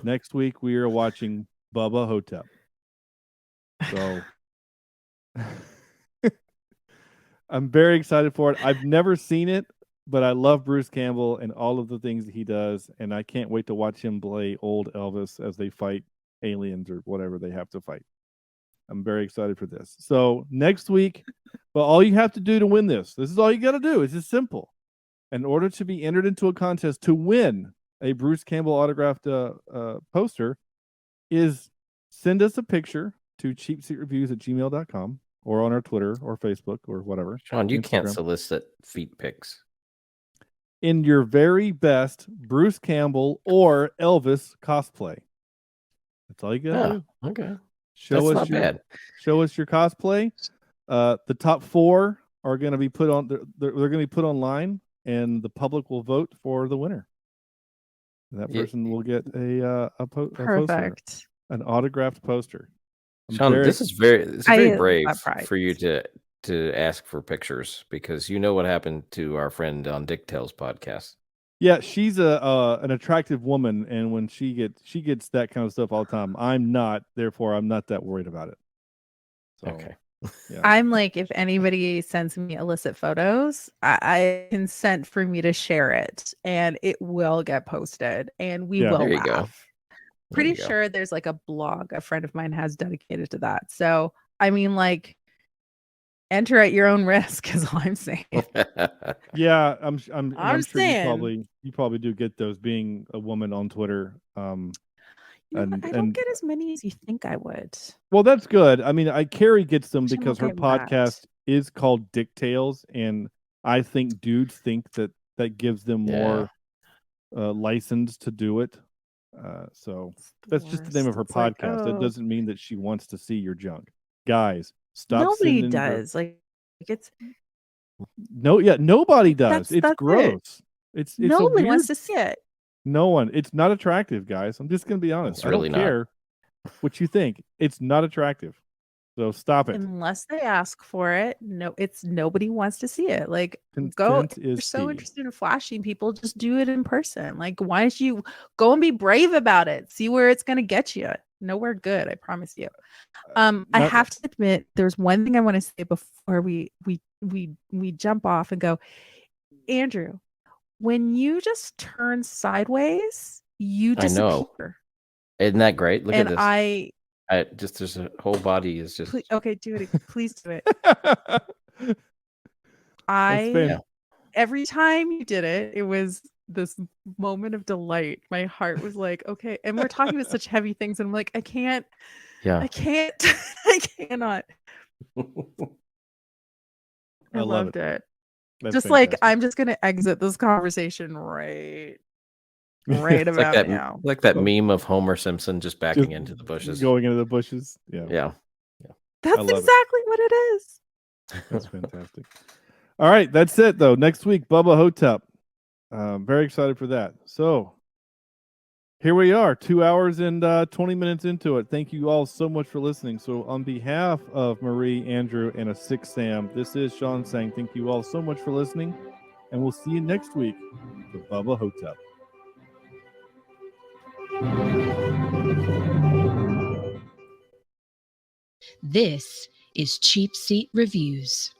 Next week we are watching Bubba Hotep. So I'm very excited for it. I've never seen it, but I love Bruce Campbell and all of the things that he does, and I can't wait to watch him play old Elvis as they fight aliens or whatever they have to fight. I'm very excited for this. So next week, well, all you have to do to win this is all you got to do. It's just simple. In order to be entered into a contest to win a Bruce Campbell autographed poster, is send us a picture to cheapseatreviews@gmail.com or on our Twitter or Facebook or whatever. Sean, you Instagram. can't solicit feet pics. In your very best Bruce Campbell or Elvis cosplay. That's all you got to do. Okay. Show That's us not bad. Show us your cosplay. The top 4 are going to be put on. They're going to be put online, and the public will vote for the winner. And that person will get a poster, an autographed poster. Sean, it's very brave for you to ask for pictures, because you know what happened to our friend on Dick Tales podcast. Yeah, she's an attractive woman, and when she gets that kind of stuff all the time. I'm not, therefore I'm not that worried about it. So, okay. Yeah. I'm like, if anybody sends me illicit photos, I consent for me to share it, and it will get posted, and we will there you laugh. go. Pretty sure there's like a blog a friend of mine has dedicated to that. So I mean, like, enter at your own risk is all I'm saying. Yeah, I'm sure saying. you probably do get those, being a woman on Twitter. I don't get as many as you think I would. Well, that's good. I mean, Carrie gets them because her get podcast is called Dick Tales, and I think dudes think that gives them more license to do it. So that's just the name of her podcast. That doesn't mean that she wants to see your junk. Guys, stop. Nobody does. Like it's nobody does. It's gross. It's nobody wants to see it. No one. It's not attractive, guys. I'm just going to be honest. It's really I don't care what you think. It's not attractive. So stop it. Unless they ask for it. No, nobody wants to see it. Like, you're so interested in flashing people, just do it in person. Like, why don't you go and be brave about it? See where it's going to get you. Nowhere good, I promise you. I have to admit, there's one thing I want to say before we jump off and go. Andrew, when you just turn sideways, you disappear. I know. Isn't that great? Look at this. I just, there's a whole body is just. Okay, do it. Please do it. Every time you did it, it was this moment of delight. My heart was like, okay. And we're talking about such heavy things, and I'm like, I can't. Yeah. I can't. I cannot. I loved it. That's just fantastic. like, I'm just gonna exit this conversation right about like now. Like that meme of Homer Simpson just backing into the bushes. Going into the bushes. Yeah. That's exactly what it is. That's fantastic. All right, that's it though. Next week, Bubba Hotep. Very excited for that. So Here we are, 2 hours and 20 minutes into it. Thank you all so much for listening. So on behalf of Marie, Andrew, and a sick Sam, this is Sean saying thank you all so much for listening, and we'll see you next week for Bubba Hotel. This is Cheapseat Reviews.